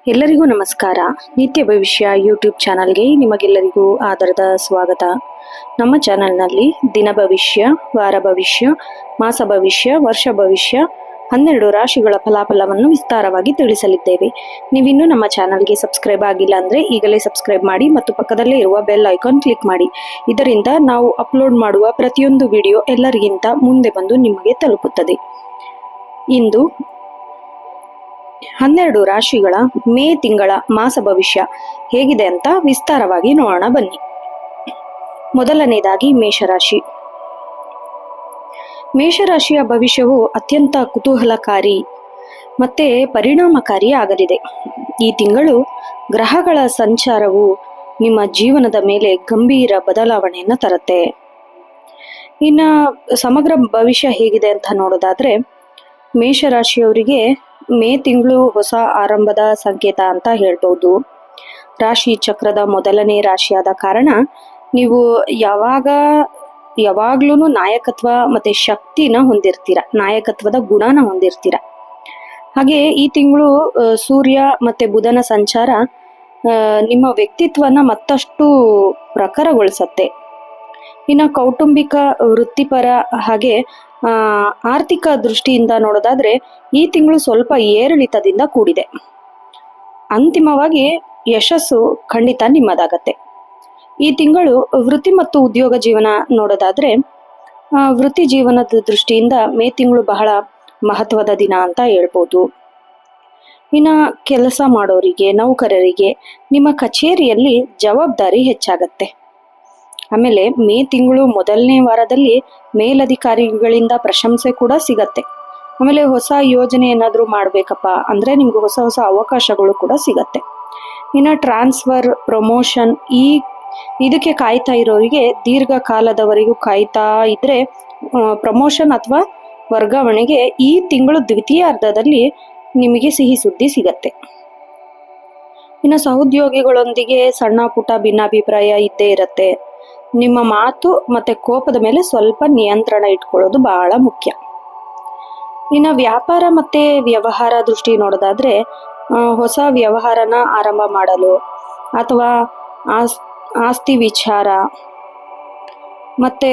ಎಲ್ಲರಿಗೂ ನಮಸ್ಕಾರ. ನಿತ್ಯ ಭವಿಷ್ಯ ಯೂಟ್ಯೂಬ್ ಚಾನಲ್ಗೆ ನಿಮಗೆಲ್ಲರಿಗೂ ಆದರದ ಸ್ವಾಗತ. ನಮ್ಮ ಚಾನಲ್ನಲ್ಲಿ ದಿನ ಭವಿಷ್ಯ, ವಾರ ಭವಿಷ್ಯ, ಮಾಸ ಭವಿಷ್ಯ, ವರ್ಷ ಭವಿಷ್ಯ 12 ರಾಶಿಗಳ ಫಲಾಫಲವನ್ನು ವಿಸ್ತಾರವಾಗಿ ತಿಳಿಸಲಿದ್ದೇವೆ. ನೀವಿನ್ನೂ ನಮ್ಮ ಚಾನಲ್ಗೆ ಸಬ್ಸ್ಕ್ರೈಬ್ ಆಗಿಲ್ಲ ಅಂದರೆ ಈಗಲೇ ಸಬ್ಸ್ಕ್ರೈಬ್ ಮಾಡಿ ಮತ್ತು ಪಕ್ಕದಲ್ಲೇ ಇರುವ ಬೆಲ್ ಐಕಾನ್ ಕ್ಲಿಕ್ ಮಾಡಿ. ಇದರಿಂದ ನಾವು ಅಪ್ಲೋಡ್ ಮಾಡುವ ಪ್ರತಿಯೊಂದು ವಿಡಿಯೋ ಎಲ್ಲರಿಗಿಂತ ಮುಂದೆ ಬಂದು ನಿಮಗೆ ತಲುಪುತ್ತದೆ. ಇಂದು 12 ರಾಶಿಗಳ ಮೇ ತಿಂಗಳ ಮಾಸ ಭವಿಷ್ಯ ಹೇಗಿದೆ ಅಂತ ವಿಸ್ತಾರವಾಗಿ ನೋಡೋಣ ಬನ್ನಿ. ಮೊದಲನೇದಾಗಿ ಮೇಷರಾಶಿ. ಮೇಷರಾಶಿಯ ಭವಿಷ್ಯವು ಅತ್ಯಂತ ಕುತೂಹಲಕಾರಿ ಮತ್ತೆ ಪರಿಣಾಮಕಾರಿ ಆಗಲಿದೆ. ಈ ತಿಂಗಳು ಗ್ರಹಗಳ ಸಂಚಾರವು ನಿಮ್ಮ ಜೀವನದ ಮೇಲೆ ಗಂಭೀರ ಬದಲಾವಣೆಯನ್ನು ತರುತ್ತೆ. ಇನ್ನು ಸಮಗ್ರ ಭವಿಷ್ಯ ಹೇಗಿದೆ ಅಂತ ನೋಡೋದಾದ್ರೆ, ಮೇಷರಾಶಿಯವರಿಗೆ ಮೇ ತಿಂಗಳು ಹೊಸ ಆರಂಭದ ಸಂಕೇತ ಅಂತ ಹೇಳ್ಬೋದು. ರಾಶಿ ಚಕ್ರದ ಮೊದಲನೇ ರಾಶಿಯಾದ ಕಾರಣ ನೀವು ಯಾವಾಗ್ಲೂ ನಾಯಕತ್ವ ಮತ್ತೆ ಶಕ್ತಿನ ಹೊಂದಿರ್ತೀರ, ನಾಯಕತ್ವದ ಗುಣನ ಹೊಂದಿರ್ತೀರ. ಹಾಗೆ ಈ ತಿಂಗಳು ಸೂರ್ಯ ಮತ್ತೆ ಬುಧನ ಸಂಚಾರ ನಿಮ್ಮ ವ್ಯಕ್ತಿತ್ವನ ಮತ್ತಷ್ಟು ಪ್ರಖರಗೊಳಿಸತ್ತೆ. ಇನ್ನು ಕೌಟುಂಬಿಕ, ವೃತ್ತಿಪರ ಹಾಗೆ ಆರ್ಥಿಕ ದೃಷ್ಟಿಯಿಂದ ನೋಡೋದಾದ್ರೆ ಈ ತಿಂಗಳು ಸ್ವಲ್ಪ ಏರಿಳಿತದಿಂದ ಕೂಡಿದೆ. ಅಂತಿಮವಾಗಿ ಯಶಸ್ಸು ಖಂಡಿತ ನಿಮ್ಮದಾಗತ್ತೆ. ಈ ತಿಂಗಳು ವೃತ್ತಿ ಮತ್ತು ಉದ್ಯೋಗ ಜೀವನ ನೋಡೋದಾದ್ರೆ ವೃತ್ತಿ ಜೀವನದ ದೃಷ್ಟಿಯಿಂದ ಮೇ ತಿಂಗಳು ಬಹಳ ಮಹತ್ವದ ದಿನ ಅಂತ ಹೇಳ್ಬೋದು. ಇನ್ನು ಕೆಲಸ ಮಾಡೋರಿಗೆ, ನೌಕರರಿಗೆ ನಿಮ್ಮ ಕಚೇರಿಯಲ್ಲಿ ಜವಾಬ್ದಾರಿ ಹೆಚ್ಚಾಗತ್ತೆ. ಆಮೇಲೆ ಮೇ ತಿಂಗಳು ಮೊದಲನೇ ವಾರದಲ್ಲಿ ಮೇಲಧಿಕಾರಿಗಳಿಂದ ಪ್ರಶಂಸೆ ಕೂಡ ಸಿಗತ್ತೆ. ಆಮೇಲೆ ಹೊಸ ಯೋಜನೆ ಏನಾದರೂ ಮಾಡಬೇಕಪ್ಪ ಅಂದರೆ ನಿಮ್ಗೆ ಹೊಸ ಹೊಸ ಅವಕಾಶಗಳು ಕೂಡ ಸಿಗತ್ತೆ. ಇನ್ನು ಟ್ರಾನ್ಸ್ಫರ್, ಪ್ರಮೋಷನ್ ಇದಕ್ಕೆ ಕಾಯ್ತಾ ಇರೋರಿಗೆ ದೀರ್ಘಕಾಲದವರೆಗೂ ಕಾಯ್ತಾ ಇದ್ರೆ ಪ್ರಮೋಷನ್ ಅಥವಾ ವರ್ಗಾವಣೆಗೆ ಈ ತಿಂಗಳು ದ್ವಿತೀಯಾರ್ಧದಲ್ಲಿ ನಿಮಗೆ ಸಿಹಿ ಸುದ್ದಿ ಸಿಗತ್ತೆ. ಇನ್ನು ಸಹೋದ್ಯೋಗಿಗಳೊಂದಿಗೆ ಸಣ್ಣ ಪುಟ್ಟ ಭಿನ್ನಾಭಿಪ್ರಾಯ ಇದ್ದೇ ಇರತ್ತೆ. ನಿಮ್ಮ ಮಾತು ಮತ್ತೆ ಕೋಪದ ಮೇಲೆ ಸ್ವಲ್ಪ ನಿಯಂತ್ರಣ ಇಟ್ಕೊಳ್ಳೋದು ಬಹಳ ಮುಖ್ಯ. ಇನ್ನು ವ್ಯಾಪಾರ ಮತ್ತೆ ವ್ಯವಹಾರ ದೃಷ್ಟಿ ನೋಡೋದಾದ್ರೆ ಹೊಸ ವ್ಯವಹಾರನ ಆರಂಭ ಮಾಡಲು ಅಥವಾ ಆಸ್ತಿ ವಿಚಾರ ಮತ್ತೆ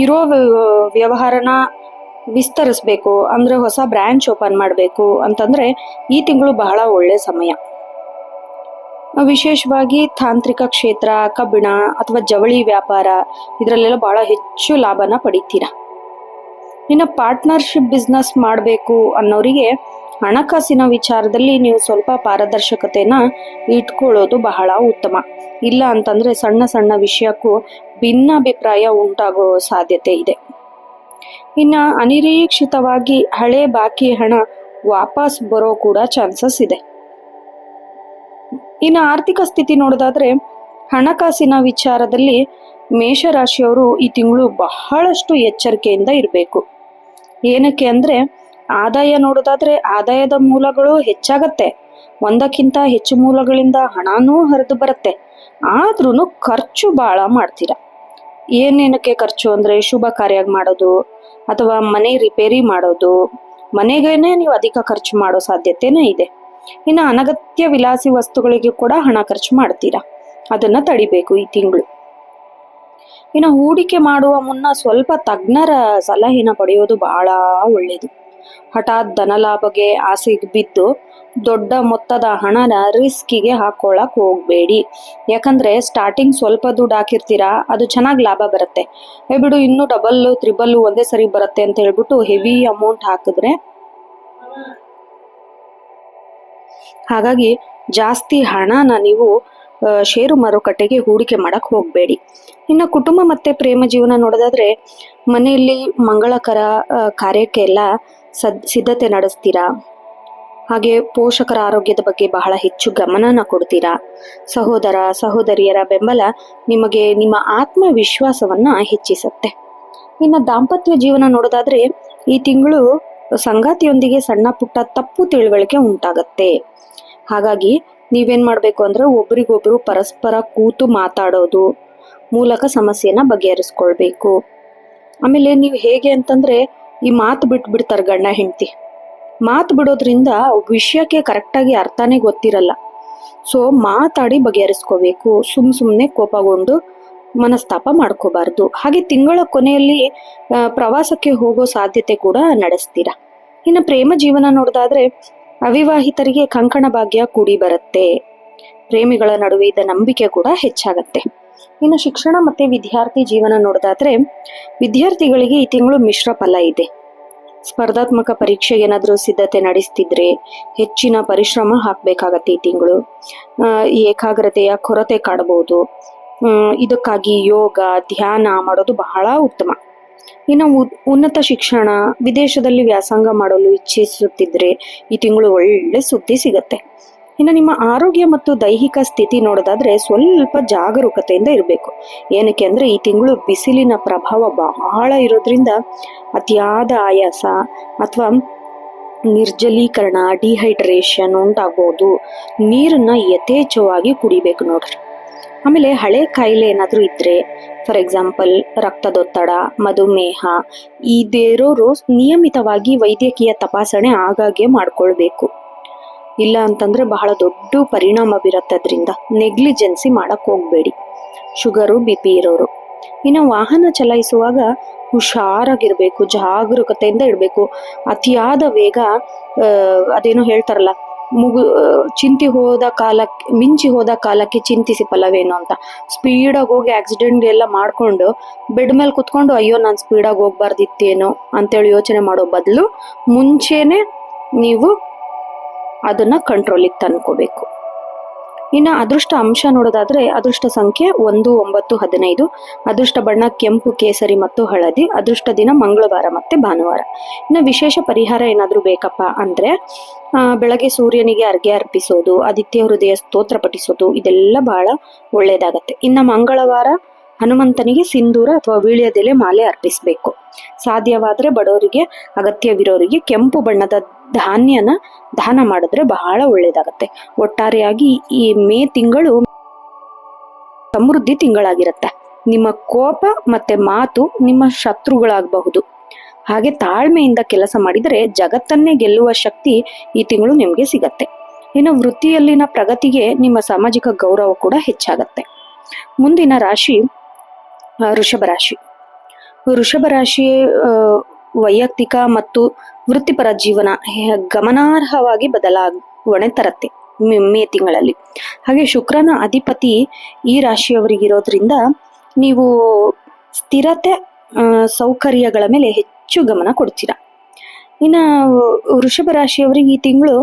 ಇರೋ ವ್ಯವಹಾರನ ವಿಸ್ತರಿಸ್ಬೇಕು ಅಂದ್ರೆ ಹೊಸ ಬ್ರಾಂಚ್ ಓಪನ್ ಮಾಡಬೇಕು ಅಂತಂದ್ರೆ ಈ ತಿಂಗಳು ಬಹಳ ಒಳ್ಳೆ ಸಮಯ. ವಿಶೇಷವಾಗಿ ತಾಂತ್ರಿಕ ಕ್ಷೇತ್ರ, ಕಬ್ಬಿಣ ಅಥವಾ ಜವಳಿ ವ್ಯಾಪಾರ ಇದರಲ್ಲೆಲ್ಲ ಬಹಳ ಹೆಚ್ಚು ಲಾಭನ ಪಡಿತೀರ. ಇನ್ನು ಪಾರ್ಟ್ನರ್ಶಿಪ್ ಬಿಸ್ನೆಸ್ ಮಾಡಬೇಕು ಅನ್ನೋರಿಗೆ ಹಣಕಾಸಿನ ವಿಚಾರದಲ್ಲಿ ನೀವು ಸ್ವಲ್ಪ ಪಾರದರ್ಶಕತೆನ ಇಟ್ಕೊಳ್ಳೋದು ಬಹಳ ಉತ್ತಮ. ಇಲ್ಲ ಅಂತಂದ್ರೆ ಸಣ್ಣ ಸಣ್ಣ ವಿಷಯಕ್ಕೂ ಭಿನ್ನಾಭಿಪ್ರಾಯ ಉಂಟಾಗೋ ಸಾಧ್ಯತೆ ಇದೆ. ಇನ್ನು ಅನಿರೀಕ್ಷಿತವಾಗಿ ಹಳೆ ಬಾಕಿ ಹಣ ವಾಪಸ್ ಬರೋ ಕೂಡ ಚಾನ್ಸಸ್ ಇದೆ. ಇನ್ನು ಆರ್ಥಿಕ ಸ್ಥಿತಿ ನೋಡೋದಾದ್ರೆ ಹಣಕಾಸಿನ ವಿಚಾರದಲ್ಲಿ ಮೇಷರಾಶಿಯವರು ಈ ತಿಂಗಳು ಬಹಳಷ್ಟು ಎಚ್ಚರಿಕೆಯಿಂದ ಇರಬೇಕು. ಏನಕ್ಕೆ ಅಂದ್ರೆ ಆದಾಯ ನೋಡೋದಾದ್ರೆ ಆದಾಯದ ಮೂಲಗಳು ಹೆಚ್ಚಾಗತ್ತೆ, ಒಂದಕ್ಕಿಂತ ಹೆಚ್ಚು ಮೂಲಗಳಿಂದ ಹಣನೂ ಹರಿದು ಬರುತ್ತೆ. ಆದ್ರೂ ಖರ್ಚು ಬಹಳ ಮಾಡ್ತೀರ. ಏನೇನಕ್ಕೆ ಖರ್ಚು ಅಂದ್ರೆ ಶುಭ ಕಾರ್ಯ ಮಾಡೋದು ಅಥವಾ ಮನೆ ರಿಪೇರಿ ಮಾಡೋದು, ಮನೆಗೇನೆ ನೀವು ಅಧಿಕ ಖರ್ಚು ಮಾಡೋ ಸಾಧ್ಯತೆನೇ ಇದೆ. ಇನ್ನು ಅನಗತ್ಯ ವಿಲಾಸಿ ವಸ್ತುಗಳಿಗೆ ಕೂಡ ಹಣ ಖರ್ಚು ಮಾಡ್ತೀರಾ, ಅದನ್ನ ತಡಿಬೇಕು ಈ ತಿಂಗಳು. ಇನ್ನು ಹೂಡಿಕೆ ಮಾಡುವ ಮುನ್ನ ಸ್ವಲ್ಪ ತಜ್ಞರ ಸಲಹೆನ ಪಡೆಯೋದು ಬಹಳ ಒಳ್ಳೇದು. ಹಠಾತ್ ಧನಲಾಭಕ್ಕೆ ಆಸೆಗೆ ಬಿದ್ದು ದೊಡ್ಡ ಮೊತ್ತದ ಹಣನ ರಿಸ್ಕಿಗೆ ಹಾಕೊಳ್ಳಕ್ ಹೋಗ್ಬೇಡಿ. ಯಾಕಂದ್ರೆ ಸ್ಟಾರ್ಟಿಂಗ್ ಸ್ವಲ್ಪ ದುಡ್ಡು ಹಾಕಿರ್ತೀರಾ, ಅದು ಚೆನ್ನಾಗಿ ಲಾಭ ಬರುತ್ತೆ. ಬಿಡು ಇನ್ನೂ ಡಬಲ್ ತ್ರಿಬಲ್ ಒಂದೇ ಸರಿ ಬರುತ್ತೆ ಅಂತ ಹೇಳ್ಬಿಟ್ಟು ಹೆವಿ ಅಮೌಂಟ್ ಹಾಕಿದ್ರೆ ಹಾಗಾಗಿ ಜಾಸ್ತಿ ಹಣನ ನೀವು ಷೇರು ಮಾರುಕಟ್ಟೆಗೆ ಹೂಡಿಕೆ ಮಾಡಕ್ ಹೋಗ್ಬೇಡಿ. ಇನ್ನು ಕುಟುಂಬ ಮತ್ತೆ ಪ್ರೇಮ ಜೀವನ ನೋಡೋದಾದ್ರೆ ಮನೆಯಲ್ಲಿ ಮಂಗಳಕರ ಕಾರ್ಯಕ್ಕೆ ಎಲ್ಲ ಸಿದ್ಧತೆ ನಡೆಸ್ತೀರಾ. ಹಾಗೆ ಪೋಷಕರ ಆರೋಗ್ಯದ ಬಗ್ಗೆ ಬಹಳ ಹೆಚ್ಚು ಗಮನನ ಕೊಡ್ತೀರಾ. ಸಹೋದರ ಸಹೋದರಿಯರ ಬೆಂಬಲ ನಿಮಗೆ ನಿಮ್ಮ ಆತ್ಮವಿಶ್ವಾಸವನ್ನ ಹೆಚ್ಚಿಸುತ್ತೆ. ಇನ್ನು ದಾಂಪತ್ಯ ಜೀವನ ನೋಡೋದಾದ್ರೆ ಈ ತಿಂಗಳು ಸಂಗಾತಿಯೊಂದಿಗೆ ಸಣ್ಣ ಪುಟ್ಟ ತಪ್ಪು ತಿಳುವಳಿಕೆ ಉಂಟಾಗತ್ತೆ. ಹಾಗಾಗಿ ನೀವೇನ್ ಮಾಡ್ಬೇಕು ಅಂದ್ರೆ ಒಬ್ರಿಗೊಬ್ರು ಪರಸ್ಪರ ಕೂತು ಮಾತಾಡೋದು ಮೂಲಕ ಸಮಸ್ಯೆನ ಬಗೆಹರಿಸ್ಕೊಳ್ಬೇಕು. ಆಮೇಲೆ ನೀವು ಹೇಗೆ ಅಂತಂದ್ರೆ ಈ ಮಾತು ಬಿಟ್ಬಿಡ್ತಾರೆ ಗಂಡ ಹೆಂಡತಿ, ಮಾತು ಬಿಡೋದ್ರಿಂದ ವಿಷಯಕ್ಕೆ ಕರೆಕ್ಟಾಗಿ ಅರ್ಥನೇ ಗೊತ್ತಿರಲ್ಲ. ಸೊ ಮಾತಾಡಿ ಬಗೆಹರಿಸ್ಕೋಬೇಕು. ಸುಮ್ಮನೆ ಕೋಪಗೊಂಡು ಮನಸ್ತಾಪ ಮಾಡ್ಕೋಬಾರ್ದು. ಹಾಗೆ ತಿಂಗಳ ಕೊನೆಯಲ್ಲಿ ಪ್ರವಾಸಕ್ಕೆ ಹೋಗೋ ಸಾಧ್ಯತೆ ಕೂಡ ನಡೆಸ್ತೀರಾ. ಇನ್ನು ಪ್ರೇಮ ಜೀವನ ನೋಡೋದಾದ್ರೆ ಅವಿವಾಹಿತರಿಗೆ ಕಂಕಣ ಭಾಗ್ಯ ಕೂಡಿ ಬರುತ್ತೆ. ಪ್ರೇಮಿಗಳ ನಡುವೆ ಇದ್ದ ನಂಬಿಕೆ ಕೂಡ ಹೆಚ್ಚಾಗತ್ತೆ. ಇನ್ನು ಶಿಕ್ಷಣ ಮತ್ತೆ ವಿದ್ಯಾರ್ಥಿ ಜೀವನ ನೋಡೋದಾದ್ರೆ ವಿದ್ಯಾರ್ಥಿಗಳಿಗೆ ಈ ತಿಂಗಳು ಮಿಶ್ರ ಫಲ ಇದೆ. ಸ್ಪರ್ಧಾತ್ಮಕ ಪರೀಕ್ಷೆಗೆ ಏನಾದರೂ ಸಿದ್ಧತೆ ನಡೆಸ್ತಿದ್ರೆ ಹೆಚ್ಚಿನ ಪರಿಶ್ರಮ ಹಾಕಬೇಕಾಗತ್ತೆ. ಈ ತಿಂಗಳು ಏಕಾಗ್ರತೆಯ ಕೊರತೆ ಕಾಡಬಹುದು. ಇದಕ್ಕಾಗಿ ಯೋಗ ಧ್ಯಾನ ಮಾಡೋದು ಬಹಳ ಉತ್ತಮ. ಇನ್ನು ಉನ್ನತ ಶಿಕ್ಷಣ ವಿದೇಶದಲ್ಲಿ ವ್ಯಾಸಂಗ ಮಾಡಲು ಇಚ್ಛಿಸುತ್ತಿದ್ರೆ ಈ ತಿಂಗಳು ಒಳ್ಳೆ ಸುದ್ದಿ ಸಿಗತ್ತೆ. ಇನ್ನು ನಿಮ್ಮ ಆರೋಗ್ಯ ಮತ್ತು ದೈಹಿಕ ಸ್ಥಿತಿ ನೋಡೋದಾದ್ರೆ ಸ್ವಲ್ಪ ಜಾಗರೂಕತೆಯಿಂದ ಇರಬೇಕು. ಏನಕ್ಕೆ ಅಂದ್ರೆ ಈ ತಿಂಗಳು ಬಿಸಿಲಿನ ಪ್ರಭಾವ ಬಹಳ ಇರೋದ್ರಿಂದ ಅತಿಯಾದ ಆಯಾಸ ಅಥವಾ ನಿರ್ಜಲೀಕರಣ ಡಿಹೈಡ್ರೇಷನ್ ಉಂಟಾಗ್ಬೋದು. ನೀರನ್ನ ಯಥೇಚ್ಛವಾಗಿ ಕುಡಿಬೇಕು ನೋಡ್ರಿ. ಆಮೇಲೆ ಹಳೆ ಕಾಯಿಲೆ ಏನಾದರೂ ಇದ್ರೆ, ಫಾರ್ ಎಕ್ಸಾಂಪಲ್ ರಕ್ತದೊತ್ತಡ, ಮಧುಮೇಹ ಇದೇರೋರು ನಿಯಮಿತವಾಗಿ ವೈದ್ಯಕೀಯ ತಪಾಸಣೆ ಆಗಾಗ್ಗೆ ಮಾಡ್ಕೊಳ್ಬೇಕು. ಇಲ್ಲ ಅಂತಂದ್ರೆ ಬಹಳ ದೊಡ್ಡ ಪರಿಣಾಮ ಬೀರತ್ತೆ. ಅದರಿಂದ ನೆಗ್ಲಿಜೆನ್ಸಿ ಮಾಡಕ್ ಹೋಗ್ಬೇಡಿ. ಶುಗರು BP ಇರೋರು. ಇನ್ನು ವಾಹನ ಚಲಾಯಿಸುವಾಗ ಹುಷಾರಾಗಿರ್ಬೇಕು, ಜಾಗರೂಕತೆಯಿಂದ ಇಡಬೇಕು. ಅತಿಯಾದ ವೇಗ ಅದೇನೋ ಹೇಳ್ತಾರಲ್ಲ, ಮಿಂಚಿ ಹೋದ ಕಾಲಕ್ಕೆ ಚಿಂತಿಸಿ ಫಲವೇನು ಅಂತ. ಸ್ಪೀಡಾಗಿ ಹೋಗಿ ಆಕ್ಸಿಡೆಂಟ್ ಎಲ್ಲ ಮಾಡ್ಕೊಂಡು ಬೆಡ್ ಮೇಲೆ ಕುತ್ಕೊಂಡು ಅಯ್ಯೋ ನಾನು ಸ್ಪೀಡಾಗಿ ಹೋಗ್ಬಾರ್ದಿತ್ತೇನೋ ಅಂತೇಳಿ ಯೋಚನೆ ಮಾಡೋ ಬದಲು ಮುಂಚೆನೆ ನೀವು ಅದನ್ನ ಕಂಟ್ರೋಲಿಗೆ ತಂದ್ಕೋಬೇಕು. ಇನ್ನು ಅದೃಷ್ಟ ಅಂಶ ನೋಡೋದಾದ್ರೆ ಅದೃಷ್ಟ ಸಂಖ್ಯೆ 1, 9, 15. ಅದೃಷ್ಟ ಬಣ್ಣ ಕೆಂಪು, ಕೇಸರಿ ಮತ್ತು ಹಳದಿ. ಅದೃಷ್ಟ ದಿನ ಮಂಗಳವಾರ ಮತ್ತೆ ಭಾನುವಾರ. ಇನ್ನು ವಿಶೇಷ ಪರಿಹಾರ ಏನಾದರೂ ಬೇಕಪ್ಪ ಅಂದ್ರೆ ಬೆಳಗ್ಗೆ ಸೂರ್ಯನಿಗೆ ಅರ್ಘ್ಯ ಅರ್ಪಿಸೋದು, ಆದಿತ್ಯ ಹೃದಯ ಸ್ತೋತ್ರ ಪಠಿಸೋದು, ಇದೆಲ್ಲ ಬಹಳ ಒಳ್ಳೇದಾಗತ್ತೆ. ಇನ್ನು ಮಂಗಳವಾರ ಹನುಮಂತನಿಗೆ ಸಿಂಧೂರ ಅಥವಾ ವೀಳ್ಯದೆಲೆ ಮಾಲೆ ಅರ್ಪಿಸಬೇಕು. ಸಾಧ್ಯವಾದ್ರೆ ಬಡವರಿಗೆ, ಅಗತ್ಯವಿರೋರಿಗೆ ಕೆಂಪು ಬಣ್ಣದ ಧಾನ್ಯನ ದಾನ ಮಾಡಿದ್ರೆ ಬಹಳ ಒಳ್ಳೇದಾಗತ್ತೆ. ಒಟ್ಟಾರೆಯಾಗಿ ಈ ಮೇ ತಿಂಗಳು ಸಮೃದ್ಧಿ ತಿಂಗಳಾಗಿರುತ್ತೆ. ನಿಮ್ಮ ಕೋಪ ಮತ್ತೆ ಮಾತು ನಿಮ್ಮ ಶತ್ರುಗಳಾಗಬಹುದು. ಹಾಗೆ ತಾಳ್ಮೆಯಿಂದ ಕೆಲಸ ಮಾಡಿದರೆ ಜಗತ್ತನ್ನೇ ಗೆಲ್ಲುವ ಶಕ್ತಿ ಈ ತಿಂಗಳು ನಿಮಗೆ ಸಿಗತ್ತೆ. ಇನ್ನು ವೃತ್ತಿಯಲ್ಲಿನ ಪ್ರಗತಿಗೆ ನಿಮ್ಮ ಸಾಮಾಜಿಕ ಗೌರವ ಕೂಡ ಹೆಚ್ಚಾಗತ್ತೆ. ಮುಂದಿನ ರಾಶಿ ವೃಷಭ ರಾಶಿ. ವೃಷಭ ರಾಶಿ ವೈಯಕ್ತಿಕ ಮತ್ತು ವೃತ್ತಿಪರ ಜೀವನ ಗಮನಾರ್ಹವಾಗಿ ಬದಲಾವಣೆ ತರತ್ತೆ ಮೇ ತಿಂಗಳಲ್ಲಿ. ಹಾಗೆ ಶುಕ್ರನ ಅಧಿಪತಿ ಈ ರಾಶಿಯವರಿಗಿರೋದ್ರಿಂದ ನೀವು ಸ್ಥಿರತೆ ಸೌಕರ್ಯಗಳ ಮೇಲೆ ಹೆಚ್ಚು ಗಮನ ಕೊಡ್ತೀರಾ. ಇನ್ನು ವೃಷಭ ರಾಶಿಯವರಿಗೆ ಈ ತಿಂಗಳು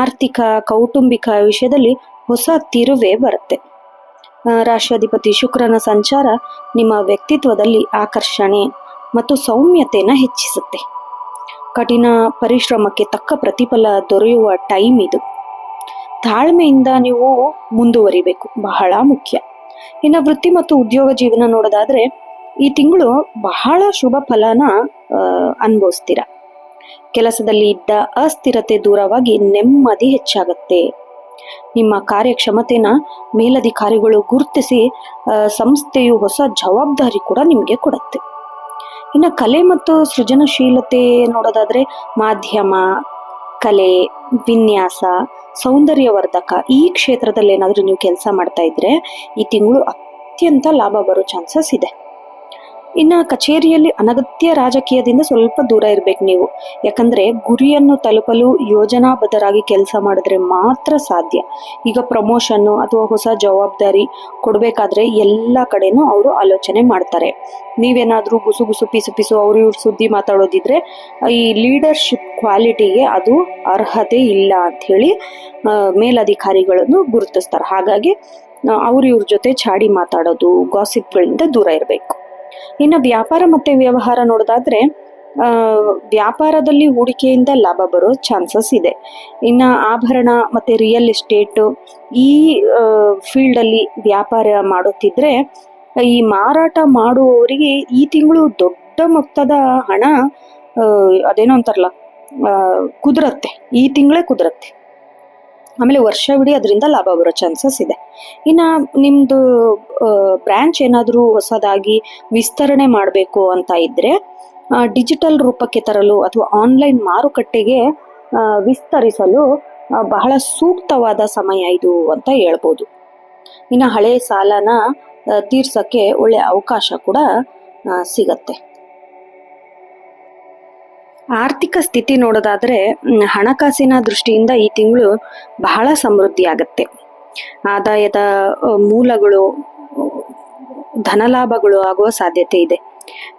ಆರ್ಥಿಕ ಕೌಟುಂಬಿಕ ವಿಷಯದಲ್ಲಿ ಹೊಸ ತಿರುವೇ ಬರುತ್ತೆ. ರಾಷ್ಟ್ರಾಧಿಪತಿ ಶುಕ್ರನ ಸಂಚಾರ ನಿಮ್ಮ ವ್ಯಕ್ತಿತ್ವದಲ್ಲಿ ಆಕರ್ಷಣೆ ಮತ್ತು ಸೌಮ್ಯತೆಯನ್ನು ಹೆಚ್ಚಿಸುತ್ತೆ. ಕಠಿಣ ಪರಿಶ್ರಮಕ್ಕೆ ತಕ್ಕ ಪ್ರತಿಫಲ ದೊರೆಯುವ ಟೈಮ್ ಇದು. ತಾಳ್ಮೆಯಿಂದ ನೀವು ಮುಂದುವರಿಬೇಕು, ಬಹಳ ಮುಖ್ಯ. ಇನ್ನು ವೃತ್ತಿ ಮತ್ತು ಉದ್ಯೋಗ ಜೀವನ ನೋಡೋದಾದ್ರೆ ಈ ತಿಂಗಳು ಬಹಳ ಶುಭ ಫಲನ ಅನುಭವಿಸ್ತೀರ. ಕೆಲಸದಲ್ಲಿ ಇದ್ದ ಅಸ್ಥಿರತೆ ದೂರವಾಗಿ ನೆಮ್ಮದಿ ಹೆಚ್ಚಾಗತ್ತೆ. ನಿಮ್ಮ ಕಾರ್ಯಕ್ಷಮತೆನ ಮೇಲಧಿಕಾರಿಗಳು ಗುರುತಿಸಿ ಸಂಸ್ಥೆಯು ಹೊಸ ಜವಾಬ್ದಾರಿ ಕೂಡ ನಿಮಗೆ ಕೊಡುತ್ತೆ. ಇನ್ನು ಕಲೆ ಮತ್ತು ಸೃಜನಶೀಲತೆ ನೋಡೋದಾದ್ರೆ ಮಾಧ್ಯಮ, ಕಲೆ, ವಿನ್ಯಾಸ, ಸೌಂದರ್ಯವರ್ಧಕ ಈ ಕ್ಷೇತ್ರದಲ್ಲಿ ಏನಾದರೂ ನೀವು ಕೆಲಸ ಮಾಡ್ತಾ ಇದ್ರೆ ಈ ತಿಂಗಳು ಅತ್ಯಂತ ಲಾಭ ಬರೋ ಚಾನ್ಸಸ್ ಇದೆ. ಇನ್ನು ಕಚೇರಿಯಲ್ಲಿ ಅನಗತ್ಯ ರಾಜಕೀಯದಿಂದ ಸ್ವಲ್ಪ ದೂರ ಇರಬೇಕು ನೀವು. ಯಾಕಂದ್ರೆ ಗುರಿಯನ್ನು ತಲುಪಲು ಯೋಜನಾಬದ್ಧರಾಗಿ ಕೆಲಸ ಮಾಡಿದ್ರೆ ಮಾತ್ರ ಸಾಧ್ಯ. ಈಗ ಪ್ರಮೋಷನ್ನು ಅಥವಾ ಹೊಸ ಜವಾಬ್ದಾರಿ ಕೊಡಬೇಕಾದ್ರೆ ಎಲ್ಲ ಕಡೆನೂ ಅವರು ಆಲೋಚನೆ ಮಾಡ್ತಾರೆ. ನೀವೇನಾದ್ರೂ ಗುಸು ಪಿಸು ಅವ್ರು ಇವ್ರು ಸುದ್ದಿ ಮಾತಾಡೋದಿದ್ರೆ ಈ ಲೀಡರ್ಶಿಪ್ ಕ್ವಾಲಿಟಿಗೆ ಅದು ಅರ್ಹತೆ ಇಲ್ಲ ಅಂತ ಹೇಳಿ ಮೇಲಧಿಕಾರಿಗಳನ್ನು ಗುರುತಿಸ್ತಾರೆ. ಹಾಗಾಗಿ ಅವ್ರ ಇವ್ರ ಜೊತೆ ಚಾಡಿ ಮಾತಾಡೋದು, ಗಾಸಿಪ್ಗಳಿಂದ ದೂರ ಇರಬೇಕು. ಇನ್ನು ವ್ಯಾಪಾರ ಮತ್ತೆ ವ್ಯವಹಾರ ನೋಡೋದಾದ್ರೆ ವ್ಯಾಪಾರದಲ್ಲಿ ಹೂಡಿಕೆಯಿಂದ ಲಾಭ ಬರೋ ಚಾನ್ಸಸ್ ಇದೆ. ಇನ್ನು ಆಭರಣ ಮತ್ತೆ ರಿಯಲ್ ಎಸ್ಟೇಟ್ ಈ ಫೀಲ್ಡ್ ಅಲ್ಲಿ ವ್ಯಾಪಾರ ಮಾಡುತ್ತಿದ್ರೆ ಈ ಮಾರಾಟ ಮಾಡುವವರಿಗೆ ಈ ತಿಂಗಳು ದೊಡ್ಡ ಮೊತ್ತದ ಹಣ ಅದೇನೋ ಅಂತಾರಲ್ಲ ಕುದುರತ್ತೆ. ಈ ತಿಂಗಳೇ ಕುದುರತ್ತೆ. ಆಮೇಲೆ ವರ್ಷವಿಡೀ ಅದರಿಂದ ಲಾಭ ಬರೋ ಚಾನ್ಸಸ್ ಇದೆ. ಇನ್ನು ನಿಮ್ಮದು ಬ್ರ್ಯಾಂಚ್ ಏನಾದರೂ ಹೊಸದಾಗಿ ವಿಸ್ತರಣೆ ಮಾಡಬೇಕು ಅಂತ ಇದ್ದರೆ ಡಿಜಿಟಲ್ ರೂಪಕ್ಕೆ ತರಲು ಅಥವಾ ಆನ್ಲೈನ್ ಮಾರುಕಟ್ಟೆಗೆ ವಿಸ್ತರಿಸಲು ಬಹಳ ಸೂಕ್ತವಾದ ಸಮಯ ಇದು ಅಂತ ಹೇಳ್ಬೋದು. ಇನ್ನು ಹಳೆ ಸಾಲನ ತೀರ್ಸಕ್ಕೆ ಒಳ್ಳೆ ಅವಕಾಶ ಕೂಡ ಸಿಗತ್ತೆ. ಆರ್ಥಿಕ ಸ್ಥಿತಿ ನೋಡೋದಾದ್ರೆ ಹಣಕಾಸಿನ ದೃಷ್ಟಿಯಿಂದ ಈ ತಿಂಗಳು ಬಹಳ ಸಮೃದ್ಧಿ ಆಗತ್ತೆ. ಆದಾಯದ ಮೂಲಗಳು, ಧನಲಾಭಗಳು ಆಗುವ ಸಾಧ್ಯತೆ ಇದೆ.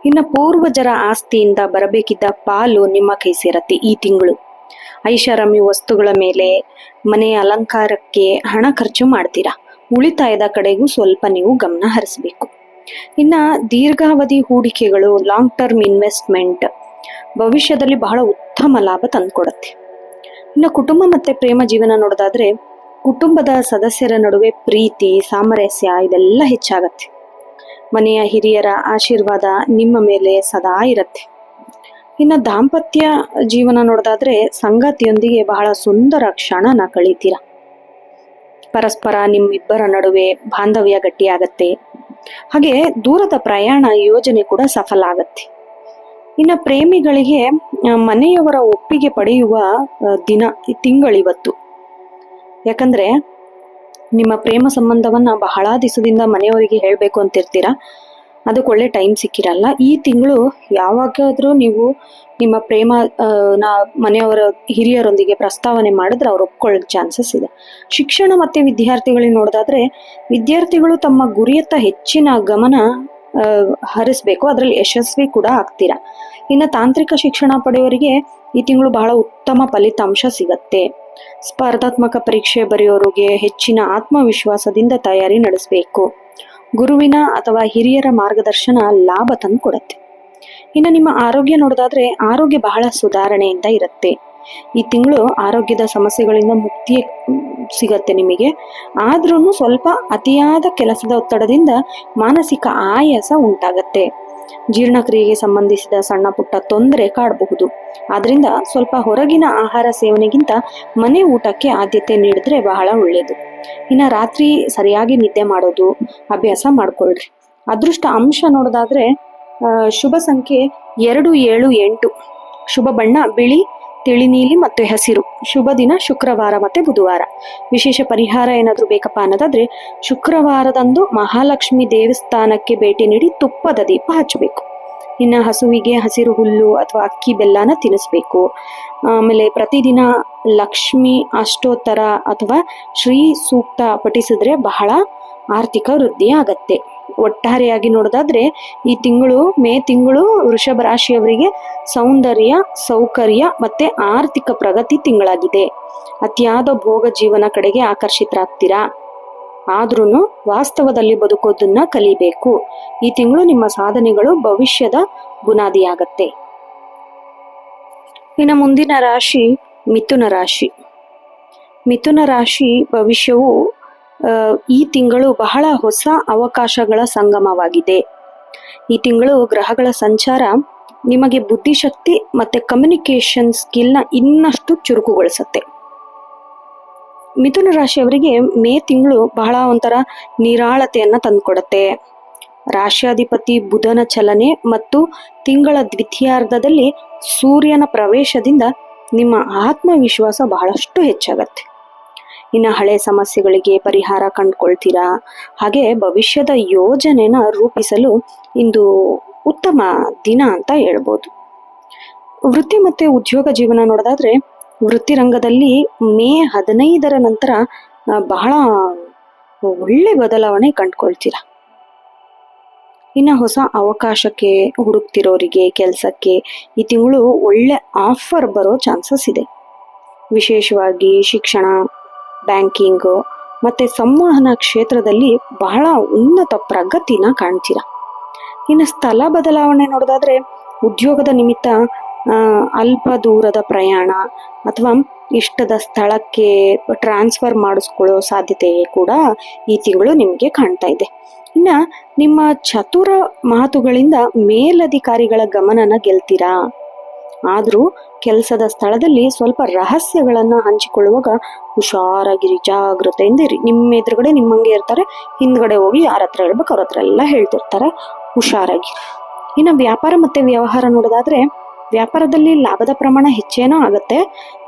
ಇನ್ನು ಪೂರ್ವಜರ ಆಸ್ತಿಯಿಂದ ಬರಬೇಕಿದ್ದ ಪಾಲು ನಿಮ್ಮ ಕೈ ಸೇರತ್ತೆ ಈ ತಿಂಗಳು. ಐಷಾರಾಮಿ ವಸ್ತುಗಳ ಮೇಲೆ, ಮನೆಯ ಅಲಂಕಾರಕ್ಕೆ ಹಣ ಖರ್ಚು ಮಾಡ್ತೀರಾ. ಉಳಿತಾಯದ ಕಡೆಗೂ ಸ್ವಲ್ಪ ನೀವು ಗಮನ ಹರಿಸಬೇಕು. ಇನ್ನ ದೀರ್ಘಾವಧಿ ಹೂಡಿಕೆಗಳು, ಲಾಂಗ್ ಟರ್ಮ್ ಇನ್ವೆಸ್ಟ್ಮೆಂಟ್ ಭವಿಷ್ಯದಲ್ಲಿ ಬಹಳ ಉತ್ತಮ ಲಾಭ ತಂದುಕೊಡತ್ತೆ. ಇನ್ನು ಕುಟುಂಬ ಮತ್ತೆ ಪ್ರೇಮ ಜೀವನ ನೋಡೋದಾದ್ರೆ ಕುಟುಂಬದ ಸದಸ್ಯರ ನಡುವೆ ಪ್ರೀತಿ, ಸಾಮರಸ್ಯ ಇದೆಲ್ಲ ಹೆಚ್ಚಾಗತ್ತೆ. ಮನೆಯ ಹಿರಿಯರ ಆಶೀರ್ವಾದ ನಿಮ್ಮ ಮೇಲೆ ಸದಾ ಇರತ್ತೆ. ಇನ್ನು ದಾಂಪತ್ಯ ಜೀವನ ನೋಡೋದಾದ್ರೆ ಸಂಗಾತಿಯೊಂದಿಗೆ ಬಹಳ ಸುಂದರ ಕ್ಷಣನ ಕಳೀತೀರ. ಪರಸ್ಪರ ನಿಮ್ಮಿಬ್ಬರ ನಡುವೆ ಬಾಂಧವ್ಯ ಗಟ್ಟಿಯಾಗತ್ತೆ. ಹಾಗೆ ದೂರದ ಪ್ರಯಾಣ ಯೋಜನೆ ಕೂಡ ಸಫಲ ಆಗತ್ತೆ. ಇನ್ನು ಪ್ರೇಮಿಗಳಿಗೆ ಮನೆಯವರ ಒಪ್ಪಿಗೆ ಪಡೆಯುವ ತಿಂಗಳಿವತ್ತು. ಯಾಕಂದ್ರೆ ನಿಮ್ಮ ಪ್ರೇಮ ಸಂಬಂಧವನ್ನ ಬಹಳ ದಿವಸದಿಂದ ಮನೆಯವರಿಗೆ ಹೇಳ್ಬೇಕು ಅಂತಿರ್ತೀರಾ, ಅದಕ್ಕೆ ಒಳ್ಳೆ ಟೈಮ್ ಸಿಕ್ಕಿರಲ್ಲ. ಈ ತಿಂಗಳು ಯಾವಾಗಾದ್ರೂ ನೀವು ನಿಮ್ಮ ಪ್ರೇಮ ಮನೆಯವರ ಹಿರಿಯರೊಂದಿಗೆ ಪ್ರಸ್ತಾವನೆ ಮಾಡಿದ್ರೆ ಅವ್ರು ಒಪ್ಕೊಳ್ಳೋ ಚಾನ್ಸಸ್ ಇದೆ. ಶಿಕ್ಷಣ ಮತ್ತೆ ವಿದ್ಯಾರ್ಥಿಗಳಿಗೆ ನೋಡೋದಾದ್ರೆ ವಿದ್ಯಾರ್ಥಿಗಳು ತಮ್ಮ ಗುರಿಯತ್ತ ಹೆಚ್ಚಿನ ಗಮನ ಹರಿಸ್ಬೇಕು, ಅದರಲ್ಲಿ ಯಶಸ್ವಿ ಕೂಡ ಆಗ್ತೀರಾ. ಇನ್ನು ತಾಂತ್ರಿಕ ಶಿಕ್ಷಣ ಪಡೆಯೋರಿಗೆ ಈ ತಿಂಗಳು ಬಹಳ ಉತ್ತಮ ಫಲಿತಾಂಶ ಸಿಗತ್ತೆ. ಸ್ಪರ್ಧಾತ್ಮಕ ಪರೀಕ್ಷೆ ಬರೆಯೋರಿಗೆ ಹೆಚ್ಚಿನ ಆತ್ಮವಿಶ್ವಾಸದಿಂದ ತಯಾರಿ ನಡೆಸಬೇಕು. ಗುರುವಿನ ಅಥವಾ ಹಿರಿಯರ ಮಾರ್ಗದರ್ಶನ ಲಾಭ ತಂದು ಕೊಡತ್ತೆ. ಇನ್ನು ನಿಮ್ಮ ಆರೋಗ್ಯ ನೋಡೋದಾದ್ರೆ ಆರೋಗ್ಯ ಬಹಳ ಸುಧಾರಣೆಯಿಂದ ಇರುತ್ತೆ. ಈ ತಿಂಗಳು ಆರೋಗ್ಯದ ಸಮಸ್ಯೆಗಳಿಂದ ಮುಕ್ತಿ ಸಿಗತ್ತೆ ನಿಮಗೆ. ಆದ್ರೂ ಸ್ವಲ್ಪ ಅತಿಯಾದ ಕೆಲಸದ ಒತ್ತಡದಿಂದ ಮಾನಸಿಕ ಆಯಾಸ ಉಂಟಾಗತ್ತೆ. ಜೀರ್ಣಕ್ರಿಯೆಗೆ ಸಂಬಂಧಿಸಿದ ಸಣ್ಣ ಪುಟ್ಟ ತೊಂದರೆ ಕಾಡಬಹುದು. ಆದ್ರಿಂದ ಸ್ವಲ್ಪ ಹೊರಗಿನ ಆಹಾರ ಸೇವನೆಗಿಂತ ಮನೆ ಊಟಕ್ಕೆ ಆದ್ಯತೆ ನೀಡಿದ್ರೆ ಬಹಳ ಒಳ್ಳೆಯದು. ಇನ್ನು ರಾತ್ರಿ ಸರಿಯಾಗಿ ನಿದ್ದೆ ಮಾಡೋದು ಅಭ್ಯಾಸ ಮಾಡ್ಕೊಳ್ರಿ. ಅದೃಷ್ಟ ಅಂಶ ನೋಡೋದಾದ್ರೆ ಶುಭ ಸಂಖ್ಯೆ 2, 7, 8. ಶುಭ ಬಣ್ಣ ಬಿಳಿ, ತಿಳಿ ನೀಲಿ ಮತ್ತು ಹಸಿರು. ಶುಭ ದಿನ ಶುಕ್ರವಾರ ಮತ್ತೆ ಬುಧವಾರ. ವಿಶೇಷ ಪರಿಹಾರ ಏನಾದ್ರೂ ಬೇಕಪ್ಪ ಅನ್ನೋದಾದ್ರೆ ಶುಕ್ರವಾರದಂದು ಮಹಾಲಕ್ಷ್ಮಿ ದೇವಸ್ಥಾನಕ್ಕೆ ಭೇಟಿ ನೀಡಿ ತುಪ್ಪದ ದೀಪ ಹಚ್ಚಬೇಕು. ಇನ್ನು ಹಸುವಿಗೆ ಹಸಿರು ಹುಲ್ಲು ಅಥವಾ ಅಕ್ಕಿ ಬೆಲ್ಲನ ತಿನ್ನಿಸ್ಬೇಕು. ಆಮೇಲೆ ಪ್ರತಿದಿನ ಲಕ್ಷ್ಮಿ ಅಷ್ಟೋತ್ತರ ಅಥವಾ ಶ್ರೀ ಸೂಕ್ತ ಪಠಿಸಿದ್ರೆ ಬಹಳ ಆರ್ಥಿಕ ವೃದ್ಧಿ ಆಗತ್ತೆ. ಒಟ್ಟಾರೆಯಾಗಿ ನೋಡೋದಾದ್ರೆ ಈ ತಿಂಗಳು ಮೇ ತಿಂಗಳು ವೃಷಭ ರಾಶಿಯವರಿಗೆ ಸೌಂದರ್ಯ, ಸೌಕರ್ಯ ಮತ್ತೆ ಆರ್ಥಿಕ ಪ್ರಗತಿ ತಿಂಗಳಾಗಿದೆ. ಅತಿಯಾದ ಭೋಗ ಜೀವನ ಕಡೆಗೆ ಆಕರ್ಷಿತರಾಗ್ತೀರಾ. ಆದ್ರೂ ವಾಸ್ತವದಲ್ಲಿ ಬದುಕೋದನ್ನ ಕಲಿಬೇಕು. ಈ ತಿಂಗಳು ನಿಮ್ಮ ಸಾಧನೆಗಳು ಭವಿಷ್ಯದ ಬುನಾದಿಯಾಗತ್ತೆ. ಇನ್ನು ಮುಂದಿನ ರಾಶಿ ಮಿಥುನ ರಾಶಿ. ಮಿಥುನ ರಾಶಿ ಭವಿಷ್ಯವು ಈ ತಿಂಗಳು ಬಹಳ ಹೊಸ ಅವಕಾಶಗಳ ಸಂಗಮವಾಗಿದೆ. ಈ ತಿಂಗಳು ಗ್ರಹಗಳ ಸಂಚಾರ ನಿಮಗೆ ಬುದ್ಧಿಶಕ್ತಿ ಮತ್ತೆ ಕಮ್ಯುನಿಕೇಶನ್ ಸ್ಕಿಲ್ನ ಇನ್ನಷ್ಟು ಚುರುಕುಗೊಳಿಸುತ್ತೆ. ಮಿಥುನ ರಾಶಿಯವರಿಗೆ ಮೇ ತಿಂಗಳು ಬಹಳ ಒಂಥರ ನಿರಾಳತೆಯನ್ನ ತಂದುಕೊಡುತ್ತೆ. ರಾಶ್ಯಾಧಿಪತಿ ಬುಧನ ಚಲನೆ ಮತ್ತು ತಿಂಗಳ ದ್ವಿತೀಯಾರ್ಧದಲ್ಲಿ ಸೂರ್ಯನ ಪ್ರವೇಶದಿಂದ ನಿಮ್ಮ ಆತ್ಮವಿಶ್ವಾಸ ಬಹಳಷ್ಟು ಹೆಚ್ಚಾಗತ್ತೆ. ಇನ್ನು ಹಳೆ ಸಮಸ್ಯೆಗಳಿಗೆ ಪರಿಹಾರ ಕಂಡುಕೊಳ್ತೀರಾ. ಹಾಗೆ ಭವಿಷ್ಯದ ಯೋಜನೆನ ರೂಪಿಸಲು ಇಂದು ಉತ್ತಮ ದಿನ ಅಂತ ಹೇಳ್ಬೋದು. ವೃತ್ತಿ ಮತ್ತೆ ಉದ್ಯೋಗ ಜೀವನ ನೋಡೋದಾದ್ರೆ ವೃತ್ತಿ ರಂಗದಲ್ಲಿ ಮೇ 15ರ ನಂತರ ಬಹಳ ಒಳ್ಳೆ ಬದಲಾವಣೆ ಕಂಡುಕೊಳ್ತೀರಾ. ಇನ್ನು ಹೊಸ ಅವಕಾಶಕ್ಕೆ ಹುಡುಕ್ತಿರೋರಿಗೆ ಕೆಲಸಕ್ಕೆ ಈ ತಿಂಗಳು ಒಳ್ಳೆ ಆಫರ್ ಬರೋ ಚಾನ್ಸಸ್ ಇದೆ. ವಿಶೇಷವಾಗಿ ಶಿಕ್ಷಣ, ಬ್ಯಾಂಕಿಂಗ್ ಮತ್ತೆ ಸಂವಹನ ಕ್ಷೇತ್ರದಲ್ಲಿ ಬಹಳ ಉನ್ನತ ಪ್ರಗತಿನ ಕಾಣ್ತೀರಾ. ಇನ್ನು ಸ್ಥಳ ಬದಲಾವಣೆ ನೋಡೋದಾದ್ರೆ ಉದ್ಯೋಗದ ನಿಮಿತ್ತ ಅಲ್ಪ ದೂರದ ಪ್ರಯಾಣ ಅಥವಾ ಇಷ್ಟದ ಸ್ಥಳಕ್ಕೆ ಟ್ರಾನ್ಸ್ಫರ್ ಮಾಡಿಸ್ಕೊಳ್ಳೋ ಸಾಧ್ಯತೆ ಕೂಡ ಈ ತಿಂಗಳು ನಿಮಗೆ ಕಾಣ್ತಾ ಇದೆ. ಇನ್ನು ನಿಮ್ಮ ಚತುರ ಮಾತುಗಳಿಂದ ಮೇಲಧಿಕಾರಿಗಳ ಗಮನನ ಗೆಲ್ತೀರಾ. ಆದ್ರೂ ಕೆಲಸದ ಸ್ಥಳದಲ್ಲಿ ಸ್ವಲ್ಪ ರಹಸ್ಯಗಳನ್ನ ಹಂಚಿಕೊಳ್ಳುವಾಗ ಹುಷಾರಾಗಿರಿ, ಜಾಗೃತೆಯಿಂದ ಇರಿ. ನಿಮ್ಮ ಎದುರುಗಡೆ ನಿಮ್ಮಂಗೆ ಇರ್ತಾರೆ, ಹಿಂದ್ಗಡೆ ಹೋಗಿ ಯಾರ ಹತ್ರ ಹೇಳ್ಬೇಕು ಅವ್ರ ಹತ್ರ ಎಲ್ಲ ಹೇಳ್ತಿರ್ತಾರೆ, ಹುಷಾರಾಗಿ. ಇನ್ನು ವ್ಯಾಪಾರ ಮತ್ತೆ ವ್ಯವಹಾರ ನೋಡೋದಾದ್ರೆ ವ್ಯಾಪಾರದಲ್ಲಿ ಲಾಭದ ಪ್ರಮಾಣ ಹೆಚ್ಚೇನೋ ಆಗತ್ತೆ.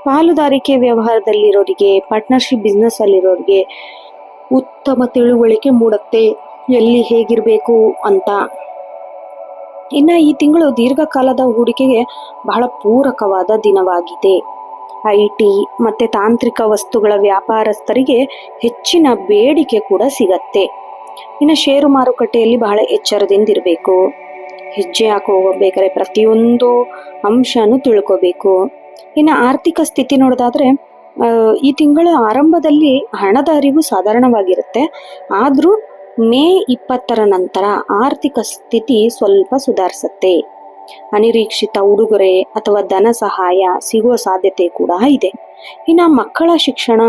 ಪಾಲುದಾರಿಕೆ ವ್ಯವಹಾರದಲ್ಲಿರೋರಿಗೆ, ಪಾರ್ಟ್ನರ್ಶಿಪ್ ಬಿಸ್ನೆಸ್ ಅಲ್ಲಿರೋರಿಗೆ ಉತ್ತಮ ತಿಳುವಳಿಕೆ ಮೂಡುತ್ತೆ ಎಲ್ಲಿ ಹೇಗಿರಬೇಕು ಅಂತ. ಇನ್ನು ಈ ತಿಂಗಳು ದೀರ್ಘಕಾಲದ ಹೂಡಿಕೆಗೆ ಬಹಳ ಪೂರಕವಾದ ದಿನವಾಗಿದೆ. IT ಮತ್ತು ತಾಂತ್ರಿಕ ವಸ್ತುಗಳ ವ್ಯಾಪಾರಸ್ಥರಿಗೆ ಹೆಚ್ಚಿನ ಬೇಡಿಕೆ ಕೂಡ ಸಿಗತ್ತೆ. ಇನ್ನು ಷೇರು ಮಾರುಕಟ್ಟೆಯಲ್ಲಿ ಬಹಳ ಎಚ್ಚರದಿಂದ ಇರಬೇಕು. ಹೆಜ್ಜೆ ಹೋಗಬೇಕಾದ್ರೆ ಪ್ರತಿಯೊಂದು ಅಂಶನೂ ತಿಳ್ಕೋಬೇಕು. ಇನ್ನು ಆರ್ಥಿಕ ಸ್ಥಿತಿ ನೋಡೋದಾದ್ರೆ ಈ ತಿಂಗಳ ಆರಂಭದಲ್ಲಿ ಹಣದ ಅರಿವು ಸಾಧಾರಣವಾಗಿರುತ್ತೆ. ಆದರೂ ಮೇ 20ರ ನಂತರ ಆರ್ಥಿಕ ಸ್ಥಿತಿ ಸ್ವಲ್ಪ ಸುಧಾರಿಸುತ್ತೆ. ಅನಿರೀಕ್ಷಿತ ಉಡುಗೊರೆ ಅಥವಾ ಧನ ಸಹಾಯ ಸಿಗುವ ಸಾಧ್ಯತೆ ಕೂಡ ಇದೆ. ಇನ್ನು ಮಕ್ಕಳ ಶಿಕ್ಷಣ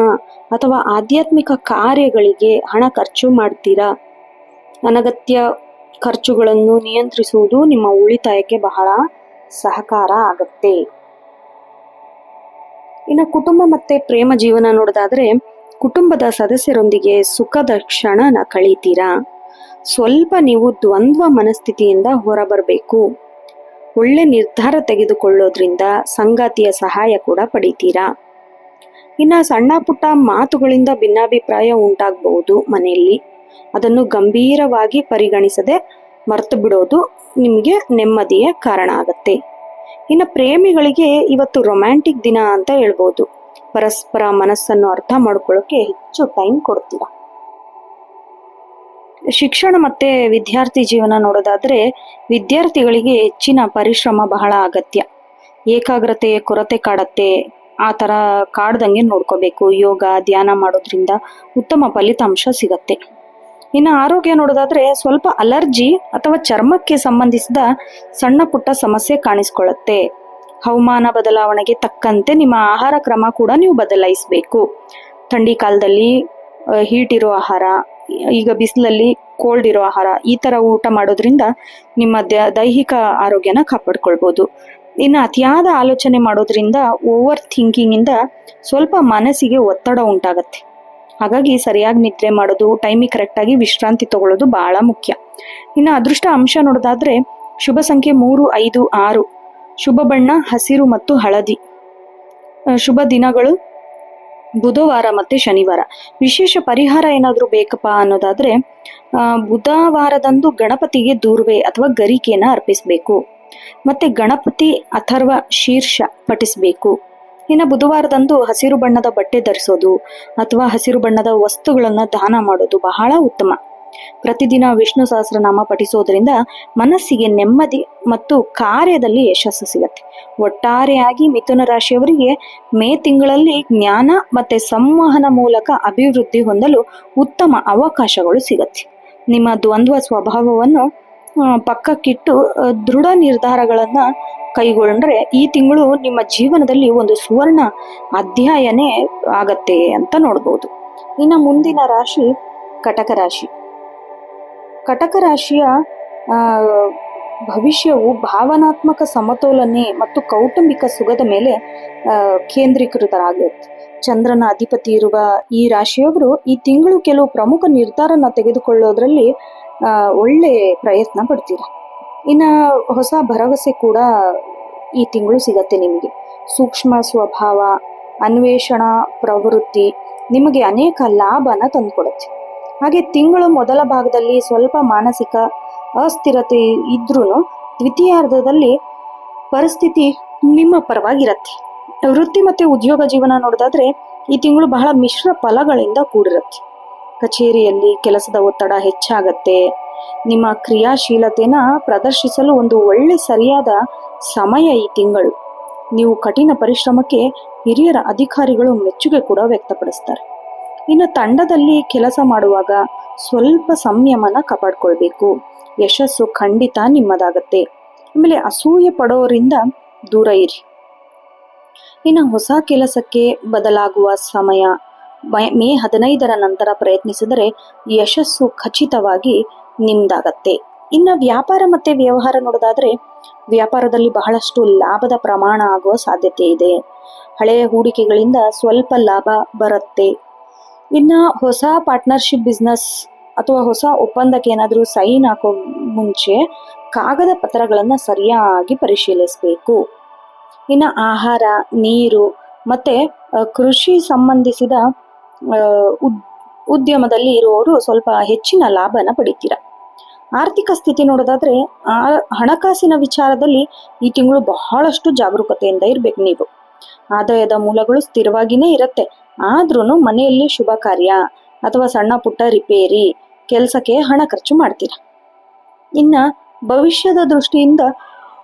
ಅಥವಾ ಆಧ್ಯಾತ್ಮಿಕ ಕಾರ್ಯಗಳಿಗೆ ಹಣ ಖರ್ಚು ಮಾಡ್ತೀರಾ. ಅನಗತ್ಯ ಖರ್ಚುಗಳನ್ನು ನಿಯಂತ್ರಿಸುವುದು ನಿಮ್ಮ ಉಳಿತಾಯಕ್ಕೆ ಬಹಳ ಸಹಕಾರ ಆಗತ್ತೆ. ಇನ್ನು ಕುಟುಂಬ ಮತ್ತೆ ಪ್ರೇಮ ಜೀವನ ನೋಡೋದಾದ್ರೆ ಕುಟುಂಬದ ಸದಸ್ಯರೊಂದಿಗೆ ಸುಖದ ಕ್ಷಣನ ಕಳೀತೀರಾ. ಸ್ವಲ್ಪ ನೀವು ದ್ವಂದ್ವ ಮನಸ್ಥಿತಿಯಿಂದ ಹೊರಬರಬೇಕು. ಒಳ್ಳೆ ನಿರ್ಧಾರ ತೆಗೆದುಕೊಳ್ಳೋದ್ರಿಂದ ಸಂಗಾತಿಯ ಸಹಾಯ ಕೂಡ ಪಡಿತೀರಾ. ಇನ್ನು ಸಣ್ಣ ಪುಟ್ಟ ಮಾತುಗಳಿಂದ ಭಿನ್ನಾಭಿಪ್ರಾಯ ಉಂಟಾಗಬಹುದು ಮನೆಯಲ್ಲಿ. ಅದನ್ನು ಗಂಭೀರವಾಗಿ ಪರಿಗಣಿಸದೆ ಮರೆತು ಬಿಡೋದು ನಿಮಗೆ ನೆಮ್ಮದಿಯ ಕಾರಣ ಆಗತ್ತೆ. ಇನ್ನು ಪ್ರೇಮಿಗಳಿಗೆ ಇವತ್ತು ರೊಮ್ಯಾಂಟಿಕ್ ದಿನ ಅಂತ ಹೇಳ್ಬೋದು. ಪರಸ್ಪರ ಮನಸ್ಸನ್ನು ಅರ್ಥ ಮಾಡ್ಕೊಳ್ಳೋಕೆ ಹೆಚ್ಚು ಟೈಮ್ ಕೊಡ್ತೀರಾ. ಶಿಕ್ಷಣ ಮತ್ತೆ ವಿದ್ಯಾರ್ಥಿ ಜೀವನ ನೋಡೋದಾದ್ರೆ ವಿದ್ಯಾರ್ಥಿಗಳಿಗೆ ಹೆಚ್ಚಿನ ಪರಿಶ್ರಮ ಬಹಳ ಅಗತ್ಯ. ಏಕಾಗ್ರತೆ ಕೊರತೆ ಕಾಡತ್ತೆ. ಆ ಥರ ಕಾಡ್ದಂಗೆ ನೋಡ್ಕೋಬೇಕು. ಯೋಗ ಧ್ಯಾನ ಮಾಡೋದ್ರಿಂದ ಉತ್ತಮ ಫಲಿತಾಂಶ ಸಿಗತ್ತೆ. ಇನ್ನು ಆರೋಗ್ಯ ನೋಡೋದಾದ್ರೆ ಸ್ವಲ್ಪ ಅಲರ್ಜಿ ಅಥವಾ ಚರ್ಮಕ್ಕೆ ಸಂಬಂಧಿಸಿದ ಸಣ್ಣ ಪುಟ್ಟ ಸಮಸ್ಯೆ ಕಾಣಿಸ್ಕೊಳ್ಳುತ್ತೆ. ಹವಾಮಾನ ಬದಲಾವಣೆಗೆ ತಕ್ಕಂತೆ ನಿಮ್ಮ ಆಹಾರ ಕ್ರಮ ಕೂಡ ನೀವು ಬದಲಾಯಿಸಬೇಕು. ಥಂಡಿ ಕಾಲದಲ್ಲಿ ಹೀಟ್ ಇರೋ ಆಹಾರ, ಈಗ ಬಿಸಿಲಲ್ಲಿ ಕೋಲ್ಡ್ ಇರೋ ಆಹಾರ, ಈ ಥರ ಊಟ ಮಾಡೋದ್ರಿಂದ ನಿಮ್ಮ ದೈಹಿಕ ಆರೋಗ್ಯನ ಕಾಪಾಡ್ಕೊಳ್ಬೋದು. ಇನ್ನು ಅತಿಯಾದ ಆಲೋಚನೆ ಮಾಡೋದ್ರಿಂದ ಓವರ್ ಥಿಂಕಿಂಗಿಂದ ಸ್ವಲ್ಪ ಮನಸ್ಸಿಗೆ ಒತ್ತಡ ಉಂಟಾಗತ್ತೆ. ಹಾಗಾಗಿ ಸರಿಯಾಗಿ ನಿದ್ರೆ ಮಾಡೋದು, ಟೈಮಿಗೆ ಕರೆಕ್ಟಾಗಿ ವಿಶ್ರಾಂತಿ ತಗೊಳ್ಳೋದು ಬಹಳ ಮುಖ್ಯ. ಇನ್ನು ಅದೃಷ್ಟ ಅಂಶ ನೋಡೋದಾದ್ರೆ ಶುಭ ಸಂಖ್ಯೆ 3, 5, 6. ಶುಭ ಬಣ್ಣ ಹಸಿರು ಮತ್ತು ಹಳದಿ. ಶುಭ ದಿನಗಳು ಬುಧವಾರ ಮತ್ತೆ ಶನಿವಾರ. ವಿಶೇಷ ಪರಿಹಾರ ಏನಾದರೂ ಬೇಕಪ್ಪ ಅನ್ನೋದಾದ್ರೆ ಬುಧವಾರದಂದು ಗಣಪತಿಗೆ ದೂರ್ವೆ ಅಥವಾ ಗರಿಕೆಯನ್ನು ಅರ್ಪಿಸಬೇಕು. ಮತ್ತೆ ಗಣಪತಿ ಅಥರ್ವ ಶೀರ್ಷ ಪಠಿಸಬೇಕು. ಇನ್ನು ಬುಧವಾರದಂದು ಹಸಿರು ಬಣ್ಣದ ಬಟ್ಟೆ ಧರಿಸೋದು ಅಥವಾ ಹಸಿರು ಬಣ್ಣದ ವಸ್ತುಗಳನ್ನು ದಾನ ಮಾಡೋದು ಬಹಳ ಉತ್ತಮ. ಪ್ರತಿದಿನ ವಿಷ್ಣು ಸಹಸ್ರನಾಮ ಪಠಿಸೋದ್ರಿಂದ ಮನಸ್ಸಿಗೆ ನೆಮ್ಮದಿ ಮತ್ತು ಕಾರ್ಯದಲ್ಲಿ ಯಶಸ್ಸು ಸಿಗತ್ತೆ. ಒಟ್ಟಾರೆಯಾಗಿ ಮಿಥುನ ರಾಶಿಯವರಿಗೆ ಮೇ ತಿಂಗಳಲ್ಲಿ ಜ್ಞಾನ ಮತ್ತೆ ಸಂವಹನ ಮೂಲಕ ಅಭಿವೃದ್ಧಿ ಹೊಂದಲು ಉತ್ತಮ ಅವಕಾಶಗಳು ಸಿಗತ್ತೆ. ನಿಮ್ಮ ದ್ವಂದ್ವ ಸ್ವಭಾವವನ್ನು ಪಕ್ಕಕ್ಕಿಟ್ಟು ದೃಢ ನಿರ್ಧಾರಗಳನ್ನ ಕೈಗೊಂಡ್ರೆ ಈ ತಿಂಗಳು ನಿಮ್ಮ ಜೀವನದಲ್ಲಿ ಒಂದು ಸುವರ್ಣ ಅಧ್ಯಾಯನೇ ಆಗತ್ತೆ ಅಂತ ನೋಡ್ಬೋದು. ಇನ್ನು ಮುಂದಿನ ರಾಶಿ ಕಟಕ ರಾಶಿ. ಕಟಕ ರಾಶಿಯ ಭವಿಷ್ಯವು ಭಾವನಾತ್ಮಕ ಸಮತೋಲನೆ ಮತ್ತು ಕೌಟುಂಬಿಕ ಸುಖದ ಮೇಲೆ ಕೇಂದ್ರೀಕೃತರಾಗುತ್ತೆ. ಚಂದ್ರನ ಅಧಿಪತಿ ಇರುವ ಈ ರಾಶಿಯವರು ಈ ತಿಂಗಳು ಕೆಲವು ಪ್ರಮುಖ ನಿರ್ಧಾರನ ತೆಗೆದುಕೊಳ್ಳೋದ್ರಲ್ಲಿ ಒಳ್ಳೆ ಪ್ರಯತ್ನ ಪಡ್ತೀರ. ಇನ್ನು ಹೊಸ ಭರವಸೆ ಕೂಡ ಈ ತಿಂಗಳು ಸಿಗತ್ತೆ ನಿಮಗೆ. ಸೂಕ್ಷ್ಮ ಸ್ವಭಾವ, ಅನ್ವೇಷಣಾ ಪ್ರವೃತ್ತಿ ನಿಮಗೆ ಅನೇಕ ಲಾಭನ ತಂದುಕೊಡುತ್ತೆ. ಹಾಗೆ ತಿಂಗಳು ಮೊದಲ ಭಾಗದಲ್ಲಿ ಸ್ವಲ್ಪ ಮಾನಸಿಕ ಅಸ್ಥಿರತೆ ಇದ್ರೂ ದ್ವಿತೀಯಾರ್ಧದಲ್ಲಿ ಪರಿಸ್ಥಿತಿ ನಿಮ್ಮ ಪರವಾಗಿರತ್ತೆ. ವೃತ್ತಿ ಮತ್ತು ಉದ್ಯೋಗ ಜೀವನ ನೋಡೋದಾದ್ರೆ ಈ ತಿಂಗಳು ಬಹಳ ಮಿಶ್ರ ಫಲಗಳಿಂದ ಕೂಡಿರುತ್ತೆ. ಕಚೇರಿಯಲ್ಲಿ ಕೆಲಸದ ಒತ್ತಡ ಹೆಚ್ಚಾಗತ್ತೆ. ನಿಮ್ಮ ಕ್ರಿಯಾಶೀಲತೆನ ಪ್ರದರ್ಶಿಸಲು ಒಂದು ಒಳ್ಳೆ ಸರಿಯಾದ ಸಮಯ ಈ ತಿಂಗಳು. ನೀವು ಕಠಿಣ ಪರಿಶ್ರಮಕ್ಕೆ ಹಿರಿಯರ ಅಧಿಕಾರಿಗಳು ಮೆಚ್ಚುಗೆ ಕೂಡ ವ್ಯಕ್ತಪಡಿಸ್ತಾರೆ. ಇನ್ನು ತಂಡದಲ್ಲಿ ಕೆಲಸ ಮಾಡುವಾಗ ಸ್ವಲ್ಪ ಸಂಯಮನ ಕಾಪಾಡ್ಕೊಳ್ಬೇಕು. ಯಶಸ್ಸು ಖಂಡಿತ ನಿಮ್ಮದಾಗತ್ತೆ. ಆಮೇಲೆ ಅಸೂಯೆ ಪಡೋರಿಂದ ದೂರ ಇರಿ. ಇನ್ನು ಹೊಸ ಕೆಲಸಕ್ಕೆ ಬದಲಾಗುವ ಸಮಯ ಮೇ 15ರ ನಂತರ ಪ್ರಯತ್ನಿಸಿದರೆ ಯಶಸ್ಸು ಖಚಿತವಾಗಿ ನಿಮ್ದಾಗತ್ತೆ. ಇನ್ನು ವ್ಯಾಪಾರ ಮತ್ತೆ ವ್ಯವಹಾರ ನೋಡೋದಾದ್ರೆ ವ್ಯಾಪಾರದಲ್ಲಿ ಬಹಳಷ್ಟು ಲಾಭದ ಪ್ರಮಾಣ ಆಗುವ ಸಾಧ್ಯತೆ ಇದೆ. ಹಳೆಯ ಹೂಡಿಕೆಗಳಿಂದ ಸ್ವಲ್ಪ ಲಾಭ ಬರುತ್ತೆ. ಇನ್ನು ಹೊಸ ಪಾರ್ಟ್ನರ್ಶಿಪ್ ಬಿಸ್ನೆಸ್ ಅಥವಾ ಹೊಸ ಒಪ್ಪಂದಕ್ಕೆ ಏನಾದರೂ ಸೈನ್ ಹಾಕೋ ಮುಂಚೆ ಕಾಗದ ಪತ್ರಗಳನ್ನು ಸರಿಯಾಗಿ ಪರಿಶೀಲಿಸಬೇಕು. ಇನ್ನು ಆಹಾರ, ನೀರು ಮತ್ತೆ ಕೃಷಿ ಸಂಬಂಧಿಸಿದ ಆ, ಉದ್ ಉದ್ಯಮದಲ್ಲಿ ಇರುವವರು ಸ್ವಲ್ಪ ಹೆಚ್ಚಿನ ಲಾಭನ ಪಡಿತೀರ. ಆರ್ಥಿಕ ಸ್ಥಿತಿ ನೋಡೋದಾದ್ರೆ ಹಣಕಾಸಿನ ವಿಚಾರದಲ್ಲಿ ಈ ತಿಂಗಳು ಬಹಳಷ್ಟು ಜಾಗರೂಕತೆಯಿಂದ ಇರ್ಬೇಕು ನೀವು. ಆದಾಯದ ಮೂಲಗಳು ಸ್ಥಿರವಾಗಿನೇ ಇರತ್ತೆ, ಆದ್ರೂ ಮನೆಯಲ್ಲಿ ಶುಭ ಕಾರ್ಯ ಅಥವಾ ಸಣ್ಣ ಪುಟ್ಟ ರಿಪೇರಿ ಕೆಲಸಕ್ಕೆ ಹಣ ಖರ್ಚು ಮಾಡ್ತೀರಾ. ಇನ್ನ ಭವಿಷ್ಯದ ದೃಷ್ಟಿಯಿಂದ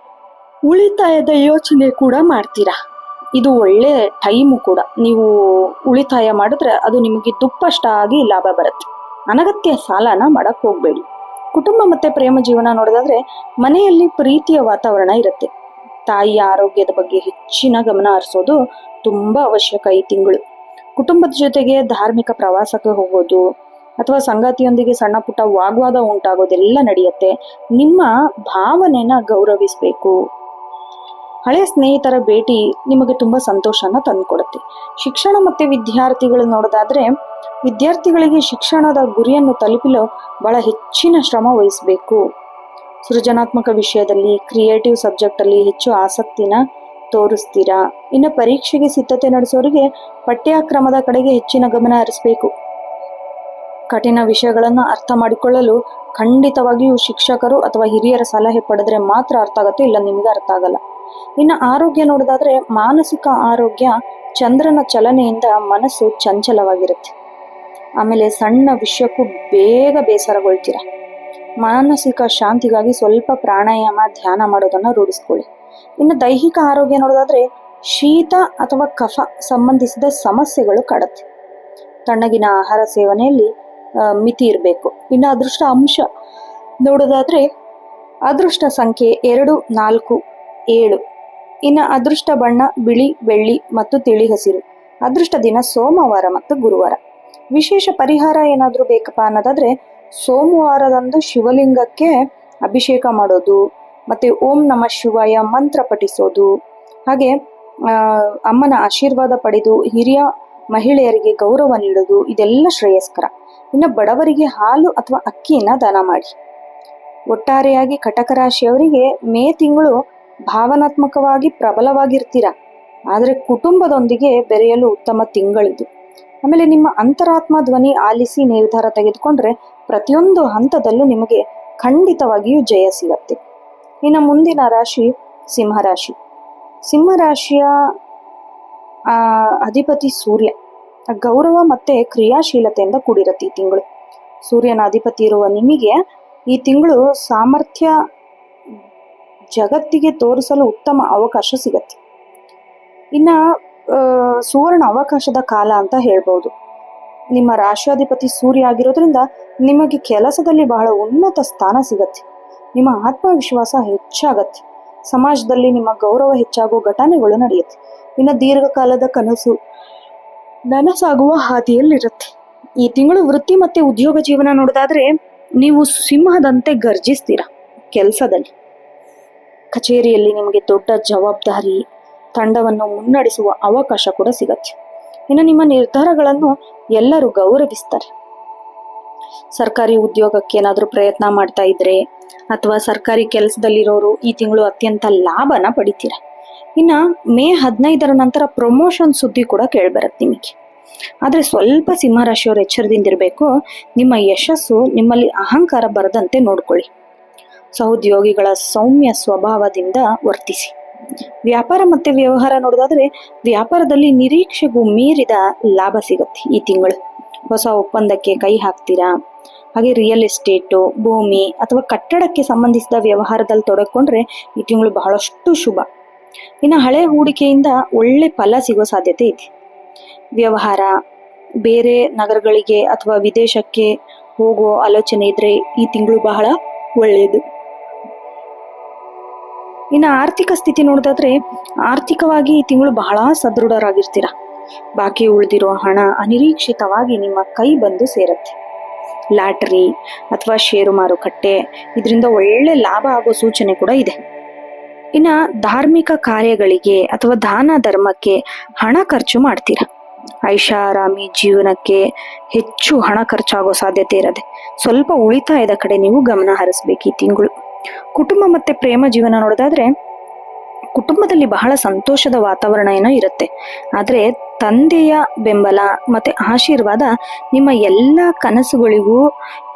ಉಳಿತಾಯದ ಯೋಚನೆ ಕೂಡ ಮಾಡ್ತೀರಾ. ಇದು ಒಳ್ಳೆ ಟೈಮು ಕೂಡ. ನೀವು ಉಳಿತಾಯ ಮಾಡಿದ್ರೆ ಅದು ನಿಮಗೆ ದುಪ್ಪಷ್ಟಾಗಿ ಲಾಭ ಬರುತ್ತೆ. ಅನಗತ್ಯ ಸಾಲನ ಮಾಡಕ್ ಹೋಗ್ಬೇಡಿ. ಕುಟುಂಬ ಮತ್ತೆ ಪ್ರೇಮ ಜೀವನ ನೋಡೋದಾದ್ರೆ ಮನೆಯಲ್ಲಿ ಪ್ರೀತಿಯ ವಾತಾವರಣ ಇರುತ್ತೆ. ತಾಯಿಯ ಆರೋಗ್ಯದ ಬಗ್ಗೆ ಹೆಚ್ಚಿನ ಗಮನ ಹರಿಸೋದು ತುಂಬಾ ಅವಶ್ಯಕ ಈ ತಿಂಗಳು. ಕುಟುಂಬದ ಜೊತೆಗೆ ಧಾರ್ಮಿಕ ಪ್ರವಾಸಕ್ಕೆ ಹೋಗೋದು ಅಥವಾ ಸಂಗಾತಿಯೊಂದಿಗೆ ಸಣ್ಣ ಪುಟ್ಟ ವಾಗ್ವಾದ ಉಂಟಾಗೋದೆಲ್ಲ ನಡೆಯುತ್ತೆ. ನಿಮ್ಮ ಭಾವನೆನ ಗೌರವಿಸಬೇಕು. ಹಳೆಯ ಸ್ನೇಹಿತರ ಭೇಟಿ ನಿಮಗೆ ತುಂಬಾ ಸಂತೋಷನ ತಂದುಕೊಡುತ್ತೆ. ಶಿಕ್ಷಣ ಮತ್ತೆ ವಿದ್ಯಾರ್ಥಿಗಳು ನೋಡೋದಾದ್ರೆ ವಿದ್ಯಾರ್ಥಿಗಳಿಗೆ ಶಿಕ್ಷಣದ ಗುರಿಯನ್ನು ತಲುಪಲು ಬಹಳ ಹೆಚ್ಚಿನ ಶ್ರಮ ವಹಿಸಬೇಕು. ಸೃಜನಾತ್ಮಕ ವಿಷಯದಲ್ಲಿ ಕ್ರಿಯೇಟಿವ್ ಸಬ್ಜೆಕ್ಟ್ ಅಲ್ಲಿ ಹೆಚ್ಚು ಆಸಕ್ತಿನ ತೋರಿಸ್ತೀರಾ. ಇನ್ನು ಪರೀಕ್ಷೆಗೆ ಸಿದ್ಧತೆ ನಡೆಸೋರಿಗೆ ಪಠ್ಯಕ್ರಮದ ಕಡೆಗೆ ಹೆಚ್ಚಿನ ಗಮನ ಹರಿಸಬೇಕು. ಕಠಿಣ ವಿಷಯಗಳನ್ನು ಅರ್ಥ ಮಾಡಿಕೊಳ್ಳಲು ಖಂಡಿತವಾಗಿಯೂ ಶಿಕ್ಷಕರು ಅಥವಾ ಹಿರಿಯರ ಸಲಹೆ ಪಡೆದ್ರೆ ಮಾತ್ರ ಅರ್ಥ ಆಗುತ್ತೆ, ಇಲ್ಲ ನಿಮ್ಗೆ ಅರ್ಥ ಆಗಲ್ಲ. ಇನ್ನು ಆರೋಗ್ಯ ನೋಡೋದಾದ್ರೆ ಮಾನಸಿಕ ಆರೋಗ್ಯ ಚಂದ್ರನ ಚಲನೆಯಿಂದ ಮನಸ್ಸು ಚಂಚಲವಾಗಿರುತ್ತೆ. ಆಮೇಲೆ ಸಣ್ಣ ವಿಷಯಕ್ಕೂ ಬೇಗ ಬೇಸರಗೊಳ್ತೀರ. ಮಾನಸಿಕ ಶಾಂತಿಗಾಗಿ ಸ್ವಲ್ಪ ಪ್ರಾಣಾಯಾಮ ಧ್ಯಾನ ಮಾಡೋದನ್ನ ರೂಢಿಸ್ಕೊಳ್ಳಿ. ಇನ್ನು ದೈಹಿಕ ಆರೋಗ್ಯ ನೋಡೋದಾದ್ರೆ ಶೀತ ಅಥವಾ ಕಫ ಸಂಬಂಧಿಸಿದ ಸಮಸ್ಯೆಗಳು ಕಾಡುತ್ತೆ. ತಣ್ಣಗಿನ ಆಹಾರ ಸೇವನೆಯಲ್ಲಿ ಮಿತಿ ಇರಬೇಕು. ಇನ್ನು ಅದೃಷ್ಟ ಅಂಶ ನೋಡೋದಾದ್ರೆ ಅದೃಷ್ಟ ಸಂಖ್ಯೆ 2, 4, 7. ಇನ್ನು ಅದೃಷ್ಟ ಬಣ್ಣ ಬಿಳಿ, ಬೆಳ್ಳಿ ಮತ್ತು ತಿಳಿ ಹಸಿರು. ಅದೃಷ್ಟ ದಿನ ಸೋಮವಾರ ಮತ್ತು ಗುರುವಾರ. ವಿಶೇಷ ಪರಿಹಾರ ಏನಾದರೂ ಬೇಕಪ್ಪ ಅನ್ನೋದಾದ್ರೆ ಸೋಮವಾರದಂದು ಶಿವಲಿಂಗಕ್ಕೆ ಅಭಿಷೇಕ ಮಾಡೋದು, ಮತ್ತೆ ಓಂ ನಮಃ ಶಿವಾಯ ಮಂತ್ರ ಪಠಿಸೋದು, ಹಾಗೆ ಅಮ್ಮನ ಆಶೀರ್ವಾದ ಪಡೆದು ಹಿರಿಯ ಮಹಿಳೆಯರಿಗೆ ಗೌರವ ನೀಡೋದು, ಇದೆಲ್ಲ ಶ್ರೇಯಸ್ಕರ. ಇನ್ನು ಬಡವರಿಗೆ ಹಾಲು ಅಥವಾ ಅಕ್ಕಿಯನ್ನ ದಾನ ಮಾಡಿ. ಒಟ್ಟಾರೆಯಾಗಿ ಕಟಕ ರಾಶಿಯವರಿಗೆ ಮೇ ತಿಂಗಳು ಭಾವನಾತ್ಮಕವಾಗಿ ಪ್ರಬಲವಾಗಿರ್ತೀರ, ಆದರೆ ಕುಟುಂಬದೊಂದಿಗೆ ಬೆರೆಯಲು ಉತ್ತಮ ತಿಂಗಳಿದು. ಆಮೇಲೆ ನಿಮ್ಮ ಅಂತರಾತ್ಮ ಧ್ವನಿ ಆಲಿಸಿ ನಿರ್ಧಾರ ತೆಗೆದುಕೊಂಡ್ರೆ ಪ್ರತಿಯೊಂದು ಹಂತದಲ್ಲೂ ನಿಮಗೆ ಖಂಡಿತವಾಗಿಯೂ ಜಯ ಸಿಗತ್ತೆ. ಇನ್ನು ಮುಂದಿನ ರಾಶಿ ಸಿಂಹರಾಶಿ. ಸಿಂಹರಾಶಿಯ ಅಧಿಪತಿ ಸೂರ್ಯ. ಗೌರವ ಮತ್ತೆ ಕ್ರಿಯಾಶೀಲತೆಯಿಂದ ಕೂಡಿರುತ್ತೆ ಈ ತಿಂಗಳು. ಸೂರ್ಯನ ಅಧಿಪತಿ ಇರುವ ನಿಮಗೆ ಈ ತಿಂಗಳು ಸಾಮರ್ಥ್ಯ ಜಗತ್ತಿಗೆ ತೋರಿಸಲು ಉತ್ತಮ ಅವಕಾಶ ಸಿಗತ್ತೆ. ಇನ್ನ ಸುವರ್ಣ ಅವಕಾಶದ ಕಾಲ ಅಂತ ಹೇಳ್ಬೋದು. ನಿಮ್ಮ ರಾಶಿಯಾಧಿಪತಿ ಸೂರ್ಯ ಆಗಿರೋದ್ರಿಂದ ನಿಮಗೆ ಕೆಲಸದಲ್ಲಿ ಬಹಳ ಉನ್ನತ ಸ್ಥಾನ ಸಿಗತ್ತೆ. ನಿಮ್ಮ ಆತ್ಮವಿಶ್ವಾಸ ಹೆಚ್ಚಾಗತ್ತೆ. ಸಮಾಜದಲ್ಲಿ ನಿಮ್ಮ ಗೌರವ ಹೆಚ್ಚಾಗುವ ಘಟನೆಗಳು ನಡೆಯುತ್ತೆ. ಇನ್ನು ದೀರ್ಘಕಾಲದ ಕನಸು ನನಸಾಗುವ ಹಾದಿಯಲ್ಲಿರುತ್ತೆ. ಈ ತಿಂಗಳು ವೃತ್ತಿ ಮತ್ತೆ ಉದ್ಯೋಗ ಜೀವನ ನೋಡೋದಾದ್ರೆ ನೀವು ಸಿಂಹದಂತೆ ಗರ್ಜಿಸ್ತೀರ. ಕೆಲಸದಲ್ಲಿ ಕಚೇರಿಯಲ್ಲಿ ನಿಮಗೆ ದೊಡ್ಡ ಜವಾಬ್ದಾರಿ, ತಂಡವನ್ನು ಮುನ್ನಡೆಸುವ ಅವಕಾಶ ಕೂಡ ಸಿಗತ್ತೆ. ಇನ್ನು ನಿಮ್ಮ ನಿರ್ಧಾರಗಳನ್ನು ಎಲ್ಲರೂ ಗೌರವಿಸ್ತಾರೆ. ಸರ್ಕಾರಿ ಉದ್ಯೋಗಕ್ಕೆ ಏನಾದರೂ ಪ್ರಯತ್ನ ಮಾಡ್ತಾ ಇದ್ರೆ ಅಥವಾ ಸರ್ಕಾರಿ ಕೆಲಸದಲ್ಲಿರೋರು ಈ ತಿಂಗಳು ಅತ್ಯಂತ ಲಾಭನ ಪಡಿತೀರ. ಇನ್ನು ಮೇ 15ರ ನಂತರ ಪ್ರಮೋಷನ್ ಸುದ್ದಿ ಕೂಡ ಕೇಳ್ಬರತ್ತೆ ನಿಮಗೆ. ಆದರೆ ಸ್ವಲ್ಪ ಸಿಂಹರಾಶಿಯವರು ಎಚ್ಚರದಿಂದಿರಬೇಕು. ನಿಮ್ಮ ಯಶಸ್ಸು ನಿಮ್ಮಲ್ಲಿ ಅಹಂಕಾರ ಬರದಂತೆ ನೋಡ್ಕೊಳ್ಳಿ. ಸಹೋದ್ಯೋಗಿಗಳ ಸೌಮ್ಯ ಸ್ವಭಾವದಿಂದ ವರ್ತಿಸಿ. ವ್ಯಾಪಾರ ಮತ್ತೆ ವ್ಯವಹಾರ ನೋಡೋದಾದ್ರೆ ವ್ಯಾಪಾರದಲ್ಲಿ ನಿರೀಕ್ಷೆಗೂ ಮೀರಿದ ಲಾಭ ಸಿಗತ್ತೆ ಈ ತಿಂಗಳು. ಹೊಸ ಒಪ್ಪಂದಕ್ಕೆ ಕೈ ಹಾಕ್ತೀರಾ. ಹಾಗೆ ರಿಯಲ್ ಎಸ್ಟೇಟು, ಭೂಮಿ ಅಥವಾ ಕಟ್ಟಡಕ್ಕೆ ಸಂಬಂಧಿಸಿದ ವ್ಯವಹಾರದಲ್ಲಿ ತೊಡಕೊಂಡ್ರೆ ಈ ತಿಂಗಳು ಬಹಳಷ್ಟು ಶುಭ. ಇನ್ನು ಹಳೆ ಹೂಡಿಕೆಯಿಂದ ಒಳ್ಳೆ ಫಲ ಸಿಗೋ ಸಾಧ್ಯತೆ ಇದೆ. ವ್ಯವಹಾರ, ಬೇರೆ ನಗರಗಳಿಗೆ ಅಥವಾ ವಿದೇಶಕ್ಕೆ ಹೋಗೋ ಆಲೋಚನೆ ಇದ್ರೆ ಈ ತಿಂಗಳು ಬಹಳ ಒಳ್ಳೆಯದು. ಇನ್ನು ಆರ್ಥಿಕ ಸ್ಥಿತಿ ನೋಡೋದಾದ್ರೆ ಆರ್ಥಿಕವಾಗಿ ಈ ತಿಂಗಳು ಬಹಳ ಸದೃಢರಾಗಿರ್ತೀರ. ಬಾಕಿ ಉಳಿದಿರೋ ಹಣ ಅನಿರೀಕ್ಷಿತವಾಗಿ ನಿಮ್ಮ ಕೈ ಬಂದು ಸೇರತ್ತೆ. ಲಾಟರಿ ಅಥವಾ ಷೇರು ಮಾರುಕಟ್ಟೆ ಇದರಿಂದ ಒಳ್ಳೆ ಲಾಭ ಆಗೋ ಸೂಚನೆ ಕೂಡ ಇದೆ. ಇನ್ನ ಧಾರ್ಮಿಕ ಕಾರ್ಯಗಳಿಗೆ ಅಥವಾ ದಾನ ಧರ್ಮಕ್ಕೆ ಹಣ ಖರ್ಚು ಮಾಡ್ತೀರಾ. ಐಷಾರಾಮಿ ಜೀವನಕ್ಕೆ ಹೆಚ್ಚು ಹಣ ಖರ್ಚಾಗೋ ಸಾಧ್ಯತೆ ಇರದೆ. ಸ್ವಲ್ಪ ಉಳಿತಾಯದ ಕಡೆ ನೀವು ಗಮನ ಹರಿಸ್ಬೇಕು ಈ ತಿಂಗಳು. ಕುಟುಂಬ ಮತ್ತೆ ಪ್ರೇಮ ಜೀವನ ನೋಡೋದಾದ್ರೆ ಕುಟುಂಬದಲ್ಲಿ ಬಹಳ ಸಂತೋಷದ ವಾತಾವರಣ ಏನೋ ಇರುತ್ತೆ. ಆದರೆ ತಂದೆಯ ಬೆಂಬಲ ಮತ್ತೆ ಆಶೀರ್ವಾದ ನಿಮ್ಮ ಎಲ್ಲ ಕನಸುಗಳಿಗೂ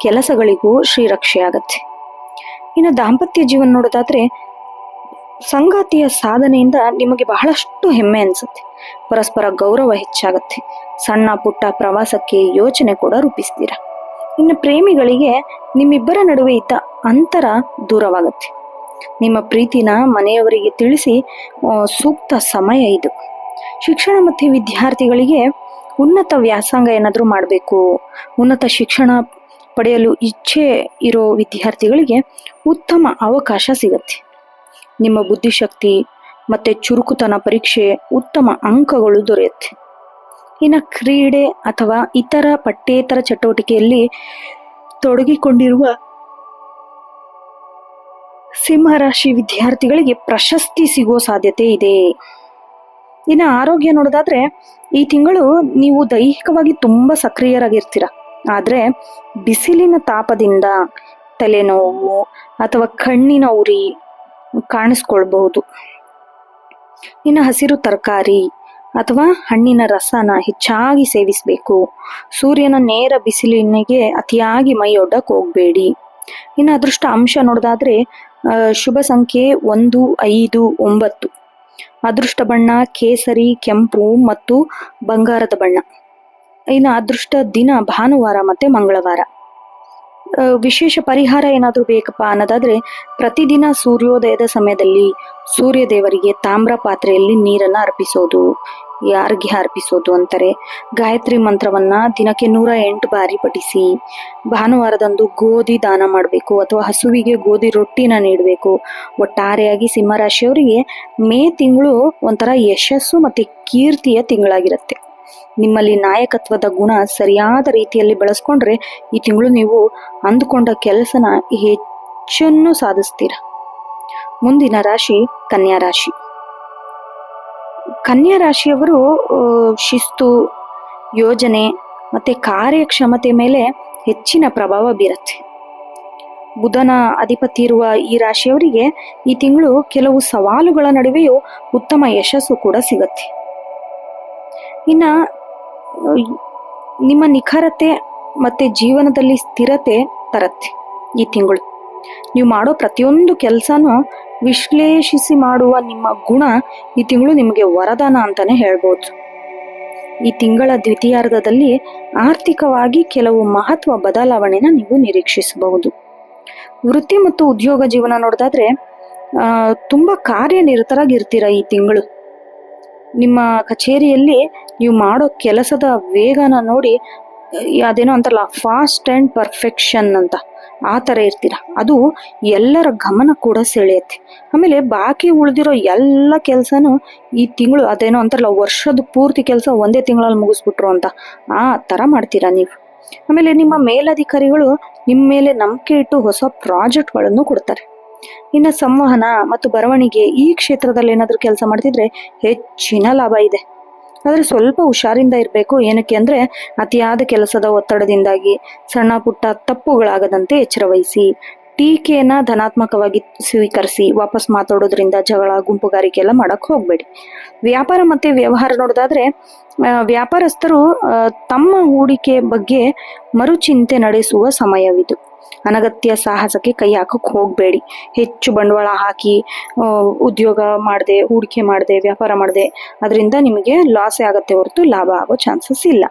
ಕೆಲಸಗಳಿಗೂ ಶ್ರೀರಕ್ಷೆ ಆಗತ್ತೆ. ಇನ್ನು ದಾಂಪತ್ಯ ಜೀವನ ನೋಡೋದಾದ್ರೆ ಸಂಗಾತಿಯ ಸಾಧನೆಯಿಂದ ನಿಮಗೆ ಬಹಳಷ್ಟು ಹೆಮ್ಮೆ ಅನ್ಸುತ್ತೆ. ಪರಸ್ಪರ ಗೌರವ ಹೆಚ್ಚಾಗತ್ತೆ. ಸಣ್ಣ ಪುಟ್ಟ ಪ್ರವಾಸಕ್ಕೆ ಯೋಚನೆ ಕೂಡ ರೂಪಿಸ್ತೀರ. ಇನ್ನು ಪ್ರೇಮಿಗಳಿಗೆ ನಿಮ್ಮಿಬ್ಬರ ನಡುವೆ ಇದ್ದ ಅಂತರ ದೂರವಾಗತ್ತೆ. ನಿಮ್ಮ ಪ್ರೀತಿನ ಮನೆಯವರಿಗೆ ತಿಳಿಸಿ ಸೂಕ್ತ ಸಮಯ ಇದು. ಶಿಕ್ಷಣ ಮತ್ತು ವಿದ್ಯಾರ್ಥಿಗಳಿಗೆ ಉನ್ನತ ವ್ಯಾಸಂಗ ಏನಾದರೂ ಮಾಡಬೇಕು, ಉನ್ನತ ಶಿಕ್ಷಣ ಪಡೆಯಲು ಇಚ್ಛೆ ಇರೋ ವಿದ್ಯಾರ್ಥಿಗಳಿಗೆ ಉತ್ತಮ ಅವಕಾಶ ಸಿಗತ್ತೆ. ನಿಮ್ಮ ಬುದ್ಧಿಶಕ್ತಿ ಮತ್ತೆ ಚುರುಕುತನ ಪರೀಕ್ಷೆ ಉತ್ತಮ ಅಂಕಗಳು ದೊರೆಯುತ್ತೆ. ಇನ್ನು ಕ್ರೀಡೆ ಅಥವಾ ಇತರ ಪಠ್ಯೇತರ ಚಟುವಟಿಕೆಯಲ್ಲಿ ತೊಡಗಿಕೊಂಡಿರುವ ಸಿಂಹರಾಶಿ ವಿದ್ಯಾರ್ಥಿಗಳಿಗೆ ಪ್ರಶಸ್ತಿ ಸಿಗೋ ಸಾಧ್ಯತೆ ಇದೆ. ಇನ್ನು ಆರೋಗ್ಯ ನೋಡೋದಾದ್ರೆ ಈ ತಿಂಗಳು ನೀವು ದೈಹಿಕವಾಗಿ ತುಂಬಾ ಸಕ್ರಿಯರಾಗಿರ್ತೀರ. ಆದ್ರೆ ಬಿಸಿಲಿನ ತಾಪದಿಂದ ತಲೆನೋವು ಅಥವಾ ಕಣ್ಣಿನ ಉರಿ ಕಾಣಿಸ್ಕೊಳ್ಬಹುದು. ಇನ್ನು ಹಸಿರು ತರಕಾರಿ ಅಥವಾ ಹಣ್ಣಿನ ರಸನ ಹೆಚ್ಚಾಗಿ ಸೇವಿಸಬೇಕು. ಸೂರ್ಯನ ನೇರ ಬಿಸಿಲಿನಿಗೆ ಅತಿಯಾಗಿ ಮೈಯೊಡ್ಡಕ್ಕೆ ಹೋಗ್ಬೇಡಿ. ಇನ್ನು ಅದೃಷ್ಟ ಅಂಶ ನೋಡೋದಾದ್ರೆ ಶುಭ ಸಂಖ್ಯೆ 1, 5, 9. ಅದೃಷ್ಟ ಬಣ್ಣ ಕೇಸರಿ, ಕೆಂಪು ಮತ್ತು ಬಂಗಾರದ ಬಣ್ಣ. ಇನ್ನು ಅದೃಷ್ಟ ದಿನ ಭಾನುವಾರ ಮತ್ತೆ ಮಂಗಳವಾರ. ವಿಶೇಷ ಪರಿಹಾರ ಏನಾದರೂ ಬೇಕಪ್ಪ ಅನ್ನೋದಾದ್ರೆ ಪ್ರತಿದಿನ ಸೂರ್ಯೋದಯದ ಸಮಯದಲ್ಲಿ ಸೂರ್ಯ ದೇವರಿಗೆ ತಾಮ್ರ ಪಾತ್ರೆಯಲ್ಲಿ ನೀರನ್ನ ಅರ್ಪಿಸೋದು, ಅರ್ಘ್ಯ ಅರ್ಪಿಸೋದು ಅಂತಾರೆ. ಗಾಯತ್ರಿ ಮಂತ್ರವನ್ನ ದಿನಕ್ಕೆ 108 ಬಾರಿ ಪಠಿಸಿ. ಭಾನುವಾರದಂದು ಗೋಧಿ ದಾನ ಮಾಡಬೇಕು ಅಥವಾ ಹಸುವಿಗೆ ಗೋಧಿ ರೊಟ್ಟಿನ ನೀಡಬೇಕು. ಒಟ್ಟಾರೆಯಾಗಿ ಸಿಂಹರಾಶಿಯವರಿಗೆ ಮೇ ತಿಂಗಳು ಒಂಥರ ಯಶಸ್ಸು ಮತ್ತೆ ಕೀರ್ತಿಯ ತಿಂಗಳಾಗಿರುತ್ತೆ. ನಿಮ್ಮಲ್ಲಿ ನಾಯಕತ್ವದ ಗುಣ ಸರಿಯಾದ ರೀತಿಯಲ್ಲಿ ಬೆಳೆಸ್ಕೊಂಡ್ರೆ ಈ ತಿಂಗಳು ನೀವು ಅಂದುಕೊಂಡ ಕೆಲಸನ ಹೆಚ್ಚನ್ನು ಸಾಧಿಸ್ತೀರ. ಮುಂದಿನ ರಾಶಿ ಕನ್ಯಾ ರಾಶಿ. ಕನ್ಯಾ ರಾಶಿಯವರು ಶಿಸ್ತು, ಯೋಜನೆ ಮತ್ತೆ ಕಾರ್ಯಕ್ಷಮತೆ ಮೇಲೆ ಹೆಚ್ಚಿನ ಪ್ರಭಾವ ಬೀರುತ್ತೆ. ಬುಧನ ಅಧಿಪತಿ ಇರುವ ಈ ರಾಶಿಯವರಿಗೆ ಈ ತಿಂಗಳು ಕೆಲವು ಸವಾಲುಗಳ ನಡುವೆಯೂ ಉತ್ತಮ ಯಶಸ್ಸು ಕೂಡ ಸಿಗತ್ತೆ. ಇನ್ನ ನಿಮ್ಮ ನಿಖರತೆ ಮತ್ತೆ ಜೀವನದಲ್ಲಿ ಸ್ಥಿರತೆ ತರತ್ತೆ ಈ ತಿಂಗಳು. ನೀವು ಮಾಡೋ ಪ್ರತಿಯೊಂದು ಕೆಲಸನೂ ವಿಶ್ಲೇಷಿಸಿ ಮಾಡುವ ನಿಮ್ಮ ಗುಣ ಈ ತಿಂಗಳು ನಿಮಗೆ ವರದಾನ ಅಂತಾನೆ ಹೇಳ್ಬೋದು. ಈ ತಿಂಗಳ ದ್ವಿತೀಯಾರ್ಧದಲ್ಲಿ ಆರ್ಥಿಕವಾಗಿ ಕೆಲವು ಮಹತ್ವ ಬದಲಾವಣೆನ ನೀವು ನಿರೀಕ್ಷಿಸಬಹುದು. ವೃತ್ತಿ ಮತ್ತು ಉದ್ಯೋಗ ಜೀವನ ನೋಡೋದಾದ್ರೆ ತುಂಬಾ ಕಾರ್ಯನಿರತರಾಗಿರ್ತೀರ ಈ ತಿಂಗಳು. ನಿಮ್ಮ ಕಚೇರಿಯಲ್ಲಿ ನೀವು ಮಾಡೋ ಕೆಲಸದ ವೇಗನ ನೋಡಿ ಅದೇನೋ ಅಂತಾರಲ್ಲ ಫಾಸ್ಟ್ ಅಂಡ್ ಪರ್ಫೆಕ್ಷನ್ ಅಂತ, ಆ ಥರ ಇರ್ತೀರ. ಅದು ಎಲ್ಲರ ಗಮನ ಕೂಡ ಸೆಳೆಯುತ್ತೆ. ಆಮೇಲೆ ಬಾಕಿ ಉಳಿದಿರೋ ಎಲ್ಲ ಕೆಲಸನೂ ಈ ತಿಂಗಳು ಅದೇನೋ ಅಂತಾರಲ್ಲ ವರ್ಷದ ಪೂರ್ತಿ ಕೆಲಸ ಒಂದೇ ತಿಂಗಳಲ್ಲಿ ಮುಗಿಸ್ಬಿಟ್ರು ಅಂತ, ಆ ಥರ ಮಾಡ್ತೀರಾ ನೀವು. ಆಮೇಲೆ ನಿಮ್ಮ ಮೇಲಧಿಕಾರಿಗಳು ನಿಮ್ಮ ಮೇಲೆ ನಂಬಿಕೆ ಇಟ್ಟು ಹೊಸ ಪ್ರಾಜೆಕ್ಟ್ಗಳನ್ನು ಕೊಡ್ತಾರೆ. ಇನ್ನು ಸಂವಹನ ಮತ್ತು ಬರವಣಿಗೆ ಈ ಕ್ಷೇತ್ರದಲ್ಲಿ ಏನಾದರೂ ಕೆಲಸ ಮಾಡ್ತಿದ್ರೆ ಹೆಚ್ಚಿನ ಲಾಭ ಇದೆ. ಆದರೆ ಸ್ವಲ್ಪ ಹುಷಾರಿಂದ ಇರಬೇಕು. ಏನಕ್ಕೆ ಅಂದರೆ ಅತಿಯಾದ ಕೆಲಸದ ಒತ್ತಡದಿಂದಾಗಿ ಸಣ್ಣ ಪುಟ್ಟ ತಪ್ಪುಗಳಾಗದಂತೆ ಎಚ್ಚರ ವಹಿಸಿ. ಟೀಕೆಯನ್ನ ಧನಾತ್ಮಕವಾಗಿ ಸ್ವೀಕರಿಸಿ. ವಾಪಸ್ ಮಾತಾಡೋದ್ರಿಂದ ಜಗಳ, ಗುಂಪುಗಾರಿಕೆ ಎಲ್ಲ ಮಾಡಕ್ ಹೋಗ್ಬೇಡಿ. ವ್ಯಾಪಾರ ಮತ್ತೆ ವ್ಯವಹಾರ ನೋಡೋದಾದ್ರೆ ವ್ಯಾಪಾರಸ್ಥರು ತಮ್ಮ ಹೂಡಿಕೆ ಬಗ್ಗೆ ಮರುಚಿಂತೆ ನಡೆಸುವ ಸಮಯವಿದು. ಅನಗತ್ಯ ಸಾಹಸಕ್ಕೆ ಕೈ ಹಾಕಕ್ಕೆ ಹೋಗಬೇಡಿ. ಹೆಚ್ಚು ಬಂಡವಾಳ ಹಾಕಿ ಉದ್ಯೋಗ ಮಾಡದೆ, ಹೂಡಿಕೆ ಮಾಡದೆ, ವ್ಯಾಪಾರ ಮಾಡದೆ ಅದರಿಂದ ನಿಮಗೆ ಲಾಸೇ ಆಗತ್ತೆ ಹೊರತು ಲಾಭ ಆಗೋ ಚಾನ್ಸಸ್ ಇಲ್ಲ.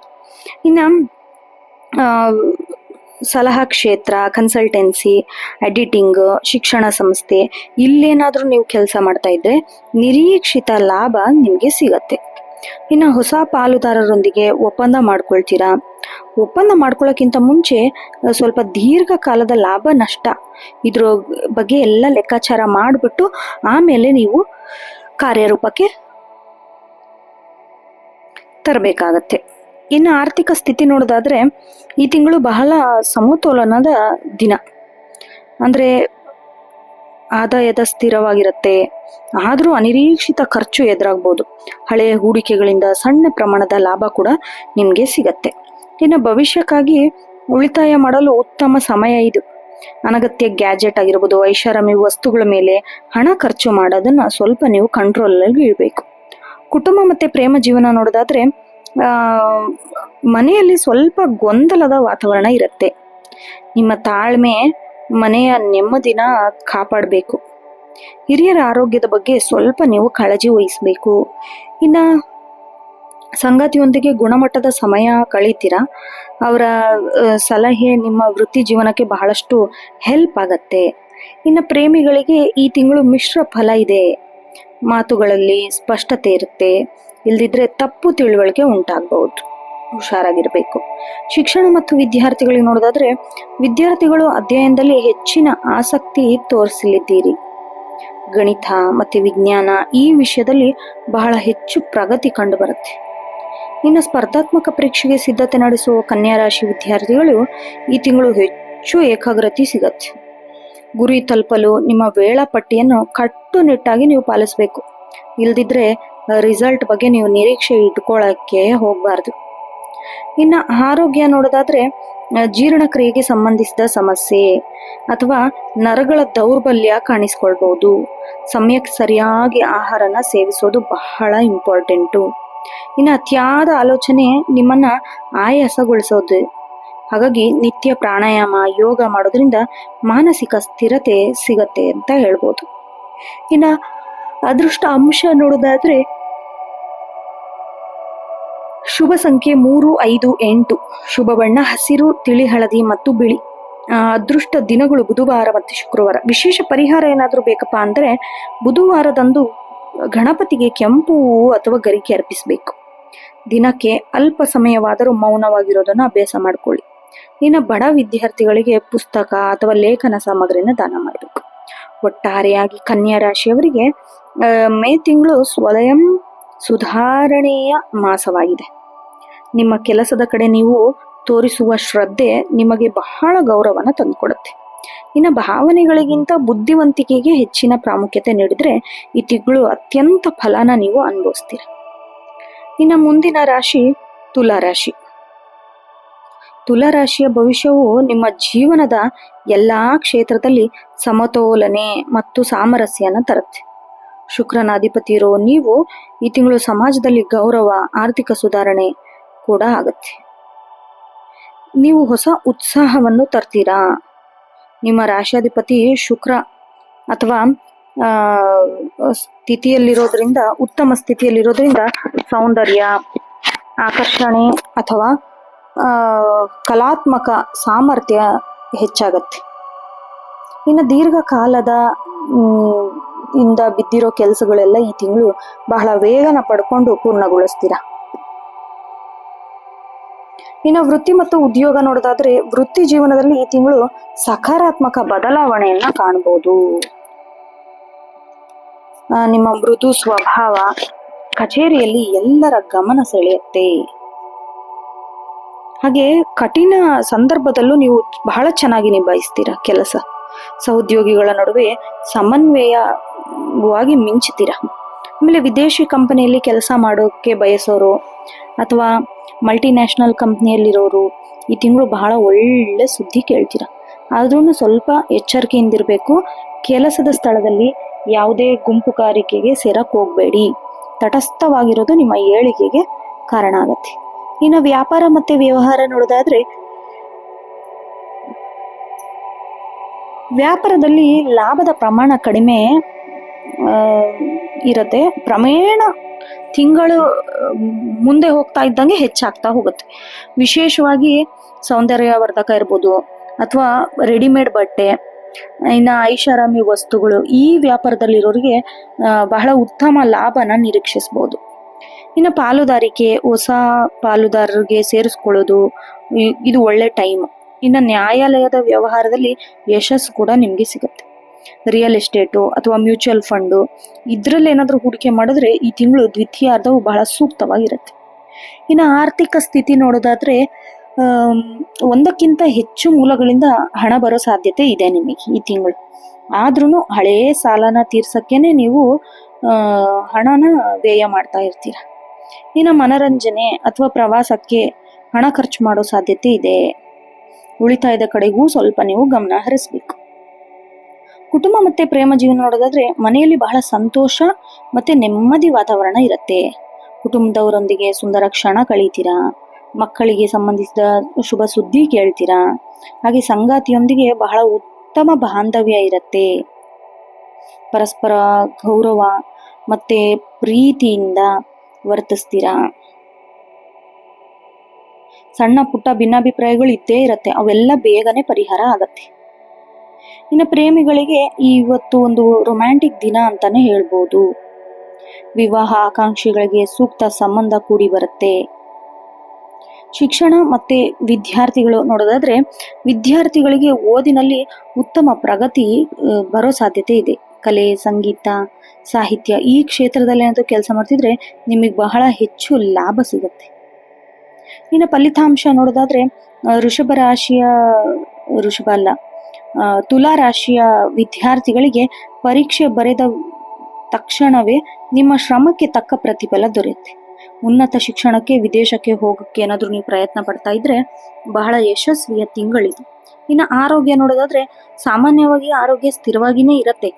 ಇನ್ನು ಸಲಹಾ ಕ್ಷೇತ್ರ, ಕನ್ಸಲ್ಟೆನ್ಸಿ, ಎಡಿಟಿಂಗ್, ಶಿಕ್ಷಣ ಸಂಸ್ಥೆ ಇಲ್ಲೇನಾದರೂ ನೀವು ಕೆಲಸ ಮಾಡ್ತಾ ಇದ್ರೆ ನಿರೀಕ್ಷಿತ ಲಾಭ ನಿಮಗೆ ಸಿಗತ್ತೆ. ಇನ್ನು ಹೊಸ ಪಾಲುದಾರರೊಂದಿಗೆ ಒಪ್ಪಂದ ಮಾಡ್ಕೊಳ್ತೀರಾ. ಒಪ್ಪಂದ ಮಾಡ್ಕೊಳ್ಳೋಕ್ಕಿಂತ ಮುಂಚೆ ಸ್ವಲ್ಪ ದೀರ್ಘಕಾಲದ ಲಾಭ ನಷ್ಟ ಇದ್ರ ಬಗ್ಗೆ ಎಲ್ಲ ಲೆಕ್ಕಾಚಾರ ಮಾಡಿಬಿಟ್ಟು ಆಮೇಲೆ ನೀವು ಕಾರ್ಯರೂಪಕ್ಕೆ ತರಬೇಕಾಗತ್ತೆ. ಇನ್ನು ಆರ್ಥಿಕ ಸ್ಥಿತಿ ನೋಡೋದಾದ್ರೆ ಈ ತಿಂಗಳು ಬಹಳ ಸಮತೋಲನದ ದಿನ. ಅಂದ್ರೆ ಆದಾಯದ ಸ್ಥಿರವಾಗಿರುತ್ತೆ, ಆದರೂ ಅನಿರೀಕ್ಷಿತ ಖರ್ಚು ಎದುರಾಗ್ಬೋದು. ಹಳೆಯ ಹೂಡಿಕೆಗಳಿಂದ ಸಣ್ಣ ಪ್ರಮಾಣದ ಲಾಭ ಕೂಡ ನಿಮಗೆ ಸಿಗತ್ತೆ. ಇನ್ನು ಭವಿಷ್ಯಕ್ಕಾಗಿ ಉಳಿತಾಯ ಮಾಡಲು ಉತ್ತಮ ಸಮಯ ಇದು. ಅನಗತ್ಯ ಗ್ಯಾಜೆಟ್ ಆಗಿರ್ಬೋದು, ಐಷಾರಾಮಿ ವಸ್ತುಗಳ ಮೇಲೆ ಹಣ ಖರ್ಚು ಮಾಡೋದನ್ನ ಸ್ವಲ್ಪ ನೀವು ಕಂಟ್ರೋಲಲ್ಲಿ ಇಡಬೇಕು. ಕುಟುಂಬ ಮತ್ತೆ ಪ್ರೇಮ ಜೀವನ ನೋಡೋದಾದ್ರೆ ಆ ಮನೆಯಲ್ಲಿ ಸ್ವಲ್ಪ ಗೊಂದಲದ ವಾತಾವರಣ ಇರುತ್ತೆ. ನಿಮ್ಮ ತಾಳ್ಮೆ ಮನೆಯ ನೆಮ್ಮದಿನ ಕಾಪಾಡಬೇಕು. ಹಿರಿಯರ ಆರೋಗ್ಯದ ಬಗ್ಗೆ ಸ್ವಲ್ಪ ನೀವು ಕಾಳಜಿ ವಹಿಸಬೇಕು. ಇನ್ನ ಸಂಗಾತಿಯೊಂದಿಗೆ ಗುಣಮಟ್ಟದ ಸಮಯ ಕಳೀತೀರಾ. ಅವರ ಸಲಹೆ ನಿಮ್ಮ ವೃತ್ತಿ ಜೀವನಕ್ಕೆ ಬಹಳಷ್ಟು ಹೆಲ್ಪ್ ಆಗತ್ತೆ. ಇನ್ನು ಪ್ರೇಮಿಗಳಿಗೆ ಈ ತಿಂಗಳು ಮಿಶ್ರ ಫಲ ಇದೆ. ಮಾತುಗಳಲ್ಲಿ ಸ್ಪಷ್ಟತೆ ಇರುತ್ತೆ, ಇಲ್ದಿದ್ರೆ ತಪ್ಪು ತಿಳುವಳಿಕೆ ಉಂಟಾಗಬಹುದು. ಹುಷಾರಾಗಿರ್ಬೇಕು. ಶಿಕ್ಷಣ ಮತ್ತು ವಿದ್ಯಾರ್ಥಿಗಳಿಗೆ ನೋಡೋದಾದ್ರೆ ವಿದ್ಯಾರ್ಥಿಗಳು ಅಧ್ಯಯನದಲ್ಲಿ ಹೆಚ್ಚಿನ ಆಸಕ್ತಿ ತೋರಿಸಲಿದ್ದೀರಿ. ಗಣಿತ ಮತ್ತೆ ವಿಜ್ಞಾನ ಈ ವಿಷಯದಲ್ಲಿ ಬಹಳ ಹೆಚ್ಚು ಪ್ರಗತಿ ಕಂಡು ಬರುತ್ತೆ. ಇನ್ನು ಸ್ಪರ್ಧಾತ್ಮಕ ಪರೀಕ್ಷೆಗೆ ಸಿದ್ಧತೆ ನಡೆಸುವ ಕನ್ಯಾ ರಾಶಿ ವಿದ್ಯಾರ್ಥಿಗಳು ಈ ತಿಂಗಳು ಹೆಚ್ಚು ಏಕಾಗ್ರತೆ ಸಿಗತ್ತೆ. ಗುರಿ ತಲುಪಲು ನಿಮ್ಮ ವೇಳಾಪಟ್ಟಿಯನ್ನು ಕಟ್ಟುನಿಟ್ಟಾಗಿ ನೀವು ಪಾಲಿಸಬೇಕು. ಇಲ್ದಿದ್ರೆ ರಿಸಲ್ಟ್ ಬಗ್ಗೆ ನೀವು ನಿರೀಕ್ಷೆ ಇಟ್ಕೊಳ್ಳಕ್ಕೆ ಹೋಗಬಾರ್ದು. ಇನ್ನು ಆರೋಗ್ಯ ನೋಡೋದಾದ್ರೆ ಜೀರ್ಣಕ್ರಿಯೆಗೆ ಸಂಬಂಧಿಸಿದ ಸಮಸ್ಯೆ ಅಥವಾ ನರಗಳ ದೌರ್ಬಲ್ಯ ಕಾಣಿಸ್ಕೊಳ್ಬಹುದು. ಸಮಯಕ್ಕೆ ಸರಿಯಾಗಿ ಆಹಾರನ ಸೇವಿಸೋದು ಬಹಳ ಇಂಪಾರ್ಟೆಂಟು. ಇನ್ನು ಅತಿಯಾದ ಆಲೋಚನೆ ನಿಮ್ಮನ್ನ ಆಯಾಸಗೊಳಿಸೋದು. ಹಾಗಾಗಿ ನಿತ್ಯ ಪ್ರಾಣಾಯಾಮ, ಯೋಗ ಮಾಡೋದ್ರಿಂದ ಮಾನಸಿಕ ಸ್ಥಿರತೆ ಸಿಗತ್ತೆ ಅಂತ ಹೇಳ್ಬೋದು. ಇನ್ನ ಅದೃಷ್ಟ ಅಂಶ ನೋಡೋದಾದ್ರೆ ಶುಭ ಸಂಖ್ಯೆ 3, 5, 8. ಶುಭ ಬಣ್ಣ ಹಸಿರು, ತಿಳಿ ಹಳದಿ ಮತ್ತು ಬಿಳಿ. ಅದೃಷ್ಟ ದಿನಗಳು ಬುಧವಾರ ಮತ್ತು ಶುಕ್ರವಾರ. ವಿಶೇಷ ಪರಿಹಾರ ಏನಾದರೂ ಬೇಕಪ್ಪ ಅಂದ್ರೆ ಬುಧವಾರದಂದು ಗಣಪತಿಗೆ ಕೆಂಪು ಹೂವು ಅಥವಾ ಗರಿಕೆ ಅರ್ಪಿಸಬೇಕು. ದಿನಕ್ಕೆ ಅಲ್ಪ ಸಮಯವಾದರೂ ಮೌನವಾಗಿರೋದನ್ನ ಅಭ್ಯಾಸ ಮಾಡ್ಕೊಳ್ಳಿ. ಇನ್ನು ಬಡ ವಿದ್ಯಾರ್ಥಿಗಳಿಗೆ ಪುಸ್ತಕ ಅಥವಾ ಲೇಖನ ಸಾಮಗ್ರಿನ ದಾನ ಮಾಡಬೇಕು. ಒಟ್ಟಾರೆಯಾಗಿ ಕನ್ಯಾ ರಾಶಿಯವರಿಗೆ ಮೇ ತಿಂಗಳು ಸ್ವಯಂ ಸುಧಾರಣೆಯ ಮಾಸವಾಗಿದೆ. ನಿಮ್ಮ ಕೆಲಸದ ಕಡೆ ನೀವು ತೋರಿಸುವ ಶ್ರದ್ಧೆ ನಿಮಗೆ ಬಹಳ ಗೌರವನ ತಂದುಕೊಡುತ್ತೆ. ಇನ್ನು ಭಾವನೆಗಳಿಗಿಂತ ಬುದ್ಧಿವಂತಿಕೆಗೆ ಹೆಚ್ಚಿನ ಪ್ರಾಮುಖ್ಯತೆ ನೀಡಿದ್ರೆ ಈ ತಿಂಗಳು ಅತ್ಯಂತ ಫಲನ ನೀವು ಅನುಭವಿಸ್ತೀರ. ಇನ್ನು ಮುಂದಿನ ರಾಶಿ ತುಲಾರಾಶಿ. ತುಲಾರಾಶಿಯ ಭವಿಷ್ಯವು ನಿಮ್ಮ ಜೀವನದ ಎಲ್ಲಾ ಕ್ಷೇತ್ರದಲ್ಲಿ ಸಮತೋಲನೆ ಮತ್ತು ಸಾಮರಸ್ಯನ ತರುತ್ತೆ. ಶುಕ್ರನ ಅಧಿಪತಿ ಇರೋ ನೀವು ಈ ತಿಂಗಳು ಸಮಾಜದಲ್ಲಿ ಗೌರವ, ಆರ್ಥಿಕ ಸುಧಾರಣೆ ಕೂಡ ಆಗತ್ತೆ. ನೀವು ಹೊಸ ಉತ್ಸಾಹವನ್ನು ತರ್ತೀರಾ. ನಿಮ್ಮ ರಾಶಿಯಾಧಿಪತಿ ಶುಕ್ರ ಅಥವಾ ಸ್ಥಿತಿಯಲ್ಲಿರೋದ್ರಿಂದ, ಉತ್ತಮ ಸ್ಥಿತಿಯಲ್ಲಿರೋದ್ರಿಂದ ಸೌಂದರ್ಯ, ಆಕರ್ಷಣೆ ಅಥವಾ ಕಲಾತ್ಮಕ ಸಾಮರ್ಥ್ಯ ಹೆಚ್ಚಾಗತ್ತೆ. ಇನ್ನು ದೀರ್ಘಕಾಲದ ಇಂದ ಬಿದ್ದಿರೋ ಕೆಲಸಗಳೆಲ್ಲ ಈ ತಿಂಗಳು ಬಹಳ ವೇಗನ ಪಡ್ಕೊಂಡು ಪೂರ್ಣಗೊಳಿಸ್ತೀರಾ. ಇನ್ನು ವೃತ್ತಿ ಮತ್ತು ಉದ್ಯೋಗ ನೋಡೋದಾದ್ರೆ ವೃತ್ತಿ ಜೀವನದಲ್ಲಿ ಈ ತಿಂಗಳು ಸಕಾರಾತ್ಮಕ ಬದಲಾವಣೆಯನ್ನ ಕಾಣಬಹುದು. ನಿಮ್ಮ ಮೃದು ಸ್ವಭಾವ ಕಚೇರಿಯಲ್ಲಿ ಎಲ್ಲರ ಗಮನ ಸೆಳೆಯುತ್ತೆ. ಹಾಗೆ ಕಠಿಣ ಸಂದರ್ಭದಲ್ಲೂ ನೀವು ಬಹಳ ಚೆನ್ನಾಗಿ ನಿಭಾಯಿಸ್ತೀರಾ ಕೆಲಸ. ಸಹೋದ್ಯೋಗಿಗಳ ನಡುವೆ ಸಮನ್ವಯವಾಗಿ ಮಿಂಚುತ್ತೀರಾ. ಆಮೇಲೆ ವಿದೇಶಿ ಕಂಪನಿಯಲ್ಲಿ ಕೆಲಸ ಮಾಡೋಕೆ ಬಯಸೋರು ಅಥವಾ ಮಲ್ಟಿನ್ಯಾಷನಲ್ ಕಂಪ್ನಿಯಲ್ಲಿರೋರು ಈ ತಿಂಗಳು ಬಹಳ ಒಳ್ಳೆ ಸುದ್ದಿ ಕೇಳ್ತೀರಾ. ಆದ್ರೂ ಸ್ವಲ್ಪ ಎಚ್ಚರಿಕೆಯಿಂದಿರಬೇಕು. ಕೆಲಸದ ಸ್ಥಳದಲ್ಲಿ ಯಾವುದೇ ಗುಂಪುಗಾರಿಕೆಗೆ ಸೇರಕ್ ಹೋಗ್ಬೇಡಿ. ತಟಸ್ಥವಾಗಿರೋದು ನಿಮ್ಮ ಏಳಿಗೆಗೆ ಕಾರಣ ಆಗತ್ತೆ. ಇನ್ನು ವ್ಯಾಪಾರ ಮತ್ತೆ ವ್ಯವಹಾರ ನೋಡೋದಾದ್ರೆ ವ್ಯಾಪಾರದಲ್ಲಿ ಲಾಭದ ಪ್ರಮಾಣ ಕಡಿಮೆ ಇರತ್ತೆ. ಪ್ರಮಾಣ ತಿಂಗಳು ಮುಂದೆ ಹೋಗ್ತಾ ಇದ್ದಂಗೆ ಹೆಚ್ಚಾಗ್ತಾ ಹೋಗುತ್ತೆ. ವಿಶೇಷವಾಗಿ ಸೌಂದರ್ಯವರ್ಧಕ ಇರ್ಬೋದು ಅಥವಾ ರೆಡಿಮೇಡ್ ಬಟ್ಟೆ, ಇನ್ನು ಐಷಾರಾಮಿ ವಸ್ತುಗಳು, ಈ ವ್ಯಾಪಾರದಲ್ಲಿರೋರಿಗೆ ಬಹಳ ಉತ್ತಮ ಲಾಭನ ನಿರೀಕ್ಷಿಸಬಹುದು. ಇನ್ನು ಪಾಲುದಾರಿಕೆ, ಹೊಸ ಪಾಲುದಾರರಿಗೆ ಸೇರಿಸ್ಕೊಳ್ಳೋದು ಇದು ಒಳ್ಳೆ ಟೈಮ್. ಇನ್ನು ನ್ಯಾಯಾಲಯದ ವ್ಯವಹಾರದಲ್ಲಿ ಯಶಸ್ಸು ಕೂಡ ನಿಮ್ಗೆ ಸಿಗುತ್ತೆ. ರಿಯಲ್ ಎಸ್ಟೇಟು ಅಥವಾ ಮ್ಯೂಚುವಲ್ ಫಂಡು ಇದ್ರಲ್ಲಿ ಏನಾದರೂ ಹೂಡಿಕೆ ಮಾಡಿದ್ರೆ ಈ ತಿಂಗಳು ದ್ವಿತೀಯಾರ್ಧವು ಬಹಳ ಸೂಕ್ತವಾಗಿರುತ್ತೆ. ಇನ್ನು ಆರ್ಥಿಕ ಸ್ಥಿತಿ ನೋಡೋದಾದ್ರೆ ಒಂದಕ್ಕಿಂತ ಹೆಚ್ಚು ಮೂಲಗಳಿಂದ ಹಣ ಬರೋ ಸಾಧ್ಯತೆ ಇದೆ ನಿಮಗೆ ಈ ತಿಂಗಳು. ಆದ್ರೂ ಹಳೇ ಸಾಲನ ತೀರ್ಸಕ್ಕೇನೆ ನೀವು ಹಣನ ವ್ಯಯ ಮಾಡ್ತಾ ಇರ್ತೀರ. ಇನ್ನು ಮನರಂಜನೆ ಅಥವಾ ಪ್ರವಾಸಕ್ಕೆ ಹಣ ಖರ್ಚು ಮಾಡೋ ಸಾಧ್ಯತೆ ಇದೆ. ಉಳಿತಾಯದ ಕಡೆಗೂ ಸ್ವಲ್ಪ ನೀವು ಗಮನ ಹರಿಸ್ಬೇಕು. ಕುಟುಂಬ ಮತ್ತೆ ಪ್ರೇಮ ಜೀವನ ನೋಡೋದಾದ್ರೆ ಮನೆಯಲ್ಲಿ ಬಹಳ ಸಂತೋಷ ಮತ್ತೆ ನೆಮ್ಮದಿ ವಾತಾವರಣ ಇರುತ್ತೆ. ಕುಟುಂಬದವರೊಂದಿಗೆ ಸುಂದರ ಕ್ಷಣ ಕಳೀತೀರಾ, ಮಕ್ಕಳಿಗೆ ಸಂಬಂಧಿಸಿದ ಶುಭ ಸುದ್ದಿ ಕೇಳ್ತೀರಾ, ಹಾಗೆ ಸಂಗಾತಿಯೊಂದಿಗೆ ಬಹಳ ಉತ್ತಮ ಬಾಂಧವ್ಯ ಇರುತ್ತೆ. ಪರಸ್ಪರ ಗೌರವ ಮತ್ತೆ ಪ್ರೀತಿಯಿಂದ ವರ್ತಿಸ್ತೀರಾ. ಸಣ್ಣ ಪುಟ್ಟ ಭಿನ್ನಾಭಿಪ್ರಾಯಗಳು ಇದ್ದೇ ಇರುತ್ತೆ, ಅವೆಲ್ಲ ಬೇಗನೆ ಪರಿಹಾರ ಆಗತ್ತೆ. ಇನ್ನು ಪ್ರೇಮಿಗಳಿಗೆ ಇವತ್ತು ಒಂದು ರೊಮ್ಯಾಂಟಿಕ್ ದಿನ ಅಂತಾನೆ ಹೇಳ್ಬೋದು. ವಿವಾಹ ಆಕಾಂಕ್ಷಿಗಳಿಗೆ ಸೂಕ್ತ ಸಂಬಂಧ ಕೂಡಿ ಬರುತ್ತೆ. ಶಿಕ್ಷಣ ಮತ್ತೆ ವಿದ್ಯಾರ್ಥಿಗಳು ನೋಡೋದಾದ್ರೆ ವಿದ್ಯಾರ್ಥಿಗಳಿಗೆ ಓದಿನಲ್ಲಿ ಉತ್ತಮ ಪ್ರಗತಿ ಬರೋ ಸಾಧ್ಯತೆ ಇದೆ. ಕಲೆ, ಸಂಗೀತ, ಸಾಹಿತ್ಯ ಈ ಕ್ಷೇತ್ರದಲ್ಲಿ ಏನಾದರೂ ಕೆಲಸ ಮಾಡ್ತಿದ್ರೆ ನಿಮಗೆ ಬಹಳ ಹೆಚ್ಚು ಲಾಭ ಸಿಗುತ್ತೆ. ಇನ್ನು ಫಲಿತಾಂಶ ನೋಡೋದಾದ್ರೆ ತುಲಾ ರಾಶಿಯ ವಿದ್ಯಾರ್ಥಿಗಳಿಗೆ ಪರೀಕ್ಷೆ ಬರೆದ ತಕ್ಷಣವೇ ನಿಮ್ಮ ಶ್ರಮಕ್ಕೆ ತಕ್ಕ ಪ್ರತಿಫಲ ದೊರೆಯುತ್ತೆ. ಉನ್ನತ ಶಿಕ್ಷಣಕ್ಕೆ, ವಿದೇಶಕ್ಕೆ ಹೋಗಕ್ಕೆ ಏನಾದರೂ ನೀವು ಪ್ರಯತ್ನ ಪಡ್ತಾ ಇದ್ರೆ ಬಹಳ ಯಶಸ್ವಿಯ ತಿಂಗಳಿದು. ಇನ್ನು ಆರೋಗ್ಯ ನೋಡೋದಾದ್ರೆ ಸಾಮಾನ್ಯವಾಗಿ ಆರೋಗ್ಯ ಸ್ಥಿರವಾಗಿಯೇ ಇರುತ್ತೆ,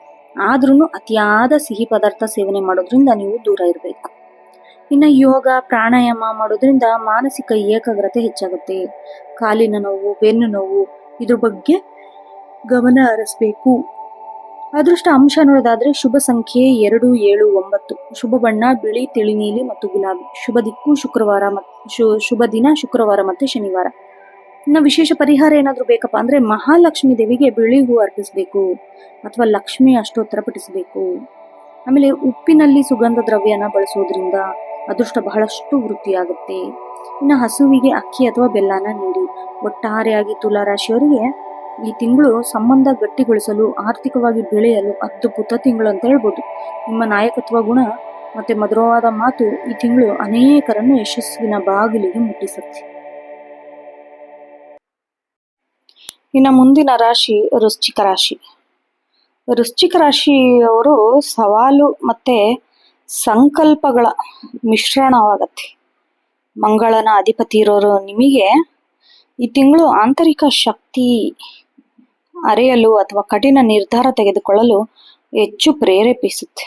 ಆದ್ರೂ ಅತಿಯಾದ ಸಿಹಿ ಪದಾರ್ಥ ಸೇವನೆ ಮಾಡೋದ್ರಿಂದ ನೀವು ದೂರ ಇರಬೇಕು. ಇನ್ನು ಯೋಗ, ಪ್ರಾಣಾಯಾಮ ಮಾಡೋದ್ರಿಂದ ಮಾನಸಿಕ ಏಕಾಗ್ರತೆ ಹೆಚ್ಚಾಗುತ್ತೆ. ಕಾಲಿನ ನೋವು, ಬೆನ್ನು ನೋವು ಇದ್ರ ಬಗ್ಗೆ ಗಮನ ಹರಿಸ್ಬೇಕು. ಅದೃಷ್ಟ ಅಂಶ ನೋಡೋದಾದ್ರೆ ಶುಭ ಸಂಖ್ಯೆ 2, 7, 9. ಶುಭ ಬಣ್ಣ ಬಿಳಿ, ತಿಳಿ ನೀಲಿ ಮತ್ತು ಗುಲಾಬಿ. ಶುಭ ದಿಕ್ಕು ಶುಭ ದಿನ ಶುಕ್ರವಾರ ಮತ್ತೆ ಶನಿವಾರ. ಇನ್ನು ವಿಶೇಷ ಪರಿಹಾರ ಏನಾದರೂ ಬೇಕಪ್ಪ ಅಂದ್ರೆ ಮಹಾಲಕ್ಷ್ಮಿ ದೇವಿಗೆ ಬಿಳಿ ಹೂ ಅರ್ಪಿಸಬೇಕು ಅಥವಾ ಲಕ್ಷ್ಮಿ ಅಷ್ಟೋತ್ತರ ಪಠಿಸಬೇಕು. ಆಮೇಲೆ ಉಪ್ಪಿನಲ್ಲಿ ಸುಗಂಧ ದ್ರವ್ಯನ ಬಳಸೋದ್ರಿಂದ ಅದೃಷ್ಟ ಬಹಳಷ್ಟು ವೃದ್ಧಿಯಾಗುತ್ತೆ. ಇನ್ನು ಹಸುವಿಗೆ ಅಕ್ಕಿ ಅಥವಾ ಬೆಲ್ಲನ ನೀಡಿ. ಒಟ್ಟಾರೆಯಾಗಿ ತುಲಾ ರಾಶಿಯವರಿಗೆ ಈ ತಿಂಗಳು ಸಂಬಂಧ ಗಟ್ಟಿಗೊಳಿಸಲು, ಆರ್ಥಿಕವಾಗಿ ಬೆಳೆಯಲು ಅದ್ಭುತ ತಿಂಗಳು ಅಂತ ಹೇಳ್ಬೋದು. ನಿಮ್ಮ ನಾಯಕತ್ವ ಗುಣ ಮತ್ತೆ ಮಧುರವಾದ ಮಾತು ಈ ತಿಂಗಳು ಅನೇಕರನ್ನು ಯಶಸ್ವಿನ ಬಾಗಿಲಿಗೆ ಮುಟ್ಟಿಸುತ್ತೆ. ಇನ್ನು ಮುಂದಿನ ರಾಶಿ ವೃಶ್ಚಿಕ ರಾಶಿ. ವೃಶ್ಚಿಕ ರಾಶಿಯವರು ಸವಾಲು ಮತ್ತೆ ಸಂಕಲ್ಪಗಳ ಮಿಶ್ರಣವಾಗತ್ತೆ. ಮಂಗಳನ ಅಧಿಪತಿ ಇರೋರು ನಿಮಗೆ ಈ ತಿಂಗಳು ಆಂತರಿಕ ಶಕ್ತಿ ಅರಿಯಲು ಅಥವಾ ಕಠಿಣ ನಿರ್ಧಾರ ತೆಗೆದುಕೊಳ್ಳಲು ಹೆಚ್ಚು ಪ್ರೇರೇಪಿಸುತ್ತೆ.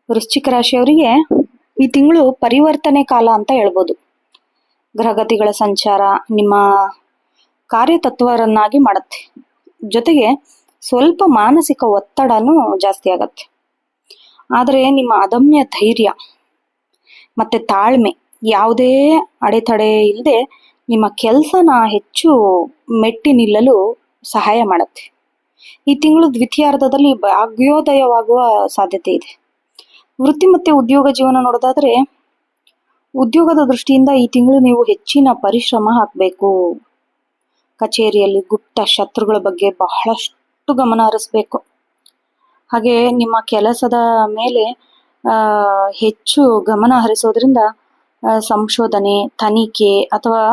ವೃಶ್ಚಿಕ ರಾಶಿಯವರಿಗೆ ಈ ತಿಂಗಳು ಪರಿವರ್ತನೆ ಕಾಲ ಅಂತ ಹೇಳ್ಬೋದು. ಗ್ರಹಗತಿಗಳ ಸಂಚಾರ ನಿಮ್ಮ ಕಾರ್ಯತತ್ವರನ್ನಾಗಿ ಮಾಡುತ್ತೆ. ಜೊತೆಗೆ ಸ್ವಲ್ಪ ಮಾನಸಿಕ ಒತ್ತಡನೂ ಜಾಸ್ತಿ ಆಗತ್ತೆ. ಆದರೆ ನಿಮ್ಮ ಅದಮ್ಯ ಧೈರ್ಯ ಮತ್ತೆ ತಾಳ್ಮೆ ಯಾವುದೇ ಅಡೆತಡೆ ಇಲ್ಲದೆ ನಿಮ್ಮ ಕೆಲಸನ ಹೆಚ್ಚು ಮೆಟ್ಟಿ ನಿಲ್ಲಲು ಸಹಾಯ ಮಾಡುತ್ತೆ. ಈ ತಿಂಗಳು ದ್ವಿತೀಯಾರ್ಧದಲ್ಲಿ ಭಾಗ್ಯೋದಯವಾಗುವ ಸಾಧ್ಯತೆ ಇದೆ. ವೃತ್ತಿ ಮತ್ತೆ ಉದ್ಯೋಗ ಜೀವನ ನೋಡೋದಾದ್ರೆ ಉದ್ಯೋಗದ ದೃಷ್ಟಿಯಿಂದ ಈ ತಿಂಗಳು ನೀವು ಹೆಚ್ಚಿನ ಪರಿಶ್ರಮ ಹಾಕಬೇಕು. ಕಚೇರಿಯಲ್ಲಿ ಗುಪ್ತ ಶತ್ರುಗಳ ಬಗ್ಗೆ ಬಹಳಷ್ಟು ಗಮನ ಹರಿಸ್ಬೇಕು. ಹಾಗೆ ನಿಮ್ಮ ಕೆಲಸದ ಮೇಲೆ ಹೆಚ್ಚು ಗಮನ ಹರಿಸೋದ್ರಿಂದ ಸಂಶೋಧನೆ, ತನಿಖೆ ಅಥವಾ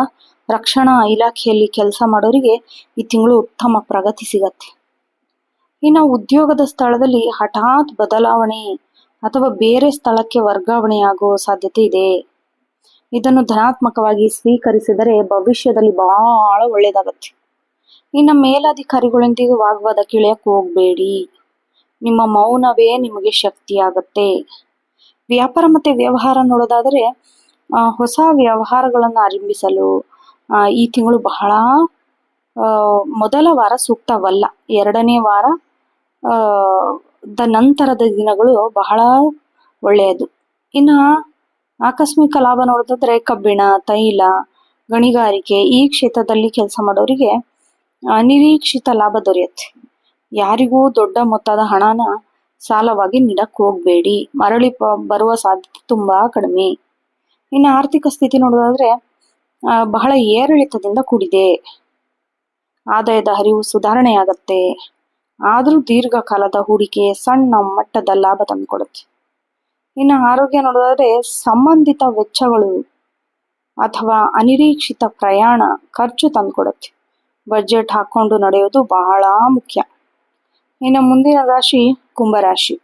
ರಕ್ಷಣಾ ಇಲಾಖೆಯಲ್ಲಿ ಕೆಲಸ ಮಾಡೋರಿಗೆ ಈ ತಿಂಗಳು ಉತ್ತಮ ಪ್ರಗತಿ ಸಿಗತ್ತೆ. ಇನ್ನು ಉದ್ಯೋಗದ ಸ್ಥಳದಲ್ಲಿ ಹಠಾತ್ ಬದಲಾವಣೆ ಅಥವಾ ಬೇರೆ ಸ್ಥಳಕ್ಕೆ ವರ್ಗಾವಣೆ ಆಗೋ ಸಾಧ್ಯತೆ ಇದೆ. ಇದನ್ನು ಧನಾತ್ಮಕವಾಗಿ ಸ್ವೀಕರಿಸಿದರೆ ಭವಿಷ್ಯದಲ್ಲಿ ಬಹಳ ಒಳ್ಳೇದಾಗತ್ತೆ. ಇನ್ನು ಮೇಲಧಿಕಾರಿಗಳೊಂದಿಗೆ ವಾಗ್ವಾದ ಕಿಳಿಯಕ್ಕೆ ಹೋಗಬೇಡಿ. ನಿಮ್ಮ ಮೌನವೇ ನಿಮಗೆ ಶಕ್ತಿ ಆಗತ್ತೆ. ವ್ಯಾಪಾರ ಮತ್ತೆ ವ್ಯವಹಾರ ನೋಡೋದಾದರೆ ಹೊಸ ವ್ಯವಹಾರಗಳನ್ನು ಆರಂಭಿಸಲು ಈ ತಿಂಗಳು ಬಹಳ ಮೊದಲ ವಾರ ಸೂಕ್ತವಲ್ಲ. 2ನೇ ವಾರ ನಂತರದ ದಿನಗಳು ಬಹಳ ಒಳ್ಳೆಯದು. ಇನ್ನು ಆಕಸ್ಮಿಕ ಲಾಭ ನೋಡೋದಾದ್ರೆ ಕಬ್ಬಿಣ, ತೈಲ, ಗಣಿಗಾರಿಕೆ ಈ ಕ್ಷೇತ್ರದಲ್ಲಿ ಕೆಲಸ ಮಾಡೋರಿಗೆ ಅನಿರೀಕ್ಷಿತ ಲಾಭ ದೊರೆಯುತ್ತೆ. ಯಾರಿಗೂ ದೊಡ್ಡ ಮೊತ್ತದ ಹಣನ ಸಾಲವಾಗಿ ನೀಡಕ್ಕೆ ಹೋಗಬೇಡಿ. ಮರಳಿ ಬರುವ ಸಾಧ್ಯತೆ ತುಂಬಾ ಕಡಿಮೆ. ಇನ್ನು ಆರ್ಥಿಕ ಸ್ಥಿತಿ ನೋಡೋದಾದ್ರೆ ಬಹಳ ಏರಿಳಿತದಿಂದ ಕೂಡಿದೆ. ಆದಾಯದ ಹರಿವು ಸುಧಾರಣೆಯಾಗತ್ತೆ. ಆದರೂ ದೀರ್ಘಕಾಲದ ಹೂಡಿಕೆ ಸಣ್ಣ ಮಟ್ಟದ ಲಾಭ ತಂದುಕೊಡುತ್ತೆ. ಇನ್ನು ಆರೋಗ್ಯ ನೋಡೋದಾದ್ರೆ ಸಂಬಂಧಿತ ವೆಚ್ಚಗಳು ಅಥವಾ ಅನಿರೀಕ್ಷಿತ ಪ್ರಯಾಣ ಖರ್ಚು ತಂದುಕೊಡುತ್ತೆ. ಬಜೆಟ್ ಹಾಕೊಂಡು ನಡೆಯೋದು ಬಹಳ ಮುಖ್ಯ. ಇನ್ನು ಮುಂದಿನ ರಾಶಿ ಕುಂಭರಾಶಿ.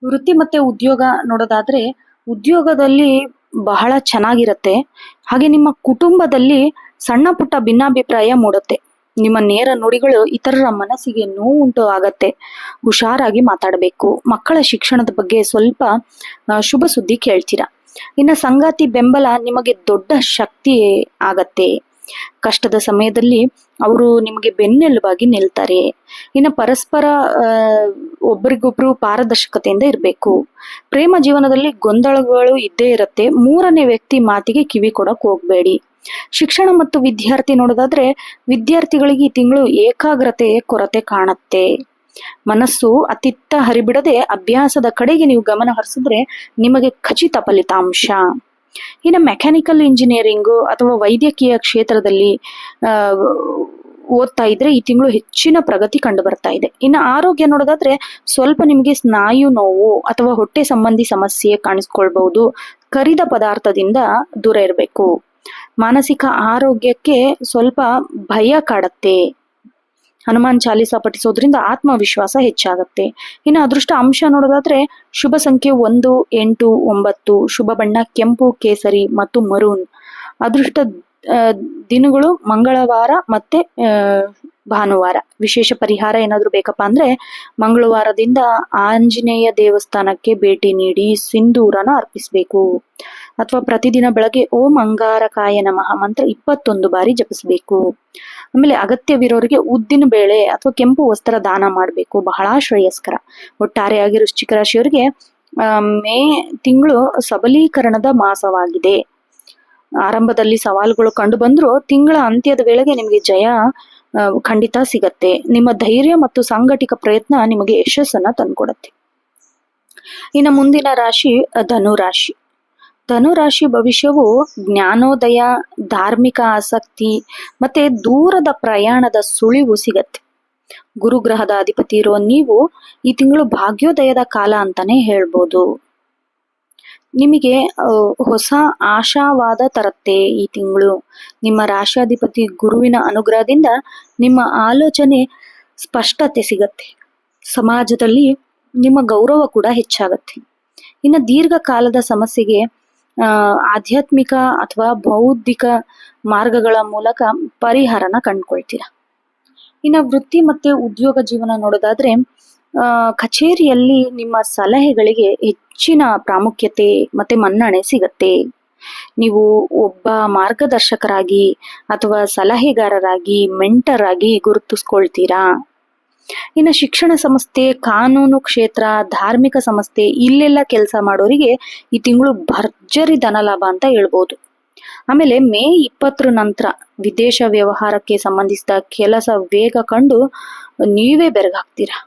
ವೃತ್ತಿ ಮತ್ತೆ ಉದ್ಯೋಗ ನೋಡೋದಾದ್ರೆ ಉದ್ಯೋಗದಲ್ಲಿ ಬಹಳ ಚೆನ್ನಾಗಿರತ್ತೆ. ಹಾಗೆ ನಿಮ್ಮ ಕುಟುಂಬದಲ್ಲಿ ಸಣ್ಣ ಪುಟ್ಟ ಭಿನ್ನಾಭಿಪ್ರಾಯ ಮೂಡುತ್ತೆ. ನಿಮ್ಮ ನೇರ ನುಡಿಗಳು ಇತರರ ಮನಸ್ಸಿಗೆ ನೋವುಂಟು ಆಗತ್ತೆ. ಹುಷಾರಾಗಿ ಮಾತಾಡಬೇಕು. ಮಕ್ಕಳ ಶಿಕ್ಷಣದ ಬಗ್ಗೆ ಸ್ವಲ್ಪ ಶುಭ ಸುದ್ದಿ ಕೇಳ್ತೀರಾ. ಇನ್ನು ಸಂಗಾತಿ ಬೆಂಬಲ ನಿಮಗೆ ದೊಡ್ಡ ಶಕ್ತಿ ಆಗತ್ತೆ. ಕಷ್ಟದ ಸಮಯದಲ್ಲಿ ಅವರು ನಿಮಗೆ ಬೆನ್ನೆಲುಬಾಗಿ ನಿಲ್ತಾರೆ. ಇನ್ನು ಪರಸ್ಪರ ಒಬ್ರಿಗೊಬ್ರು ಪಾರದರ್ಶಕತೆಯಿಂದ ಇರಬೇಕು. ಪ್ರೇಮ ಜೀವನದಲ್ಲಿ ಗೊಂದಲಗಳು ಇದ್ದೇ ಇರತ್ತೆ. ಮೂರನೇ ವ್ಯಕ್ತಿ ಮಾತಿಗೆ ಕಿವಿ ಕೊಡಕ್ ಹೋಗ್ಬೇಡಿ. ಶಿಕ್ಷಣ ಮತ್ತು ವಿದ್ಯಾರ್ಥಿ ನೋಡೋದಾದ್ರೆ, ವಿದ್ಯಾರ್ಥಿಗಳಿಗೆ ಈ ತಿಂಗಳು ಏಕಾಗ್ರತೆ ಕೊರತೆ ಕಾಣತ್ತೆ. ಮನಸ್ಸು ಅತಿತ್ತ ಹರಿಬಿಡದೆ ಅಭ್ಯಾಸದ ಕಡೆಗೆ ನೀವು ಗಮನ ಹರಿಸಿದ್ರೆ ನಿಮಗೆ ಖಚಿತ ಫಲಿತಾಂಶ. ಇನ್ನು ಮೆಕ್ಯಾನಿಕಲ್ ಇಂಜಿನಿಯರಿಂಗು ಅಥವಾ ವೈದ್ಯಕೀಯ ಕ್ಷೇತ್ರದಲ್ಲಿ ಓದ್ತಾ ಇದ್ರೆ ಈ ತಿಂಗಳು ಹೆಚ್ಚಿನ ಪ್ರಗತಿ ಕಂಡು ಬರ್ತಾ ಇದೆ. ಇನ್ನು ಆರೋಗ್ಯ ನೋಡೋದಾದ್ರೆ, ಸ್ವಲ್ಪ ನಿಮಗೆ ಸ್ನಾಯು ನೋವು ಅಥವಾ ಹೊಟ್ಟೆ ಸಂಬಂಧಿ ಸಮಸ್ಯೆ ಕಾಣಿಸ್ಕೊಳ್ಬಹುದು. ಕರಿದ ಪದಾರ್ಥದಿಂದ ದೂರ ಇರಬೇಕು. ಮಾನಸಿಕ ಆರೋಗ್ಯಕ್ಕೆ ಸ್ವಲ್ಪ ಭಯ ಕಾಡತ್ತೆ. ಹನುಮಾನ್ ಚಾಲೀಸ ಪಠಿಸೋದ್ರಿಂದ ಆತ್ಮವಿಶ್ವಾಸ ಹೆಚ್ಚಾಗತ್ತೆ. ಇನ್ನು ಅದೃಷ್ಟ ಅಂಶ ನೋಡೋದಾದ್ರೆ, ಶುಭ ಸಂಖ್ಯೆ 1, 8, 9. ಶುಭ ಬಣ್ಣ ಕೆಂಪು, ಕೇಸರಿ ಮತ್ತು ಮರೂನ್. ಅದೃಷ್ಟ ದಿನಗಳು ಮಂಗಳವಾರ ಮತ್ತೆ ಭಾನುವಾರ. ವಿಶೇಷ ಪರಿಹಾರ ಏನಾದ್ರು ಬೇಕಪ್ಪ ಅಂದ್ರೆ, ಮಂಗಳವಾರದಿಂದ ಆಂಜನೇಯ ದೇವಸ್ಥಾನಕ್ಕೆ ಭೇಟಿ ನೀಡಿ ಸಿಂಧೂರನ ಅರ್ಪಿಸ್ಬೇಕು. ಅಥವಾ ಪ್ರತಿದಿನ ಬೆಳಗ್ಗೆ ಓಂ ಅಂಗಾರಕಾಯ ನಮಃ ಮಂತ್ರ 21 ಬಾರಿ ಜಪಿಸ್ಬೇಕು. ಆಮೇಲೆ ಅಗತ್ಯವಿರೋರಿಗೆ ಉದ್ದಿನ ಬೇಳೆ ಅಥವಾ ಕೆಂಪು ವಸ್ತ್ರ ದಾನ ಮಾಡಬೇಕು. ಬಹಳ ಶ್ರೇಯಸ್ಕರ. ಒಟ್ಟಾರೆಯಾಗಿ ವೃಶ್ಚಿಕ ರಾಶಿಯವರಿಗೆ ಮೇ ತಿಂಗಳು ಸಬಲೀಕರಣದ ಮಾಸವಾಗಿದೆ. ಆರಂಭದಲ್ಲಿ ಸವಾಲುಗಳು ಕಂಡು ಬಂದ್ರು ತಿಂಗಳ ಅಂತ್ಯದ ವೇಳೆಗೆ ನಿಮಗೆ ಜಯ ಖಂಡಿತ ಸಿಗತ್ತೆ. ನಿಮ್ಮ ಧೈರ್ಯ ಮತ್ತು ಸಂಘಟಿತ ಪ್ರಯತ್ನ ನಿಮಗೆ ಯಶಸ್ಸನ್ನ ತಂದ್ಕೊಡತ್ತೆ. ಇನ್ನು ಮುಂದಿನ ರಾಶಿ ಧನುರಾಶಿ. ಧನುರಾಶಿ ಭವಿಷ್ಯವು ಜ್ಞಾನೋದಯ, ಧಾರ್ಮಿಕ ಆಸಕ್ತಿ ಮತ್ತೆ ದೂರದ ಪ್ರಯಾಣದ ಸುಳಿವು ಸಿಗತ್ತೆ. ಗುರುಗ್ರಹದ ಅಧಿಪತಿ ಇರೋ ನೀವು ಈ ತಿಂಗಳು ಭಾಗ್ಯೋದಯದ ಕಾಲ ಅಂತಾನೆ ಹೇಳ್ಬೋದು. ನಿಮಗೆ ಹೊಸ ಆಶಾವಾದ ತರತ್ತೆ ಈ ತಿಂಗಳು. ನಿಮ್ಮ ರಾಶಾಧಿಪತಿ ಗುರುವಿನ ಅನುಗ್ರಹದಿಂದ ನಿಮ್ಮ ಆಲೋಚನೆ ಸ್ಪಷ್ಟತೆ ಸಿಗತ್ತೆ. ಸಮಾಜದಲ್ಲಿ ನಿಮ್ಮ ಗೌರವ ಕೂಡ ಹೆಚ್ಚಾಗತ್ತೆ. ಇನ್ನು ದೀರ್ಘಕಾಲದ ಸಮಸ್ಯೆಗೆ ಆಧ್ಯಾತ್ಮಿಕ ಅಥವಾ ಬೌದ್ಧಿಕ ಮಾರ್ಗಗಳ ಮೂಲಕ ಪರಿಹಾರನ ಕಂಡುಕೊಳ್ತೀರ. ಇನ್ನು ವೃತ್ತಿ ಮತ್ತೆ ಉದ್ಯೋಗ ಜೀವನ ನೋಡೋದಾದ್ರೆ, ಕಚೇರಿಯಲ್ಲಿ ನಿಮ್ಮ ಸಲಹೆಗಳಿಗೆ ಹೆಚ್ಚಿನ ಪ್ರಾಮುಖ್ಯತೆ ಮತ್ತೆ ಮನ್ನಣೆ ಸಿಗತ್ತೆ. ನೀವು ಒಬ್ಬ ಮಾರ್ಗದರ್ಶಕರಾಗಿ ಅಥವಾ ಸಲಹೆಗಾರರಾಗಿ, ಮೆಂಟರ್ ಆಗಿ ಗುರುತಿಸ್ಕೊಳ್ತೀರಾ. ಇನ್ನು ಶಿಕ್ಷಣ ಸಂಸ್ಥೆ, ಕಾನೂನು ಕ್ಷೇತ್ರ, ಧಾರ್ಮಿಕ ಸಂಸ್ಥೆ ಇಲ್ಲೆಲ್ಲ ಕೆಲಸ ಮಾಡೋರಿಗೆ ಈ ತಿಂಗಳು ಭರ್ಜರಿ ಧನಲಾಭ ಅಂತ ಹೇಳ್ಬೋದು. ಆಮೇಲೆ ಮೇ 20 ನಂತರ ವಿದೇಶ ವ್ಯವಹಾರಕ್ಕೆ ಸಂಬಂಧಿಸಿದ ಕೆಲಸ ವೇಗ ಕಂಡು ನೀವೇ ಬೆರಗಾಗ್ತೀರಾ.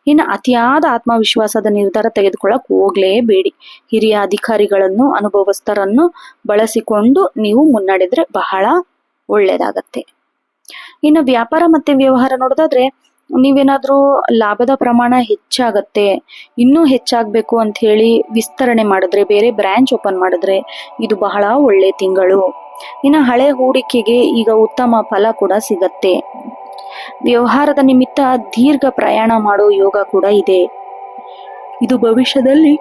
ಇನ್ನು ಅತಿಯಾದ ಆತ್ಮವಿಶ್ವಾಸದ ನಿರ್ಧಾರ ತೆಗೆದುಕೊಳ್ಳಕ್ ಹೋಗ್ಲೇಬೇಡಿ. ಹಿರಿಯ ಅಧಿಕಾರಿಗಳನ್ನು, ಅನುಭವಸ್ಥರನ್ನು ಬಳಸಿಕೊಂಡು ನೀವು ಮುನ್ನಡೆದ್ರೆ ಬಹಳ ಒಳ್ಳೇದಾಗತ್ತೆ. ಇನ್ನು ವ್ಯಾಪಾರ ಮತ್ತೆ ವ್ಯವಹಾರ ನೋಡೋದಾದ್ರೆ, ನೀವೇನಾದ್ರೂ ಲಾಭದ ಪ್ರಮಾಣ ಹೆಚ್ಚಾಗತ್ತೆ, ಇನ್ನೂ ಹೆಚ್ಚಾಗ್ಬೇಕು ಅಂತ ಹೇಳಿ ವಿಸ್ತರಣೆ ಮಾಡಿದ್ರೆ, ಬೇರೆ ಬ್ರಾಂಚ್ ಓಪನ್ ಮಾಡಿದ್ರೆ ಇದು ಬಹಳ ಒಳ್ಳೆ ತಿಂಗಳು. ಇನ್ನು ಹಳೆ ಹೂಡಿಕೆಗೆ ಈಗ ಉತ್ತಮ ಫಲ ಕೂಡ ಸಿಗತ್ತೆ. ವ್ಯವಹಾರದ ನಿಮಿತ್ತ ದೀರ್ಘ ಪ್ರಯಾಣ ಮಾಡೋ ಯೋಗ ಕೂಡ ಇದೆ. ಇದು ಭವಿಷ್ಯದಲ್ಲಿ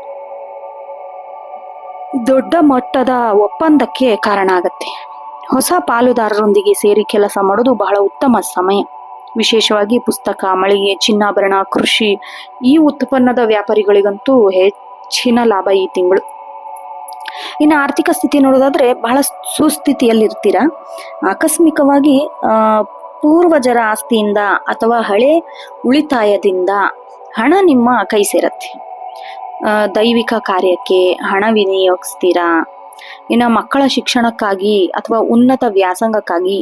ದೊಡ್ಡ ಮಟ್ಟದ ಒಪ್ಪಂದಕ್ಕೆ ಕಾರಣ ಆಗತ್ತೆ. ಹೊಸ ಪಾಲುದಾರರೊಂದಿಗೆ ಸೇರಿ ಕೆಲಸ ಮಾಡೋದು ಬಹಳ ಉತ್ತಮ ಸಮಯ. ವಿಶೇಷವಾಗಿ ಪುಸ್ತಕ, ಮಳಿಗೆ, ಚಿನ್ನಾಭರಣ, ಕೃಷಿ ಈ ಉತ್ಪನ್ನದ ವ್ಯಾಪಾರಿಗಳಿಗಂತೂ ಹೆಚ್ಚಿನ ಲಾಭ ಈ ತಿಂಗಳು. ಇನ್ನು ಆರ್ಥಿಕ ಸ್ಥಿತಿ ನೋಡೋದಾದ್ರೆ, ಬಹಳ ಸುಸ್ಥಿತಿಯಲ್ಲಿರ್ತೀರ. ಆಕಸ್ಮಿಕವಾಗಿ ಪೂರ್ವಜರ ಆಸ್ತಿಯಿಂದ ಅಥವಾ ಹಳೆ ಉಳಿತಾಯದಿಂದ ಹಣ ನಿಮ್ಮ ಕೈ ಸೇರತ್ತೆ. ದೈವಿಕ ಕಾರ್ಯಕ್ಕೆ ಹಣ ವಿನಿಯೋಗಿಸ್ತೀರಾ. ಇನ್ನು ಮಕ್ಕಳ ಶಿಕ್ಷಣಕ್ಕಾಗಿ ಅಥವಾ ಉನ್ನತ ವ್ಯಾಸಂಗಕ್ಕಾಗಿ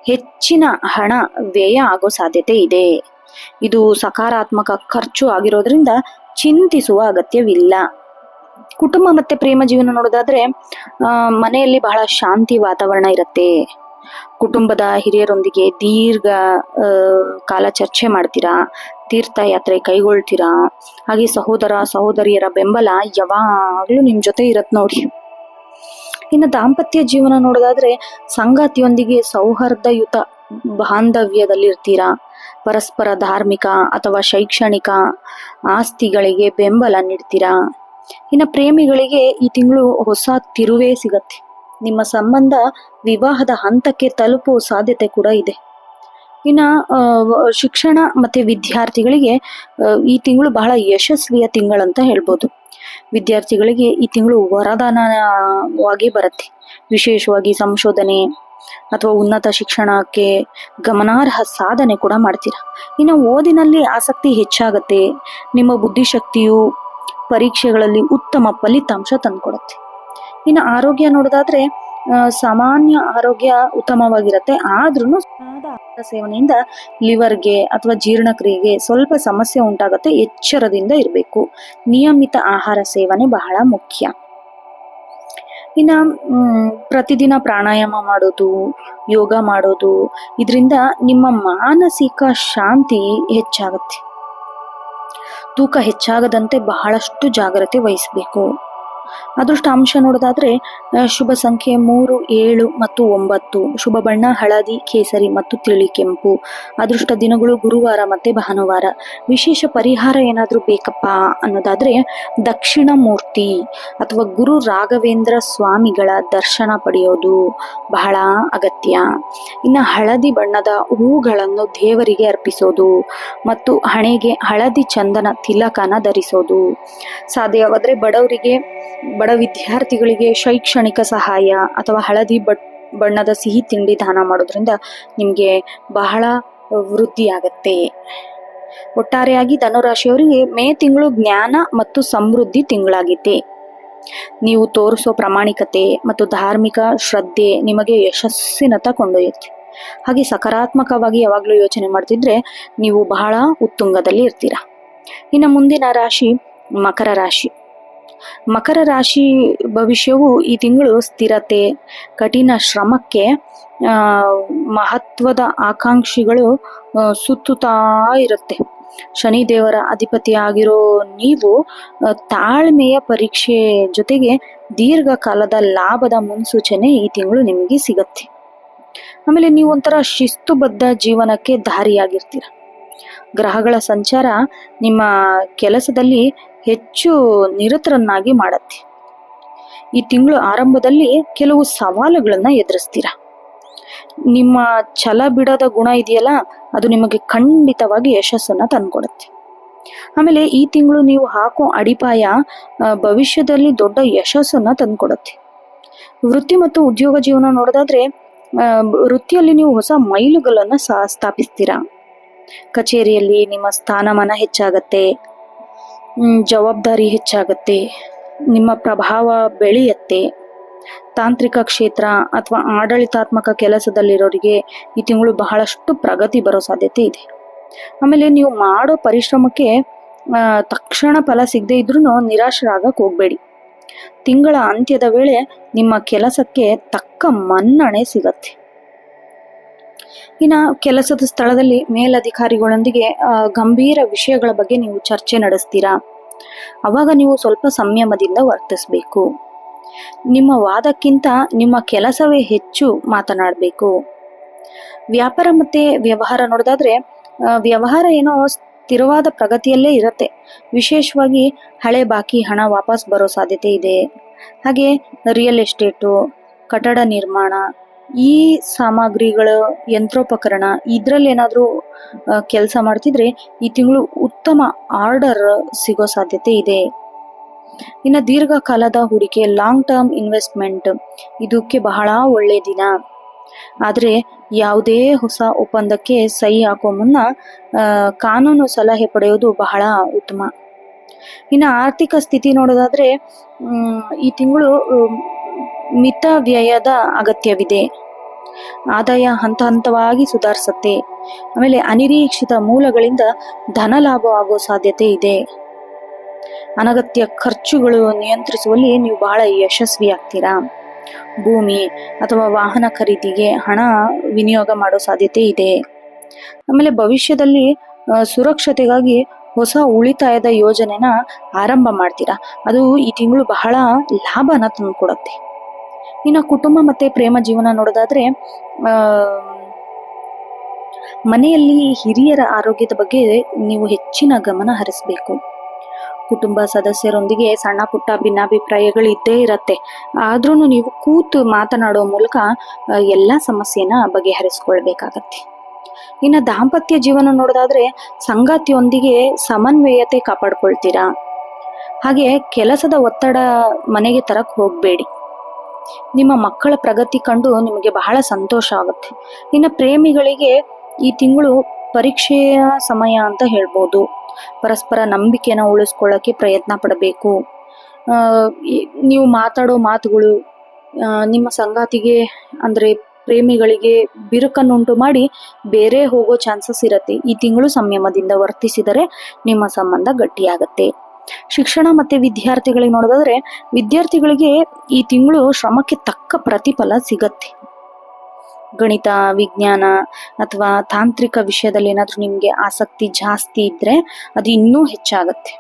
ಹೆಚ್ಚಿನ ಹಣ ವ್ಯಯ ಆಗೋ ಸಾಧ್ಯತೆ ಇದೆ. ಇದು ಸಕಾರಾತ್ಮಕ ಖರ್ಚು ಆಗಿರೋದ್ರಿಂದ ಚಿಂತಿಸುವ ಅಗತ್ಯವಿಲ್ಲ. ಕುಟುಂಬ ಮತ್ತೆ ಪ್ರೇಮ ಜೀವನ ನೋಡೋದಾದ್ರೆ, ಮನೆಯಲ್ಲಿ ಬಹಳ ಶಾಂತಿ ವಾತಾವರಣ ಇರುತ್ತೆ. ಕುಟುಂಬದ ಹಿರಿಯರೊಂದಿಗೆ ದೀರ್ಘ ಕಾಲ ಚರ್ಚೆ ಮಾಡ್ತೀರಾ, ತೀರ್ಥಯಾತ್ರೆ ಕೈಗೊಳ್ತೀರಾ. ಹಾಗೆ ಸಹೋದರ ಸಹೋದರಿಯರ ಬೆಂಬಲ ಯಾವಾಗ್ಲೂ ನಿಮ್ ಜೊತೆ ಇರತ್ ನೋಡಿ. ಇನ್ನು ದಾಂಪತ್ಯ ಜೀವನ ನೋಡೋದಾದ್ರೆ, ಸಂಗಾತಿಯೊಂದಿಗೆ ಸೌಹಾರ್ದಯುತ ಬಾಂಧವ್ಯದಲ್ಲಿರ್ತೀರಾ. ಪರಸ್ಪರ ಧಾರ್ಮಿಕ ಅಥವಾ ಶೈಕ್ಷಣಿಕ ಆಸ್ತಿಗಳಿಗೆ ಬೆಂಬಲ ನೀಡ್ತೀರಾ. ಇನ್ನು ಪ್ರೇಮಿಗಳಿಗೆ ಈ ತಿಂಗಳು ಹೊಸ ತಿರುವೇ ಸಿಗತ್ತೆ. ನಿಮ್ಮ ಸಂಬಂಧ ವಿವಾಹದ ಹಂತಕ್ಕೆ ತಲುಪುವ ಸಾಧ್ಯತೆ ಕೂಡ ಇದೆ. ಇನ್ನ ಶಿಕ್ಷಣ ಮತ್ತೆ ವಿದ್ಯಾರ್ಥಿಗಳಿಗೆ ಈ ತಿಂಗಳು ಬಹಳ ಯಶಸ್ವಿಯ ತಿಂಗಳಂತ ಹೇಳ್ಬೋದು. ವಿದ್ಯಾರ್ಥಿಗಳಿಗೆ ಈ ತಿಂಗಳು ವರದಾನವಾಗಿ ಬರುತ್ತೆ. ವಿಶೇಷವಾಗಿ ಸಂಶೋಧನೆ ಅಥವಾ ಉನ್ನತ ಶಿಕ್ಷಣಕ್ಕೆ ಗಮನಾರ್ಹ ಸಾಧನೆ ಕೂಡ ಮಾಡ್ತೀರಾ. ಇನ್ನು ಓದಿನಲ್ಲಿ ಆಸಕ್ತಿ ಹೆಚ್ಚಾಗತ್ತೆ. ನಿಮ್ಮ ಬುದ್ಧಿಶಕ್ತಿಯು ಪರೀಕ್ಷೆಗಳಲ್ಲಿ ಉತ್ತಮ ಫಲಿತಾಂಶ ತಂದ್ಕೊಡುತ್ತೆ. ಇನ್ನು ಆರೋಗ್ಯ ನೋಡೋದಾದ್ರೆ ಸಾಮಾನ್ಯ ಆರೋಗ್ಯ ಉತ್ತಮವಾಗಿರುತ್ತೆ. ಆದ್ರೂ ಆಹಾರ ಸೇವನೆಯಿಂದ ಲಿವರ್ಗೆ ಅಥವಾ ಜೀರ್ಣಕ್ರಿಯೆಗೆ ಸ್ವಲ್ಪ ಸಮಸ್ಯೆ ಉಂಟಾಗತ್ತೆ. ಎಚ್ಚರದಿಂದ ಇರಬೇಕು. ನಿಯಮಿತ ಆಹಾರ ಸೇವನೆ ಬಹಳ ಮುಖ್ಯ. ಇನ್ನ ಪ್ರತಿದಿನ ಪ್ರಾಣಾಯಾಮ ಮಾಡೋದು, ಯೋಗ ಮಾಡೋದು, ಇದರಿಂದ ನಿಮ್ಮ ಮಾನಸಿಕ ಶಾಂತಿ ಹೆಚ್ಚಾಗತ್ತೆ. ತೂಕ ಹೆಚ್ಚಾಗದಂತೆ ಬಹಳಷ್ಟು ಜಾಗ್ರತೆ ವಹಿಸಬೇಕು. ಅದೃಷ್ಟ ಅಂಶ ನೋಡೋದಾದ್ರೆ ಶುಭ ಸಂಖ್ಯೆ 3, 7 ಮತ್ತು 9. ಶುಭ ಬಣ್ಣ ಹಳದಿ, ಕೇಸರಿ ಮತ್ತು ತಿಳಿ ಕೆಂಪು. ಅದೃಷ್ಟ ದಿನಗಳು ಗುರುವಾರ ಮತ್ತೆ ಭಾನುವಾರ. ವಿಶೇಷ ಪರಿಹಾರ ಏನಾದ್ರೂ ಬೇಕಪ್ಪ ಅನ್ನೋದಾದ್ರೆ ದಕ್ಷಿಣ ಮೂರ್ತಿ ಅಥವಾ ಗುರು ರಾಘವೇಂದ್ರ ಸ್ವಾಮಿಗಳ ದರ್ಶನ ಪಡೆಯೋದು ಬಹಳ ಅಗತ್ಯ. ಇನ್ನು ಹಳದಿ ಬಣ್ಣದ ಹೂಗಳನ್ನು ದೇವರಿಗೆ ಅರ್ಪಿಸೋದು ಮತ್ತು ಹಣೆಗೆ ಹಳದಿ ಚಂದನ ತಿಲಕನ ಧರಿಸೋದು. ಸಾಧ್ಯವಾದ್ರೆ ಬಡ ವಿದ್ಯಾರ್ಥಿಗಳಿಗೆ ಶೈಕ್ಷಣಿಕ ಸಹಾಯ ಅಥವಾ ಹಳದಿ ಬಣ್ಣದ ಸಿಹಿ ತಿಂಡಿ ದಾನ ಮಾಡೋದ್ರಿಂದ ನಿಮ್ಗೆ ಬಹಳ ವೃದ್ಧಿ ಆಗತ್ತೆ. ಒಟ್ಟಾರೆಯಾಗಿ ಧನುರಾಶಿಯವರಿಗೆ ಮೇ ತಿಂಗಳು ಜ್ಞಾನ ಮತ್ತು ಸಮೃದ್ಧಿ ತಿಂಗಳಾಗಿದೆ. ನೀವು ತೋರಿಸೋ ಪ್ರಾಮಾಣಿಕತೆ ಮತ್ತು ಧಾರ್ಮಿಕ ಶ್ರದ್ಧೆ ನಿಮಗೆ ಯಶಸ್ಸಿನತ್ತ ಕೊಂಡೊಯ್ಯುತ್ತೆ. ಹಾಗೆ ಸಕಾರಾತ್ಮಕವಾಗಿ ಯಾವಾಗ್ಲೂ ಯೋಚನೆ ಮಾಡ್ತಿದ್ರೆ ನೀವು ಬಹಳ ಉತ್ತುಂಗದಲ್ಲಿ ಇರ್ತೀರಾ. ಇನ್ನು ಮುಂದಿನ ರಾಶಿ ಮಕರ ರಾಶಿ. ಮಕರ ರಾಶಿ ಭವಿಷ್ಯವು ಈ ತಿಂಗಳು ಸ್ಥಿರತೆ, ಕಠಿಣ ಶ್ರಮಕ್ಕೆ ಮಹತ್ವದ ಆಕಾಂಕ್ಷಿಗಳು ಸುತ್ತುತ್ತಾ ಇರುತ್ತೆ. ಶನಿ ದೇವರ ಅಧಿಪತಿ ಆಗಿರೋ ನೀವು ತಾಳ್ಮೆಯ ಪರೀಕ್ಷೆ ಜೊತೆಗೆ ದೀರ್ಘಕಾಲದ ಲಾಭದ ಮುನ್ಸೂಚನೆ ಈ ತಿಂಗಳು ನಿಮಗೆ ಸಿಗತ್ತೆ. ಆಮೇಲೆ ನೀವು ಒಂಥರ ಶಿಸ್ತುಬದ್ಧ ಜೀವನಕ್ಕೆ ದಾರಿಯಾಗಿರ್ತೀರ. ಗ್ರಹಗಳ ಸಂಚಾರ ನಿಮ್ಮ ಕೆಲಸದಲ್ಲಿ ಹೆಚ್ಚು ನಿರತರನ್ನಾಗಿ ಮಾಡತ್ತೆ. ಈ ತಿಂಗಳು ಆರಂಭದಲ್ಲಿ ಕೆಲವು ಸವಾಲುಗಳನ್ನ ಎದುರಿಸ್ತೀರಾ. ನಿಮ್ಮ ಛಲ ಬಿಡದ ಗುಣ ಇದೆಯಲ್ಲ, ಅದು ನಿಮಗೆ ಖಂಡಿತವಾಗಿ ಯಶಸ್ಸನ್ನ ತಂದ್ಕೊಡುತ್ತೆ. ಆಮೇಲೆ ಈ ತಿಂಗಳು ನೀವು ಹಾಕೋ ಅಡಿಪಾಯ ಭವಿಷ್ಯದಲ್ಲಿ ದೊಡ್ಡ ಯಶಸ್ಸನ್ನ ತಂದ್ಕೊಡುತ್ತೆ. ವೃತ್ತಿ ಮತ್ತು ಉದ್ಯೋಗ ಜೀವನ ನೋಡೋದಾದ್ರೆ ವೃತ್ತಿಯಲ್ಲಿ ನೀವು ಹೊಸ ಮೈಲುಗಲ್ಲನ್ನ ಸ್ಥಾಪಿಸ್ತೀರಾ. ಕಚೇರಿಯಲ್ಲಿ ನಿಮ್ಮ ಸ್ಥಾನಮಾನ ಹೆಚ್ಚಾಗತ್ತೆ, ಜವಾಬ್ದಾರಿ ಹೆಚ್ಚಾಗತ್ತೆ, ನಿಮ್ಮ ಪ್ರಭಾವ ಬೆಳೆಯತ್ತೆ. ತಾಂತ್ರಿಕ ಕ್ಷೇತ್ರ ಅಥವಾ ಆಡಳಿತಾತ್ಮಕ ಕೆಲಸದಲ್ಲಿರೋರಿಗೆ ಈ ತಿಂಗಳು ಬಹಳಷ್ಟು ಪ್ರಗತಿ ಬರೋ ಸಾಧ್ಯತೆ ಇದೆ. ಆಮೇಲೆ ನೀವು ಮಾಡೋ ಪರಿಶ್ರಮಕ್ಕೆ ತಕ್ಷಣ ಫಲ ಸಿಗದೆ ಇದ್ರೂ ನಿರಾಶರಾಗಕ್ಕೆ ಹೋಗ್ಬೇಡಿ. ತಿಂಗಳ ಅಂತ್ಯದ ವೇಳೆ ನಿಮ್ಮ ಕೆಲಸಕ್ಕೆ ತಕ್ಕ ಮನ್ನಣೆ ಸಿಗತ್ತೆ. ಇನ್ನ ಕೆಲಸದ ಸ್ಥಳದಲ್ಲಿ ಮೇಲಧಿಕಾರಿಗಳೊಂದಿಗೆ ಗಂಭೀರ ವಿಷಯಗಳ ಬಗ್ಗೆ ನೀವು ಚರ್ಚೆ ನಡೆಸ್ತೀರಾ. ಅವಾಗ ನೀವು ಸ್ವಲ್ಪ ಸಂಯಮದಿಂದ ವರ್ತಿಸ್ಬೇಕು. ನಿಮ್ಮ ವಾದಕ್ಕಿಂತ ನಿಮ್ಮ ಕೆಲಸವೇ ಹೆಚ್ಚು ಮಾತನಾಡಬೇಕು. ವ್ಯಾಪಾರ ಮತ್ತೆ ವ್ಯವಹಾರ ನೋಡೋದಾದ್ರೆ ವ್ಯವಹಾರ ಏನೋ ಸ್ಥಿರವಾದ ಪ್ರಗತಿಯಲ್ಲೇ ಇರುತ್ತೆ. ವಿಶೇಷವಾಗಿ ಹಳೆ ಬಾಕಿ ಹಣ ವಾಪಸ್ ಬರೋ ಸಾಧ್ಯತೆ ಇದೆ. ಹಾಗೆ ರಿಯಲ್ ಎಸ್ಟೇಟು, ಕಟ್ಟಡ ನಿರ್ಮಾಣ, ಈ ಸಾಮಗ್ರಿಗಳು, ಯಂತ್ರೋಪಕರಣ ಇದ್ರಲ್ಲಿ ಏನಾದ್ರೂ ಕೆಲಸ ಮಾಡ್ತಿದ್ರೆ ಈ ತಿಂಗಳು ಉತ್ತಮ ಆರ್ಡರ್ ಸಿಗೋ ಸಾಧ್ಯತೆ ಇದೆ. ಇನ್ನು ದೀರ್ಘಕಾಲದ ಹೂಡಿಕೆ, ಲಾಂಗ್ ಟರ್ಮ್ ಇನ್ವೆಸ್ಟ್ಮೆಂಟ್, ಇದಕ್ಕೆ ಬಹಳ ಒಳ್ಳೆ ದಿನ. ಆದ್ರೆ ಯಾವುದೇ ಹೊಸ ಒಪ್ಪಂದಕ್ಕೆ ಸಹಿ ಹಾಕೋ ಮುನ್ನ ಕಾನೂನು ಸಲಹೆ ಪಡೆಯೋದು ಬಹಳ ಉತ್ತಮ. ಇನ್ನು ಆರ್ಥಿಕ ಸ್ಥಿತಿ ನೋಡೋದಾದ್ರೆ ಈ ತಿಂಗಳು ಮಿತ ವ್ಯಯದ ಅಗತ್ಯವಿದೆ. ಆದಾಯ ಹಂತ ಹಂತವಾಗಿ ಸುಧಾರಿಸುತ್ತೆ. ಆಮೇಲೆ ಅನಿರೀಕ್ಷಿತ ಮೂಲಗಳಿಂದ ಧನ ಲಾಭ ಆಗೋ ಸಾಧ್ಯತೆ ಇದೆ. ಅನಗತ್ಯ ಖರ್ಚುಗಳು ನಿಯಂತ್ರಿಸುವಲ್ಲಿ ನೀವು ಬಹಳ ಯಶಸ್ವಿ ಆಗ್ತೀರಾ. ಭೂಮಿ ಅಥವಾ ವಾಹನ ಖರೀದಿಗೆ ಹಣ ವಿನಿಯೋಗ ಮಾಡೋ ಸಾಧ್ಯತೆ ಇದೆ. ಆಮೇಲೆ ಭವಿಷ್ಯದಲ್ಲಿ ಸುರಕ್ಷತೆಗಾಗಿ ಹೊಸ ಉಳಿತಾಯದ ಯೋಜನೆನ ಆರಂಭ ಮಾಡ್ತೀರಾ. ಅದು ಈ ತಿಂಗಳು ಬಹಳ ಲಾಭನ ತಂದುಕೊಡುತ್ತೆ. ಇನ್ನು ಕುಟುಂಬ ಮತ್ತೆ ಪ್ರೇಮ ಜೀವನ ನೋಡೋದಾದ್ರೆ ಮನೆಯಲ್ಲಿ ಹಿರಿಯರ ಆರೋಗ್ಯದ ಬಗ್ಗೆ ನೀವು ಹೆಚ್ಚಿನ ಗಮನ ಹರಿಸಬೇಕು. ಕುಟುಂಬ ಸದಸ್ಯರೊಂದಿಗೆ ಸಣ್ಣ ಪುಟ್ಟ ಭಿನ್ನಾಭಿಪ್ರಾಯಗಳು ಇದ್ದೇ ಇರತ್ತೆ. ಆದ್ರೂ ನೀವು ಕೂತು ಮಾತನಾಡೋ ಮೂಲಕ ಎಲ್ಲ ಸಮಸ್ಯೆನ ಬಗೆಹರಿಸ್ಕೊಳ್ಬೇಕಾಗತ್ತೆ. ಇನ್ನು ದಾಂಪತ್ಯ ಜೀವನ ನೋಡೋದಾದ್ರೆ ಸಂಗಾತಿಯೊಂದಿಗೆ ಸಮನ್ವಯತೆ ಕಾಪಾಡ್ಕೊಳ್ತೀರಾ. ಹಾಗೆ ಕೆಲಸದ ಒತ್ತಡ ಮನೆಗೆ ತರಕ್ ಹೋಗ್ಬೇಡಿ. ನಿಮ್ಮ ಮಕ್ಕಳ ಪ್ರಗತಿ ಕಂಡು ನಿಮಗೆ ಬಹಳ ಸಂತೋಷ ಆಗುತ್ತೆ. ಇನ್ನು ಪ್ರೇಮಿಗಳಿಗೆ ಈ ತಿಂಗಳು ಪರೀಕ್ಷೆಯ ಸಮಯ ಅಂತ ಹೇಳ್ಬೋದು. ಪರಸ್ಪರ ನಂಬಿಕೆನ ಉಳಿಸ್ಕೊಳ್ಳೋಕೆ ಪ್ರಯತ್ನ ಪಡಬೇಕು. ನೀವು ಮಾತಾಡೋ ಮಾತುಗಳು ನಿಮ್ಮ ಸಂಗಾತಿಗೆ ಅಂದ್ರೆ ಪ್ರೇಮಿಗಳಿಗೆ ಬಿರುಕನ್ನುಂಟು ಮಾಡಿ ಬೇರೆ ಹೋಗೋ ಚಾನ್ಸಸ್ ಇರತ್ತೆ. ಈ ತಿಂಗಳು ಸಂಯಮದಿಂದ ವರ್ತಿಸಿದರೆ ನಿಮ್ಮ ಸಂಬಂಧ ಗಟ್ಟಿಯಾಗತ್ತೆ. ಶಿಕ್ಷಣ ಮತ್ತೆ ವಿದ್ಯಾರ್ಥಿಗಳಿಗೆ ನೋಡೋದಾದ್ರೆ ವಿದ್ಯಾರ್ಥಿಗಳಿಗೆ ಈ ತಿಂಗಳು ಶ್ರಮಕ್ಕೆ ತಕ್ಕ ಪ್ರತಿಫಲ ಸಿಗತ್ತೆ. ಗಣಿತ, ವಿಜ್ಞಾನ ಅಥವಾ ತಾಂತ್ರಿಕ ವಿಷಯದಲ್ಲಿ ಏನಾದ್ರೂ ನಿಮ್ಗೆ ಆಸಕ್ತಿ ಜಾಸ್ತಿ ಇದ್ರೆ ಅದು ಇನ್ನೂ ಹೆಚ್ಚಾಗತ್ತೆ.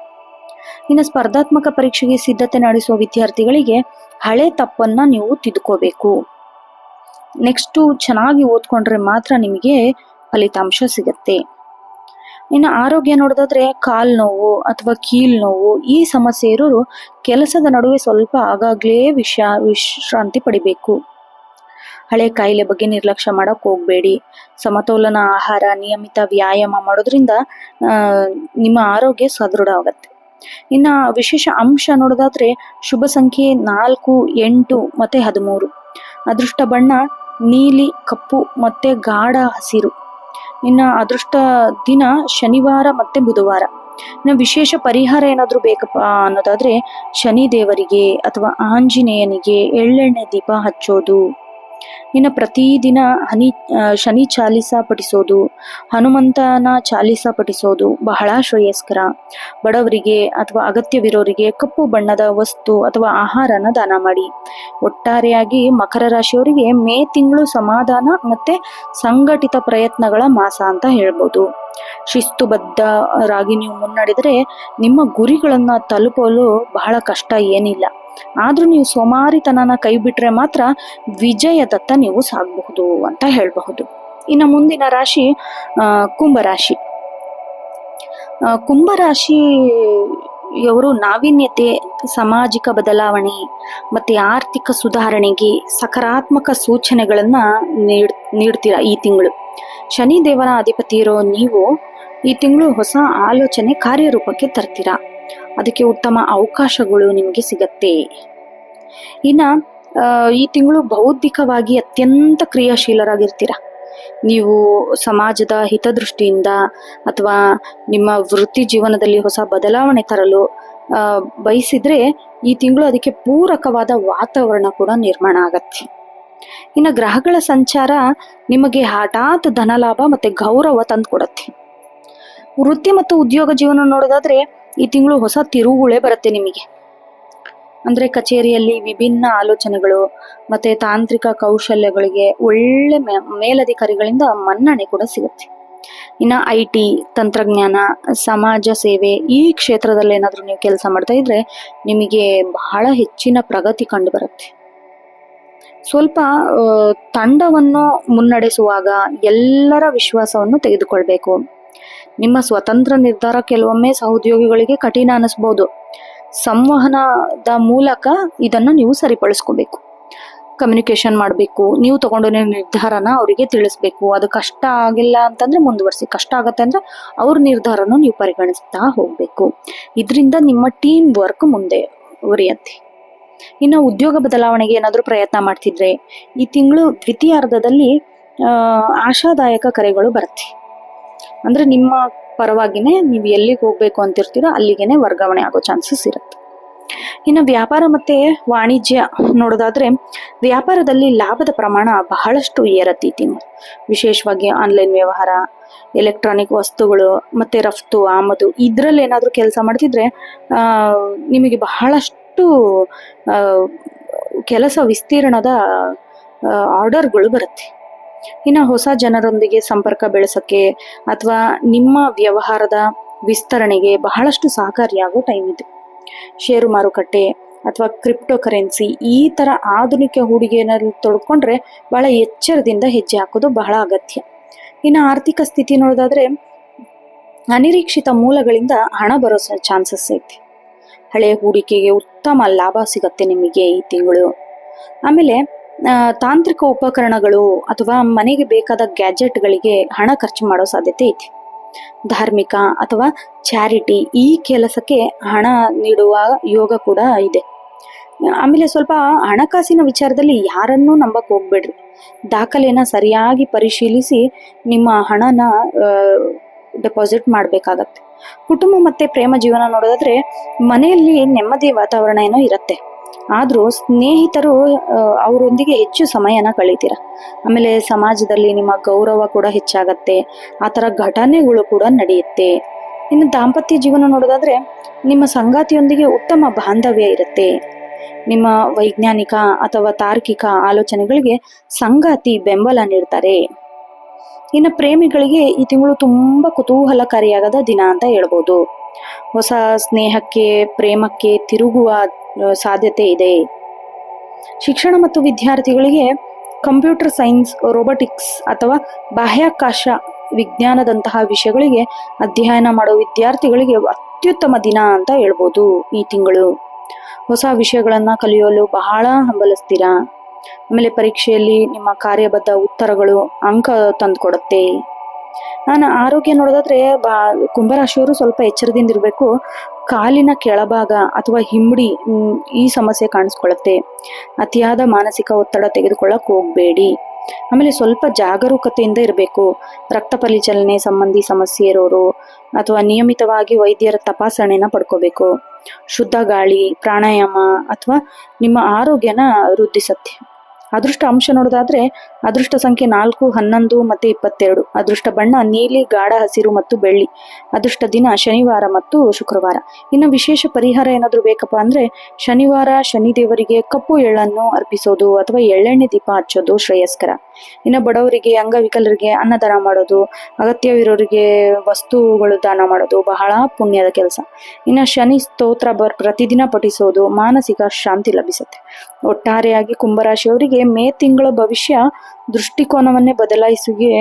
ಇನ್ನು ಸ್ಪರ್ಧಾತ್ಮಕ ಪರೀಕ್ಷೆಗೆ ಸಿದ್ಧತೆ ನಡೆಸುವ ವಿದ್ಯಾರ್ಥಿಗಳಿಗೆ ಹಳೆ ತಪ್ಪನ್ನ ನೀವು ತಿದ್ಕೋಬೇಕು. ನೆಕ್ಸ್ಟ್ ಚೆನ್ನಾಗಿ ಓದ್ಕೊಂಡ್ರೆ ಮಾತ್ರ ನಿಮಗೆ ಫಲಿತಾಂಶ ಸಿಗತ್ತೆ. ಇನ್ನು ಆರೋಗ್ಯ ನೋಡೋದಾದ್ರೆ ಕಾಲ್ ನೋವು ಅಥವಾ ಕೀಲ್ ನೋವು ಈ ಸಮಸ್ಯೆ ಇರೋರು ಕೆಲಸದ ನಡುವೆ ಸ್ವಲ್ಪ ಆಗಾಗ್ಲೇ ವಿಶ್ರಾಂತಿ ಪಡಿಬೇಕು. ಹಳೆ ಕಾಯಿಲೆ ಬಗ್ಗೆ ನಿರ್ಲಕ್ಷ್ಯ ಮಾಡಕ್ ಹೋಗ್ಬೇಡಿ. ಸಮತೋಲನ ಆಹಾರ, ನಿಯಮಿತ ವ್ಯಾಯಾಮ ಮಾಡೋದ್ರಿಂದ ನಿಮ್ಮ ಆರೋಗ್ಯ ಸದೃಢವಾಗತ್ತೆ. ಇನ್ನ ವಿಶೇಷ ಅಂಶ ನೋಡೋದಾದ್ರೆ ಶುಭ ಸಂಖ್ಯೆ 4, 8 ಮತ್ತೆ 13. ಅದೃಷ್ಟ ಬಣ್ಣ ನೀಲಿ, ಕಪ್ಪು ಮತ್ತೆ ಗಾಢ ಹಸಿರು. ಇನ್ನು ಅದೃಷ್ಟ ದಿನ ಶನಿವಾರ ಮತ್ತೆ ಬುಧವಾರ. ಇನ್ನು ವಿಶೇಷ ಪರಿಹಾರ ಏನಾದ್ರೂ ಬೇಕಪ್ಪ ಅನ್ನೋದಾದ್ರೆ ಶನಿ ದೇವರಿಗೆ ಅಥವಾ ಆಂಜನೇಯನಿಗೆ ಎಳ್ಳೆಣ್ಣೆ ದೀಪ ಹಚ್ಚೋದು. ಇನ್ನು ಪ್ರತಿದಿನ ಶನಿ ಚಾಲಿಸ ಪಠಿಸೋದು, ಹನುಮಂತನ ಚಾಲಿಸ ಪಠಿಸೋದು ಬಹಳ ಶ್ರೇಯಸ್ಕರ. ಬಡವರಿಗೆ ಅಥವಾ ಅಗತ್ಯವಿರೋರಿಗೆ ಕಪ್ಪು ಬಣ್ಣದ ವಸ್ತು ಅಥವಾ ಆಹಾರನ ದಾನ ಮಾಡಿ. ಒಟ್ಟಾರೆಯಾಗಿ ಮಕರ ರಾಶಿಯವರಿಗೆ ಮೇ ತಿಂಗಳು ಸಮಾಧಾನ ಮತ್ತೆ ಸಂಘಟಿತ ಪ್ರಯತ್ನಗಳ ಮಾಸ ಅಂತ ಹೇಳ್ಬೋದು. ಶಿಸ್ತುಬದ್ಧರಾಗಿ ನೀವು ಮುನ್ನಡೆದರೆ ನಿಮ್ಮ ಗುರಿಗಳನ್ನ ತಲುಪಲು ಬಹಳ ಕಷ್ಟ ಏನಿಲ್ಲ. ಆದ್ರೂ ನೀವು ಸೋಮಾರಿತನನ ಕೈ ಬಿಟ್ರೆ ಮಾತ್ರ ವಿಜಯದತ್ತ ನೀವು ಸಾಗಬಹುದು ಅಂತ ಹೇಳಬಹುದು. ಇನ್ನು ಮುಂದಿನ ರಾಶಿ ಕುಂಭರಾಶಿ. ಕುಂಭರಾಶಿಯವರು ನಾವೀನ್ಯತೆ, ಸಾಮಾಜಿಕ ಬದಲಾವಣೆ ಮತ್ತೆ ಆರ್ಥಿಕ ಸುಧಾರಣೆಗೆ ಸಕಾರಾತ್ಮಕ ಸೂಚನೆಗಳನ್ನ ನೀಡ್ತೀರಾ ಈ ತಿಂಗಳು. ಶನಿ ದೇವರ ಅಧಿಪತಿ ಇರೋ ನೀವು ಈ ತಿಂಗಳು ಹೊಸ ಆಲೋಚನೆ ಕಾರ್ಯರೂಪಕ್ಕೆ ತರ್ತೀರಾ. ಅದಕ್ಕೆ ಉತ್ತಮ ಅವಕಾಶಗಳು ನಿಮಗೆ ಸಿಗತ್ತೆ. ಇನ್ನ ಈ ತಿಂಗಳು ಬೌದ್ಧಿಕವಾಗಿ ಅತ್ಯಂತ ಕ್ರಿಯಾಶೀಲರಾಗಿರ್ತೀರ. ನೀವು ಸಮಾಜದ ಹಿತದೃಷ್ಟಿಯಿಂದ ಅಥವಾ ನಿಮ್ಮ ವೃತ್ತಿ ಜೀವನದಲ್ಲಿ ಹೊಸ ಬದಲಾವಣೆ ತರಲು ಬಯಸಿದ್ರೆ ಈ ತಿಂಗಳು ಅದಕ್ಕೆ ಪೂರಕವಾದ ವಾತಾವರಣ ಕೂಡ ನಿರ್ಮಾಣ ಆಗತ್ತೆ. ಇನ್ನು ಗ್ರಹಗಳ ಸಂಚಾರ ನಿಮಗೆ ಹಠಾತ್ ಧನಲಾಭ ಮತ್ತೆ ಗೌರವ ತಂದುಕೊಡತ್ತೆ. ವೃತ್ತಿ ಮತ್ತು ಉದ್ಯೋಗ ಜೀವನ ನೋಡೋದಾದ್ರೆ ಈ ತಿಂಗಳು ಹೊಸ ತಿರುಗುಳೆ ಬರುತ್ತೆ ನಿಮಗೆ. ಅಂದ್ರೆ ಕಚೇರಿಯಲ್ಲಿ ವಿಭಿನ್ನ ಆಲೋಚನೆಗಳು ಮತ್ತೆ ತಾಂತ್ರಿಕ ಕೌಶಲ್ಯಗಳಿಗೆ ಒಳ್ಳೆ ಮೇಲಧಿಕಾರಿಗಳಿಂದ ಮನ್ನಣೆ ಕೂಡ ಸಿಗುತ್ತೆ. ಇನ್ನು IT, ತಂತ್ರಜ್ಞಾನ, ಸಮಾಜ ಸೇವೆ ಈ ಕ್ಷೇತ್ರದಲ್ಲಿ ಏನಾದ್ರೂ ನೀವು ಕೆಲಸ ಮಾಡ್ತಾ ಇದ್ರೆ ನಿಮಗೆ ಬಹಳ ಹೆಚ್ಚಿನ ಪ್ರಗತಿ ಕಂಡು ಬರುತ್ತೆ. ಸ್ವಲ್ಪ ತಂಡವನ್ನು ಮುನ್ನಡೆಸುವಾಗ ಎಲ್ಲರ ವಿಶ್ವಾಸವನ್ನು ತೆಗೆದುಕೊಳ್ಬೇಕು. ನಿಮ್ಮ ಸ್ವತಂತ್ರ ನಿರ್ಧಾರ ಕೆಲವೊಮ್ಮೆ ಸಹೋದ್ಯೋಗಿಗಳಿಗೆ ಕಠಿಣ ಅನಿಸ್ಬೋದು. ಸಂವಹನದ ಮೂಲಕ ಇದನ್ನು ನೀವು ಸರಿಪಡಿಸ್ಕೋಬೇಕು. ಕಮ್ಯುನಿಕೇಶನ್ ಮಾಡಬೇಕು. ನೀವು ತಗೊಂಡೋ ನಿರ್ಧಾರನ ಅವರಿಗೆ ತಿಳಿಸ್ಬೇಕು. ಅದು ಕಷ್ಟ ಆಗಿಲ್ಲ ಅಂತಂದ್ರೆ ಮುಂದುವರಿಸಿ, ಕಷ್ಟ ಆಗತ್ತೆ ಅಂದ್ರೆ ಅವ್ರ ನಿರ್ಧಾರನ ನೀವು ಪರಿಗಣಿಸ್ತಾ ಹೋಗ್ಬೇಕು. ಇದರಿಂದ ನಿಮ್ಮ ಟೀಮ್ ವರ್ಕ್ ಮುಂದೆ ಉರಿಯತ್ತೆ. ಇನ್ನು ಉದ್ಯೋಗ ಬದಲಾವಣೆಗೆ ಏನಾದರೂ ಪ್ರಯತ್ನ ಮಾಡ್ತಿದ್ರೆ ಈ ತಿಂಗಳು ದ್ವಿತೀಯಾರ್ಧದಲ್ಲಿ ಆಶಾದಾಯಕ ಕರೆಗಳು ಬರುತ್ತೆ. ಅಂದ್ರೆ ನಿಮ್ಮ ಪರವಾಗಿನೇ ನೀವು ಎಲ್ಲಿಗೆ ಹೋಗ್ಬೇಕು ಅಂತಿರ್ತೀರೋ ಅಲ್ಲಿಗೆನೆ ವರ್ಗಾವಣೆ ಆಗೋ ಚಾನ್ಸಸ್ ಇರುತ್ತೆ. ಇನ್ನು ವ್ಯಾಪಾರ ಮತ್ತೆ ವಾಣಿಜ್ಯ ನೋಡೋದಾದ್ರೆ ವ್ಯಾಪಾರದಲ್ಲಿ ಲಾಭದ ಪ್ರಮಾಣ ಬಹಳಷ್ಟು ಏರತ್ತೆ ಈ ತಿಂಗಳು. ವಿಶೇಷವಾಗಿ ಆನ್ಲೈನ್ ವ್ಯವಹಾರ, ಎಲೆಕ್ಟ್ರಾನಿಕ್ ವಸ್ತುಗಳು ಮತ್ತೆ ರಫ್ತು ಆಮದು ಇದ್ರಲ್ಲಿ ಏನಾದರೂ ಕೆಲಸ ಮಾಡ್ತಿದ್ರೆ ನಿಮಗೆ ಬಹಳಷ್ಟು ಕೆಲಸ ವಿಸ್ತೀರ್ಣದ ಆರ್ಡರ್ಗಳು ಬರುತ್ತೆ. ಇನ್ನು ಹೊಸ ಜನರೊಂದಿಗೆ ಸಂಪರ್ಕ ಬೆಳೆಸಕ್ಕೆ ಅಥವಾ ನಿಮ್ಮ ವ್ಯವಹಾರದ ವಿಸ್ತರಣೆಗೆ ಬಹಳಷ್ಟು ಸಹಕಾರಿಯಾಗೋ ಟೈಮ್ ಇದೆ. ಷೇರು ಮಾರುಕಟ್ಟೆ ಅಥವಾ ಕ್ರಿಪ್ಟೋ ಕರೆನ್ಸಿ ಈ ತರ ಆಧುನಿಕ ಹೂಡಿಕೆಯಲ್ಲಿ ತೊಡ್ಕೊಂಡ್ರೆ ಬಹಳ ಎಚ್ಚರದಿಂದ ಹೆಜ್ಜೆ ಹಾಕೋದು ಬಹಳ ಅಗತ್ಯ. ಇನ್ನು ಆರ್ಥಿಕ ಸ್ಥಿತಿ ನೋಡೋದಾದ್ರೆ ಅನಿರೀಕ್ಷಿತ ಮೂಲಗಳಿಂದ ಹಣ ಬರೋ ಚಾನ್ಸಸ್ ಐತಿ. ಹಳೆಯ ಹೂಡಿಕೆಗೆ ಉತ್ತಮ ಲಾಭ ಸಿಗತ್ತೆ ನಿಮಗೆ ಈ ತಿಂಗಳು. ಆಮೇಲೆ ತಾಂತ್ರಿಕ ಉಪಕರಣಗಳು ಅಥವಾ ಮನೆಗೆ ಬೇಕಾದ ಗ್ಯಾಜೆಟ್ಗಳಿಗೆ ಹಣ ಖರ್ಚು ಮಾಡೋ ಸಾಧ್ಯತೆ ಐತಿ. ಧಾರ್ಮಿಕ ಅಥವಾ ಚಾರಿಟಿ ಈ ಕೆಲಸಕ್ಕೆ ಹಣ ನೀಡುವ ಯೋಗ ಕೂಡ ಇದೆ. ಆಮೇಲೆ ಸ್ವಲ್ಪ ಹಣಕಾಸಿನ ವಿಚಾರದಲ್ಲಿ ಯಾರನ್ನೂ ನಂಬಕ್ ಹೋಗ್ಬೇಡ್ರಿ. ದಾಖಲೆನ ಸರಿಯಾಗಿ ಪರಿಶೀಲಿಸಿ ನಿಮ್ಮ ಹಣನ ಡೆಪಾಸಿಟ್ ಮಾಡಬೇಕಾಗತ್ತೆ. ಕುಟುಂಬ ಮತ್ತೆ ಪ್ರೇಮ ಜೀವನ ನೋಡೋದಾದ್ರೆ ಮನೆಯಲ್ಲಿ ನೆಮ್ಮದಿ ವಾತಾವರಣ ಏನೋ ಇರುತ್ತೆ. ಆದ್ರೂ ಸ್ನೇಹಿತರು ಅವರೊಂದಿಗೆ ಹೆಚ್ಚು ಸಮಯನ ಕಳೀತೀರ. ಆಮೇಲೆ ಸಮಾಜದಲ್ಲಿ ನಿಮ್ಮ ಗೌರವ ಕೂಡ ಹೆಚ್ಚಾಗತ್ತೆ. ಆ ಥರ ಘಟನೆಗಳು ಕೂಡ ನಡೆಯುತ್ತೆ. ಇನ್ನು ದಾಂಪತ್ಯ ಜೀವನ ನೋಡೋದಾದ್ರೆ ನಿಮ್ಮ ಸಂಗಾತಿಯೊಂದಿಗೆ ಉತ್ತಮ ಬಾಂಧವ್ಯ ಇರುತ್ತೆ. ನಿಮ್ಮ ವೈಜ್ಞಾನಿಕ ಅಥವಾ ತಾರ್ಕಿಕ ಆಲೋಚನೆಗಳಿಗೆ ಸಂಗಾತಿ ಬೆಂಬಲ ನೀಡ್ತಾರೆ. ಇನ್ನು ಪ್ರೇಮಿಗಳಿಗೆ ಈ ತಿಂಗಳು ತುಂಬಾ ಕುತೂಹಲಕಾರಿಯಾದ ದಿನ ಅಂತ ಹೇಳ್ಬೋದು. ಹೊಸ ಸ್ನೇಹಕ್ಕೆ ಪ್ರೇಮಕ್ಕೆ ತಿರುಗುವ ಸಾಧ್ಯತೆ ಇದೆ. ಶಿಕ್ಷಣ ಮತ್ತು ವಿದ್ಯಾರ್ಥಿಗಳಿಗೆ ಕಂಪ್ಯೂಟರ್ ಸೈನ್ಸ್, ರೋಬೋಟಿಕ್ಸ್ ಅಥವಾ ಬಾಹ್ಯಾಕಾಶ ವಿಜ್ಞಾನದಂತಹ ವಿಷಯಗಳಿಗೆ ಅಧ್ಯಯನ ಮಾಡೋ ವಿದ್ಯಾರ್ಥಿಗಳಿಗೆ ಅತ್ಯುತ್ತಮ ದಿನ ಅಂತ ಹೇಳ್ಬೋದು ಈ ತಿಂಗಳು. ಹೊಸ ವಿಷಯಗಳನ್ನ ಕಲಿಯಲು ಬಹಳ ಹಂಬಲಿಸ್ತೀರಾ. ಆಮೇಲೆ ಪರೀಕ್ಷೆಯಲ್ಲಿ ನಿಮ್ಮ ಕಾರ್ಯಬದ್ಧ ಉತ್ತರಗಳು ಅಂಕ ತಂದುಕೊಡುತ್ತೆ. ನಾನು ಆರೋಗ್ಯ ನೋಡೋದಾದ್ರೆ ಕುಂಭರಾಶಿಯವರು ಸ್ವಲ್ಪ ಎಚ್ಚರದಿಂದ ಇರಬೇಕು. ಕಾಲಿನ ಕೆಳಭಾಗ ಅಥವಾ ಹಿಂಬಡಿ ಈ ಸಮಸ್ಯೆ ಕಾಣಿಸ್ಕೊಳ್ಳುತ್ತೆ. ಅತಿಯಾದ ಮಾನಸಿಕ ಒತ್ತಡ ತೆಗೆದುಕೊಳ್ಳಕ್ ಹೋಗ್ಬೇಡಿ. ಆಮೇಲೆ ಸ್ವಲ್ಪ ಜಾಗರೂಕತೆಯಿಂದ ಇರಬೇಕು. ರಕ್ತ ಪರಿಚಲನೆ ಸಂಬಂಧಿ ಸಮಸ್ಯೆ ಇರೋರು ಅಥವಾ ನಿಯಮಿತವಾಗಿ ವೈದ್ಯರ ತಪಾಸಣೆನ ಪಡ್ಕೋಬೇಕು. ಶುದ್ಧ ಗಾಳಿ, ಪ್ರಾಣಾಯಾಮ ಅಥವಾ ನಿಮ್ಮ ಆರೋಗ್ಯನ ವೃದ್ಧಿಸತ್ತೆ. ಅದೃಷ್ಟ ಅಂಶ ನೋಡೋದಾದ್ರೆ ಅದೃಷ್ಟ ಸಂಖ್ಯೆ 4, 11 ಮತ್ತೆ 22. ಅದೃಷ್ಟ ಬಣ್ಣ ನೀಲಿ, ಗಾಢ ಹಸಿರು ಮತ್ತು ಬೆಳ್ಳಿ. ಅದೃಷ್ಟ ದಿನ ಶನಿವಾರ ಮತ್ತು ಶುಕ್ರವಾರ. ಇನ್ನು ವಿಶೇಷ ಪರಿಹಾರ ಏನಾದ್ರು ಬೇಕಪ್ಪ ಅಂದ್ರೆ ಶನಿವಾರ ಶನಿದೇವರಿಗೆ ಕಪ್ಪು ಎಳ್ಳನ್ನು ಅರ್ಪಿಸೋದು ಅಥವಾ ಎಳ್ಳೆಣ್ಣೆ ದೀಪ ಹಚ್ಚೋದು ಶ್ರೇಯಸ್ಕರ. ಇನ್ನು ಬಡವರಿಗೆ, ಅಂಗವಿಕಲರಿಗೆ ಅನ್ನದಾನ ಮಾಡೋದು, ಅಗತ್ಯವಿರೋರಿಗೆ ವಸ್ತುಗಳು ದಾನ ಮಾಡೋದು ಬಹಳ ಪುಣ್ಯದ ಕೆಲಸ. ಇನ್ನು ಶನಿ ಸ್ತೋತ್ರ ಪ್ರತಿದಿನ ಪಠಿಸೋದು ಮಾನಸಿಕ ಶಾಂತಿ ಲಭಿಸುತ್ತೆ. ಒಟ್ಟಾರೆಯಾಗಿ ಕುಂಭರಾಶಿಯವರಿಗೆ ಮೇ ತಿಂಗಳ ಭವಿಷ್ಯ ದೃಷ್ಟಿಕೋನವನ್ನೇ ಬದಲಾಯಿಸುವಿಕೆ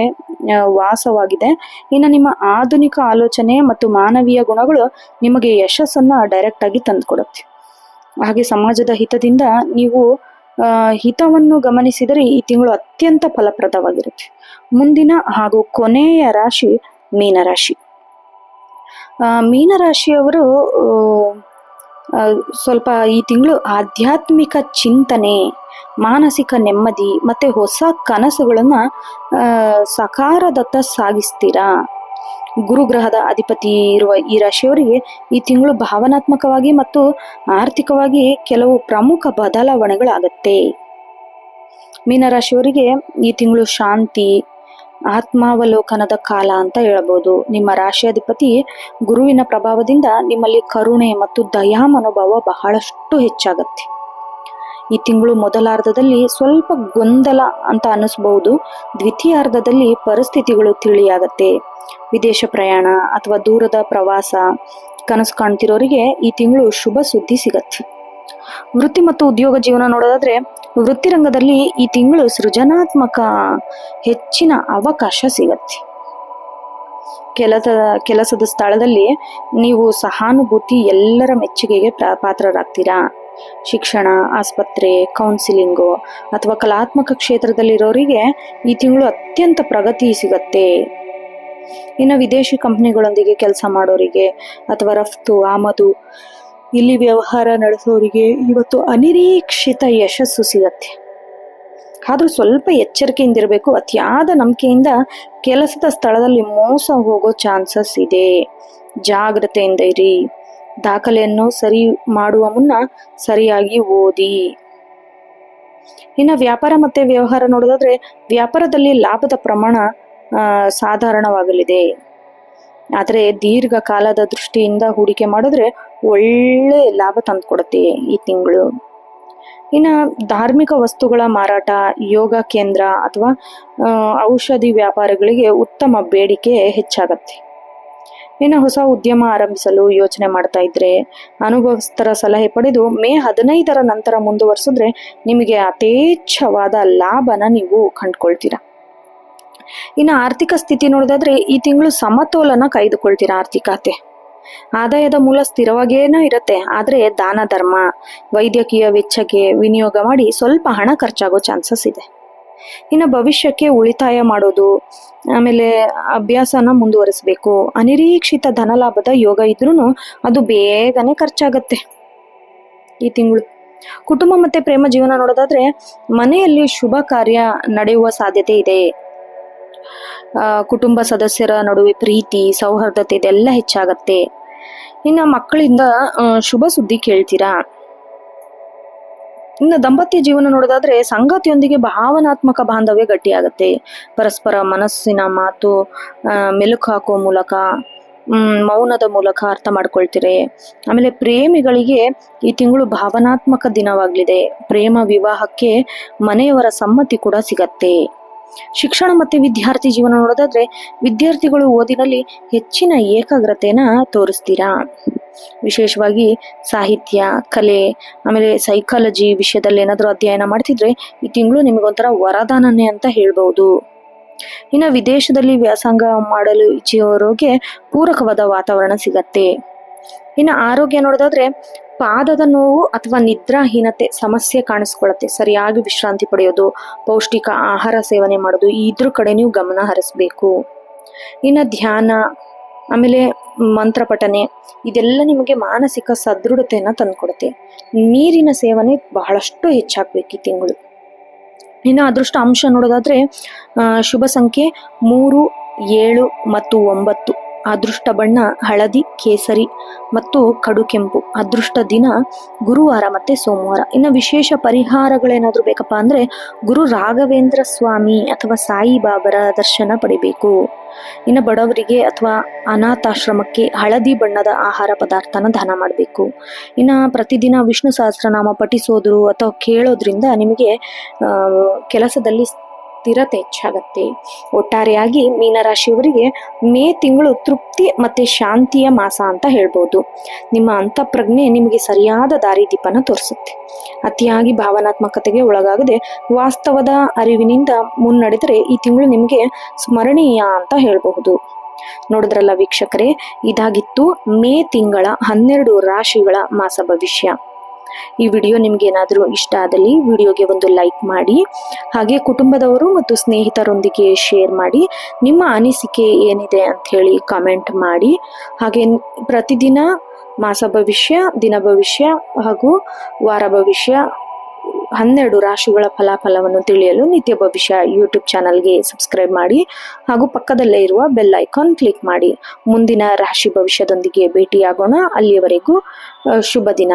ವಾಸವಾಗಿದೆ. ಇನ್ನು ನಿಮ್ಮ ಆಧುನಿಕ ಆಲೋಚನೆ ಮತ್ತು ಮಾನವೀಯ ಗುಣಗಳು ನಿಮಗೆ ಯಶಸ್ಸನ್ನ ಡೈರೆಕ್ಟ್ ಆಗಿ ತಂದುಕೊಡುತ್ತೆ. ಹಾಗೆ ಸಮಾಜದ ಹಿತದಿಂದ ನೀವು ಹಿತವನ್ನು ಗಮನಿಸಿದರೆ ಈ ತಿಂಗಳು ಅತ್ಯಂತ ಫಲಪ್ರದವಾಗಿರುತ್ತೆ. ಮುಂದಿನ ಹಾಗೂ ಕೊನೆಯ ರಾಶಿ ಮೀನರಾಶಿ. ಮೀನರಾಶಿಯವರು ಸ್ವಲ್ಪ ಈ ತಿಂಗಳು ಆಧ್ಯಾತ್ಮಿಕ ಚಿಂತನೆ, ಮಾನಸಿಕ ನೆಮ್ಮದಿ ಮತ್ತೆ ಹೊಸ ಕನಸುಗಳನ್ನ ಸಕಾರದತ್ತ ಸಾಗಿಸ್ತೀರಾ. ಗುರುಗ್ರಹದ ಅಧಿಪತಿ ಇರುವ ಈ ರಾಶಿಯವರಿಗೆ ಈ ತಿಂಗಳು ಭಾವನಾತ್ಮಕವಾಗಿ ಮತ್ತು ಆರ್ಥಿಕವಾಗಿ ಕೆಲವು ಪ್ರಮುಖ ಬದಲಾವಣೆಗಳಾಗತ್ತೆ. ಮೀನರಾಶಿಯವರಿಗೆ ಈ ತಿಂಗಳು ಶಾಂತಿ, ಆತ್ಮಾವಲೋಕನದ ಕಾಲ ಅಂತ ಹೇಳ್ಬೋದು. ನಿಮ್ಮ ರಾಶಿಯಾಧಿಪತಿ ಗುರುವಿನ ಪ್ರಭಾವದಿಂದ ನಿಮ್ಮಲ್ಲಿ ಕರುಣೆ ಮತ್ತು ದಯಾ ಮನೋಭಾವ ಬಹಳಷ್ಟು ಹೆಚ್ಚಾಗತ್ತೆ. ಈ ತಿಂಗಳು ಮೊದಲಾರ್ಧದಲ್ಲಿ ಸ್ವಲ್ಪ ಗೊಂದಲ ಅಂತ ಅನಿಸ್ಬಹುದು. ದ್ವಿತೀಯಾರ್ಧದಲ್ಲಿ ಪರಿಸ್ಥಿತಿಗಳು ತಿಳಿಯಾಗತ್ತೆ. ವಿದೇಶ ಪ್ರಯಾಣ ಅಥವಾ ದೂರದ ಪ್ರವಾಸ ಕನಸು ಕಾಣ್ತಿರೋರಿಗೆ ಈ ತಿಂಗಳು ಶುಭ ಸುದ್ದಿ ಸಿಗತ್ತೆ. ವೃತ್ತಿ ಮತ್ತು ಉದ್ಯೋಗ ಜೀವನ ನೋಡೋದಾದ್ರೆ ವೃತ್ತಿ ರಂಗದಲ್ಲಿ ಈ ತಿಂಗಳು ಸೃಜನಾತ್ಮಕ ಹೆಚ್ಚಿನ ಅವಕಾಶ ಸಿಗತ್ತೆ. ಕೆಲಸದ ಸ್ಥಳದಲ್ಲಿ ನೀವು ಸಹಾನುಭೂತಿ, ಎಲ್ಲರ ಮೆಚ್ಚುಗೆಗೆ ಪಾತ್ರರಾಗ್ತೀರಾ. ಶಿಕ್ಷಣ, ಆಸ್ಪತ್ರೆ, ಕೌನ್ಸಿಲಿಂಗು ಅಥವಾ ಕಲಾತ್ಮಕ ಕ್ಷೇತ್ರದಲ್ಲಿರೋರಿಗೆ ಈ ತಿಂಗಳು ಅತ್ಯಂತ ಪ್ರಗತಿ ಸಿಗತ್ತೆ. ಇನ್ನು ವಿದೇಶಿ ಕಂಪನಿಗಳೊಂದಿಗೆ ಕೆಲಸ ಮಾಡೋರಿಗೆ ಅಥವಾ ರಫ್ತು ಆಮದು ಇಲ್ಲಿ ವ್ಯವಹಾರ ನಡೆಸೋರಿಗೆ ಇವತ್ತು ಅನಿರೀಕ್ಷಿತ ಯಶಸ್ಸು ಸಿಗತ್ತೆ. ಆದ್ರೂ ಸ್ವಲ್ಪ ಎಚ್ಚರಿಕೆಯಿಂದಿರಬೇಕು. ಅತಿಯಾದ ನಂಬಿಕೆಯಿಂದ ಕೆಲಸದ ಸ್ಥಳದಲ್ಲಿ ಮೋಸ ಹೋಗೋ ಚಾನ್ಸಸ್ ಇದೆ. ಜಾಗ್ರತೆಯಿಂದ ಇರಿ. ದಾಖಲೆಯನ್ನು ಸರಿ ಮಾಡುವ ಮುನ್ನ ಸರಿಯಾಗಿ ಓದಿ. ಇನ್ನು ವ್ಯಾಪಾರ ಮತ್ತೆ ವ್ಯವಹಾರ ನೋಡೋದಾದ್ರೆ ವ್ಯಾಪಾರದಲ್ಲಿ ಲಾಭದ ಪ್ರಮಾಣ ಸಾಧಾರಣವಾಗಲಿದೆ. ಆದರೆ ದೀರ್ಘಕಾಲದ ದೃಷ್ಟಿಯಿಂದ ಹೂಡಿಕೆ ಮಾಡಿದ್ರೆ ಒಳ್ಳೆ ಲಾಭ ತಂದುಕೊಡುತ್ತೆ ಈ ತಿಂಗಳು. ಇನ್ನು ಧಾರ್ಮಿಕ ವಸ್ತುಗಳ ಮಾರಾಟ, ಯೋಗ ಕೇಂದ್ರ ಅಥವಾ ಔಷಧಿ ವ್ಯಾಪಾರಗಳಿಗೆ ಉತ್ತಮ ಬೇಡಿಕೆ ಹೆಚ್ಚಾಗತ್ತೆ. ಇನ್ನು ಹೊಸ ಉದ್ಯಮ ಆರಂಭಿಸಲು ಯೋಚನೆ ಮಾಡ್ತಾ ಇದ್ರೆ ಅನುಭವಸ್ಥರ ಸಲಹೆ ಪಡೆದು ಮೇ 15 ನಂತರ ಮುಂದುವರಿಸಿದ್ರೆ ನಿಮಗೆ ಯಥೇಚ್ಛವಾದ ಲಾಭನ ನೀವು ಕಂಡುಕೊಳ್ತೀರಾ. ಇನ್ನು ಆರ್ಥಿಕ ಸ್ಥಿತಿ ನೋಡೋದಾದ್ರೆ ಈ ತಿಂಗಳು ಸಮತೋಲನ ಕಾಯ್ದುಕೊಳ್ತೀರಾ ಆರ್ಥಿಕತೆ. ಆದಾಯದ ಮೂಲ ಸ್ಥಿರವಾಗೇನೋ ಇರುತ್ತೆ, ಆದರೆ ದಾನ ಧರ್ಮ, ವೈದ್ಯಕೀಯ ವೆಚ್ಚಕ್ಕೆ ವಿನಿಯೋಗ ಮಾಡಿ ಸ್ವಲ್ಪ ಹಣ ಖರ್ಚಾಗೋ ಚಾನ್ಸಸ್ ಇದೆ. ಇನ್ನು ಭವಿಷ್ಯಕ್ಕೆ ಉಳಿತಾಯ ಮಾಡೋದು, ಆಮೇಲೆ ಅಭ್ಯಾಸನ ಮುಂದುವರಿಸಬೇಕು. ಅನಿರೀಕ್ಷಿತ ಧನಲಾಭದ ಯೋಗ ಇದ್ರೂ ಅದು ಬೇಗನೆ ಖರ್ಚಾಗತ್ತೆ ಈ ತಿಂಗಳು. ಕುಟುಂಬ ಮತ್ತೆ ಪ್ರೇಮ ಜೀವನ ನೋಡೋದಾದ್ರೆ ಮನೆಯಲ್ಲಿ ಶುಭ ಕಾರ್ಯ ನಡೆಯುವ ಸಾಧ್ಯತೆ ಇದೆ. ಕುಟುಂಬ ಸದಸ್ಯರ ನಡುವೆ ಪ್ರೀತಿ, ಸೌಹಾರ್ದತೆ ಇದೆಲ್ಲ ಹೆಚ್ಚಾಗತ್ತೆ. ಇನ್ನು ಮಕ್ಕಳಿಂದ ಶುಭ ಸುದ್ದಿ ಕೇಳ್ತೀರಾ. ಇನ್ನು ದಾಂಪತ್ಯ ಜೀವನ ನೋಡೋದಾದ್ರೆ ಸಂಗಾತಿಯೊಂದಿಗೆ ಭಾವನಾತ್ಮಕ ಬಾಂಧವ್ಯ ಗಟ್ಟಿಯಾಗತ್ತೆ. ಪರಸ್ಪರ ಮನಸ್ಸಿನ ಮಾತು ಮೆಲುಕು ಹಾಕುವ ಮೂಲಕ, ಮೌನದ ಮೂಲಕ ಅರ್ಥ ಮಾಡ್ಕೊಳ್ತೀರಿ. ಆಮೇಲೆ ಪ್ರೇಮಿಗಳಿಗೆ ಈ ತಿಂಗಳು ಭಾವನಾತ್ಮಕ ದಿನವಾಗ್ಲಿದೆ. ಪ್ರೇಮ ವಿವಾಹಕ್ಕೆ ಮನೆಯವರ ಸಮ್ಮತಿ ಕೂಡ ಸಿಗತ್ತೆ. ಶಿಕ್ಷಣ ಮತ್ತೆ ವಿದ್ಯಾರ್ಥಿ ಜೀವನ ನೋಡೋದಾದ್ರೆ ವಿದ್ಯಾರ್ಥಿಗಳು ಓದಿನಲ್ಲಿ ಹೆಚ್ಚಿನ ಏಕಾಗ್ರತೆನ ತೋರಿಸ್ತೀರಾ. ವಿಶೇಷವಾಗಿ ಸಾಹಿತ್ಯ, ಕಲೆ, ಆಮೇಲೆ ಸೈಕಾಲಜಿ ವಿಷಯದಲ್ಲಿ ಏನಾದರೂ ಅಧ್ಯಯನ ಮಾಡ್ತಿದ್ರೆ ಈ ತಿಂಗಳು ನಿಮಗೊಂಥರ ವರದಾನನೇ ಅಂತ ಹೇಳ್ಬಹುದು. ಇನ್ನು ವಿದೇಶದಲ್ಲಿ ವ್ಯಾಸಂಗ ಮಾಡಲು ಇಚ್ಛೆಯವರಿಗೆ ಪೂರಕವಾದ ವಾತಾವರಣ ಸಿಗತ್ತೆ. ಇನ್ನು ಆರೋಗ್ಯ ನೋಡೋದಾದ್ರೆ ಪಾದದ ನೋವು ಅಥವಾ ನಿದ್ರಾಹೀನತೆ ಸಮಸ್ಯೆ ಕಾಣಿಸ್ಕೊಳ್ಳುತ್ತೆ. ಸರಿಯಾಗಿ ವಿಶ್ರಾಂತಿ ಪಡೆಯೋದು, ಪೌಷ್ಟಿಕ ಆಹಾರ ಸೇವನೆ ಮಾಡೋದು, ಇದ್ರ ಕಡೆ ನೀವು ಗಮನ ಹರಿಸ್ಬೇಕು. ಇನ್ನು ಧ್ಯಾನ, ಆಮೇಲೆ ಮಂತ್ರ ಪಠನೆ ಇದೆಲ್ಲ ನಿಮಗೆ ಮಾನಸಿಕ ಸದೃಢತೆಯನ್ನ ತಂದುಕೊಡುತ್ತೆ. ನೀರಿನ ಸೇವನೆ ಬಹಳಷ್ಟು ಹೆಚ್ಚಾಗ್ಬೇಕು ಈ ತಿಂಗಳು. ಇನ್ನು ಅದೃಷ್ಟ ಅಂಶ ನೋಡೋದಾದ್ರೆ ಶುಭ ಸಂಖ್ಯೆ 3, 7 ಮತ್ತು 9. ಅದೃಷ್ಟ ಬಣ್ಣ ಹಳದಿ, ಕೇಸರಿ ಮತ್ತು ಕಡು ಕೆಂಪು. ಅದೃಷ್ಟ ದಿನ ಗುರುವಾರ ಮತ್ತೆ ಸೋಮವಾರ. ಇನ್ನು ವಿಶೇಷ ಪರಿಹಾರಗಳೇನಾದ್ರೂ ಬೇಕಪ್ಪ ಅಂದ್ರೆ ಗುರು ರಾಘವೇಂದ್ರ ಸ್ವಾಮಿ ಅಥವಾ ಸಾಯಿ ಬಾಬರ ದರ್ಶನ ಪಡಿಬೇಕು. ಇನ್ನು ಬಡವರಿಗೆ ಅಥವಾ ಅನಾಥಾಶ್ರಮಕ್ಕೆ ಹಳದಿ ಬಣ್ಣದ ಆಹಾರ ಪದಾರ್ಥನ ದಾನ ಮಾಡಬೇಕು. ಇನ್ನು ಪ್ರತಿದಿನ ವಿಷ್ಣು ಸಹಸ್ರನಾಮ ಪಠಿಸೋದು ಅಥವಾ ಕೇಳೋದ್ರಿಂದ ನಿಮಗೆ ಕೆಲಸದಲ್ಲಿ ಸ್ಥಿರತೆ ಹೆಚ್ಚಾಗತ್ತೆ. ಒಟ್ಟಾರೆಯಾಗಿ ಮೀನರಾಶಿಯವರಿಗೆ ಮೇ ತಿಂಗಳು ತೃಪ್ತಿ ಮತ್ತೆ ಶಾಂತಿಯ ಮಾಸ ಅಂತ ಹೇಳ್ಬೋದು. ನಿಮ್ಮ ಅಂತಃಪ್ರಜ್ಞೆ ನಿಮಗೆ ಸರಿಯಾದ ದಾರಿದೀಪನ ತೋರಿಸುತ್ತೆ. ಅತಿಯಾಗಿ ಭಾವನಾತ್ಮಕತೆಗೆ ಒಳಗಾಗದೆ ವಾಸ್ತವದ ಅರಿವಿನಿಂದ ಮುನ್ನಡೆದರೆ ಈ ತಿಂಗಳು ನಿಮಗೆ ಸ್ಮರಣೀಯ ಅಂತ ಹೇಳಬಹುದು. ನೋಡಿದ್ರಲ್ಲ ವೀಕ್ಷಕರೇ, ಇದಾಗಿತ್ತು ಮೇ ತಿಂಗಳ 12 ರಾಶಿಗಳ ಮಾಸ ಭವಿಷ್ಯ. ಈ ವಿಡಿಯೋ ನಿಮ್ಗೆ ಏನಾದರೂ ಇಷ್ಟ ಆದಲ್ಲಿ ವಿಡಿಯೋಗೆ ಒಂದು ಲೈಕ್ ಮಾಡಿ, ಹಾಗೆ ಕುಟುಂಬದವರು ಮತ್ತು ಸ್ನೇಹಿತರೊಂದಿಗೆ ಶೇರ್ ಮಾಡಿ. ನಿಮ್ಮ ಅನಿಸಿಕೆ ಏನಿದೆ ಅಂತ ಹೇಳಿ ಕಾಮೆಂಟ್ ಮಾಡಿ. ಹಾಗೆ ಪ್ರತಿದಿನ ಮಾಸ ಭವಿಷ್ಯ, ದಿನ ಭವಿಷ್ಯ ಹಾಗೂ ವಾರ ಭವಿಷ್ಯ 12 ರಾಶಿಗಳ ಫಲಾಫಲವನ್ನು ತಿಳಿಯಲು ನಿತ್ಯ ಭವಿಷ್ಯ ಯೂಟ್ಯೂಬ್ ಚಾನಲ್ಗೆ ಸಬ್ಸ್ಕ್ರೈಬ್ ಮಾಡಿ, ಹಾಗೂ ಪಕ್ಕದಲ್ಲೇ ಇರುವ ಬೆಲ್ ಐಕಾನ್ ಕ್ಲಿಕ್ ಮಾಡಿ. ಮುಂದಿನ ರಾಶಿ ಭವಿಷ್ಯದೊಂದಿಗೆ ಭೇಟಿಯಾಗೋಣ. ಅಲ್ಲಿಯವರೆಗೂ ಶುಭ ದಿನ.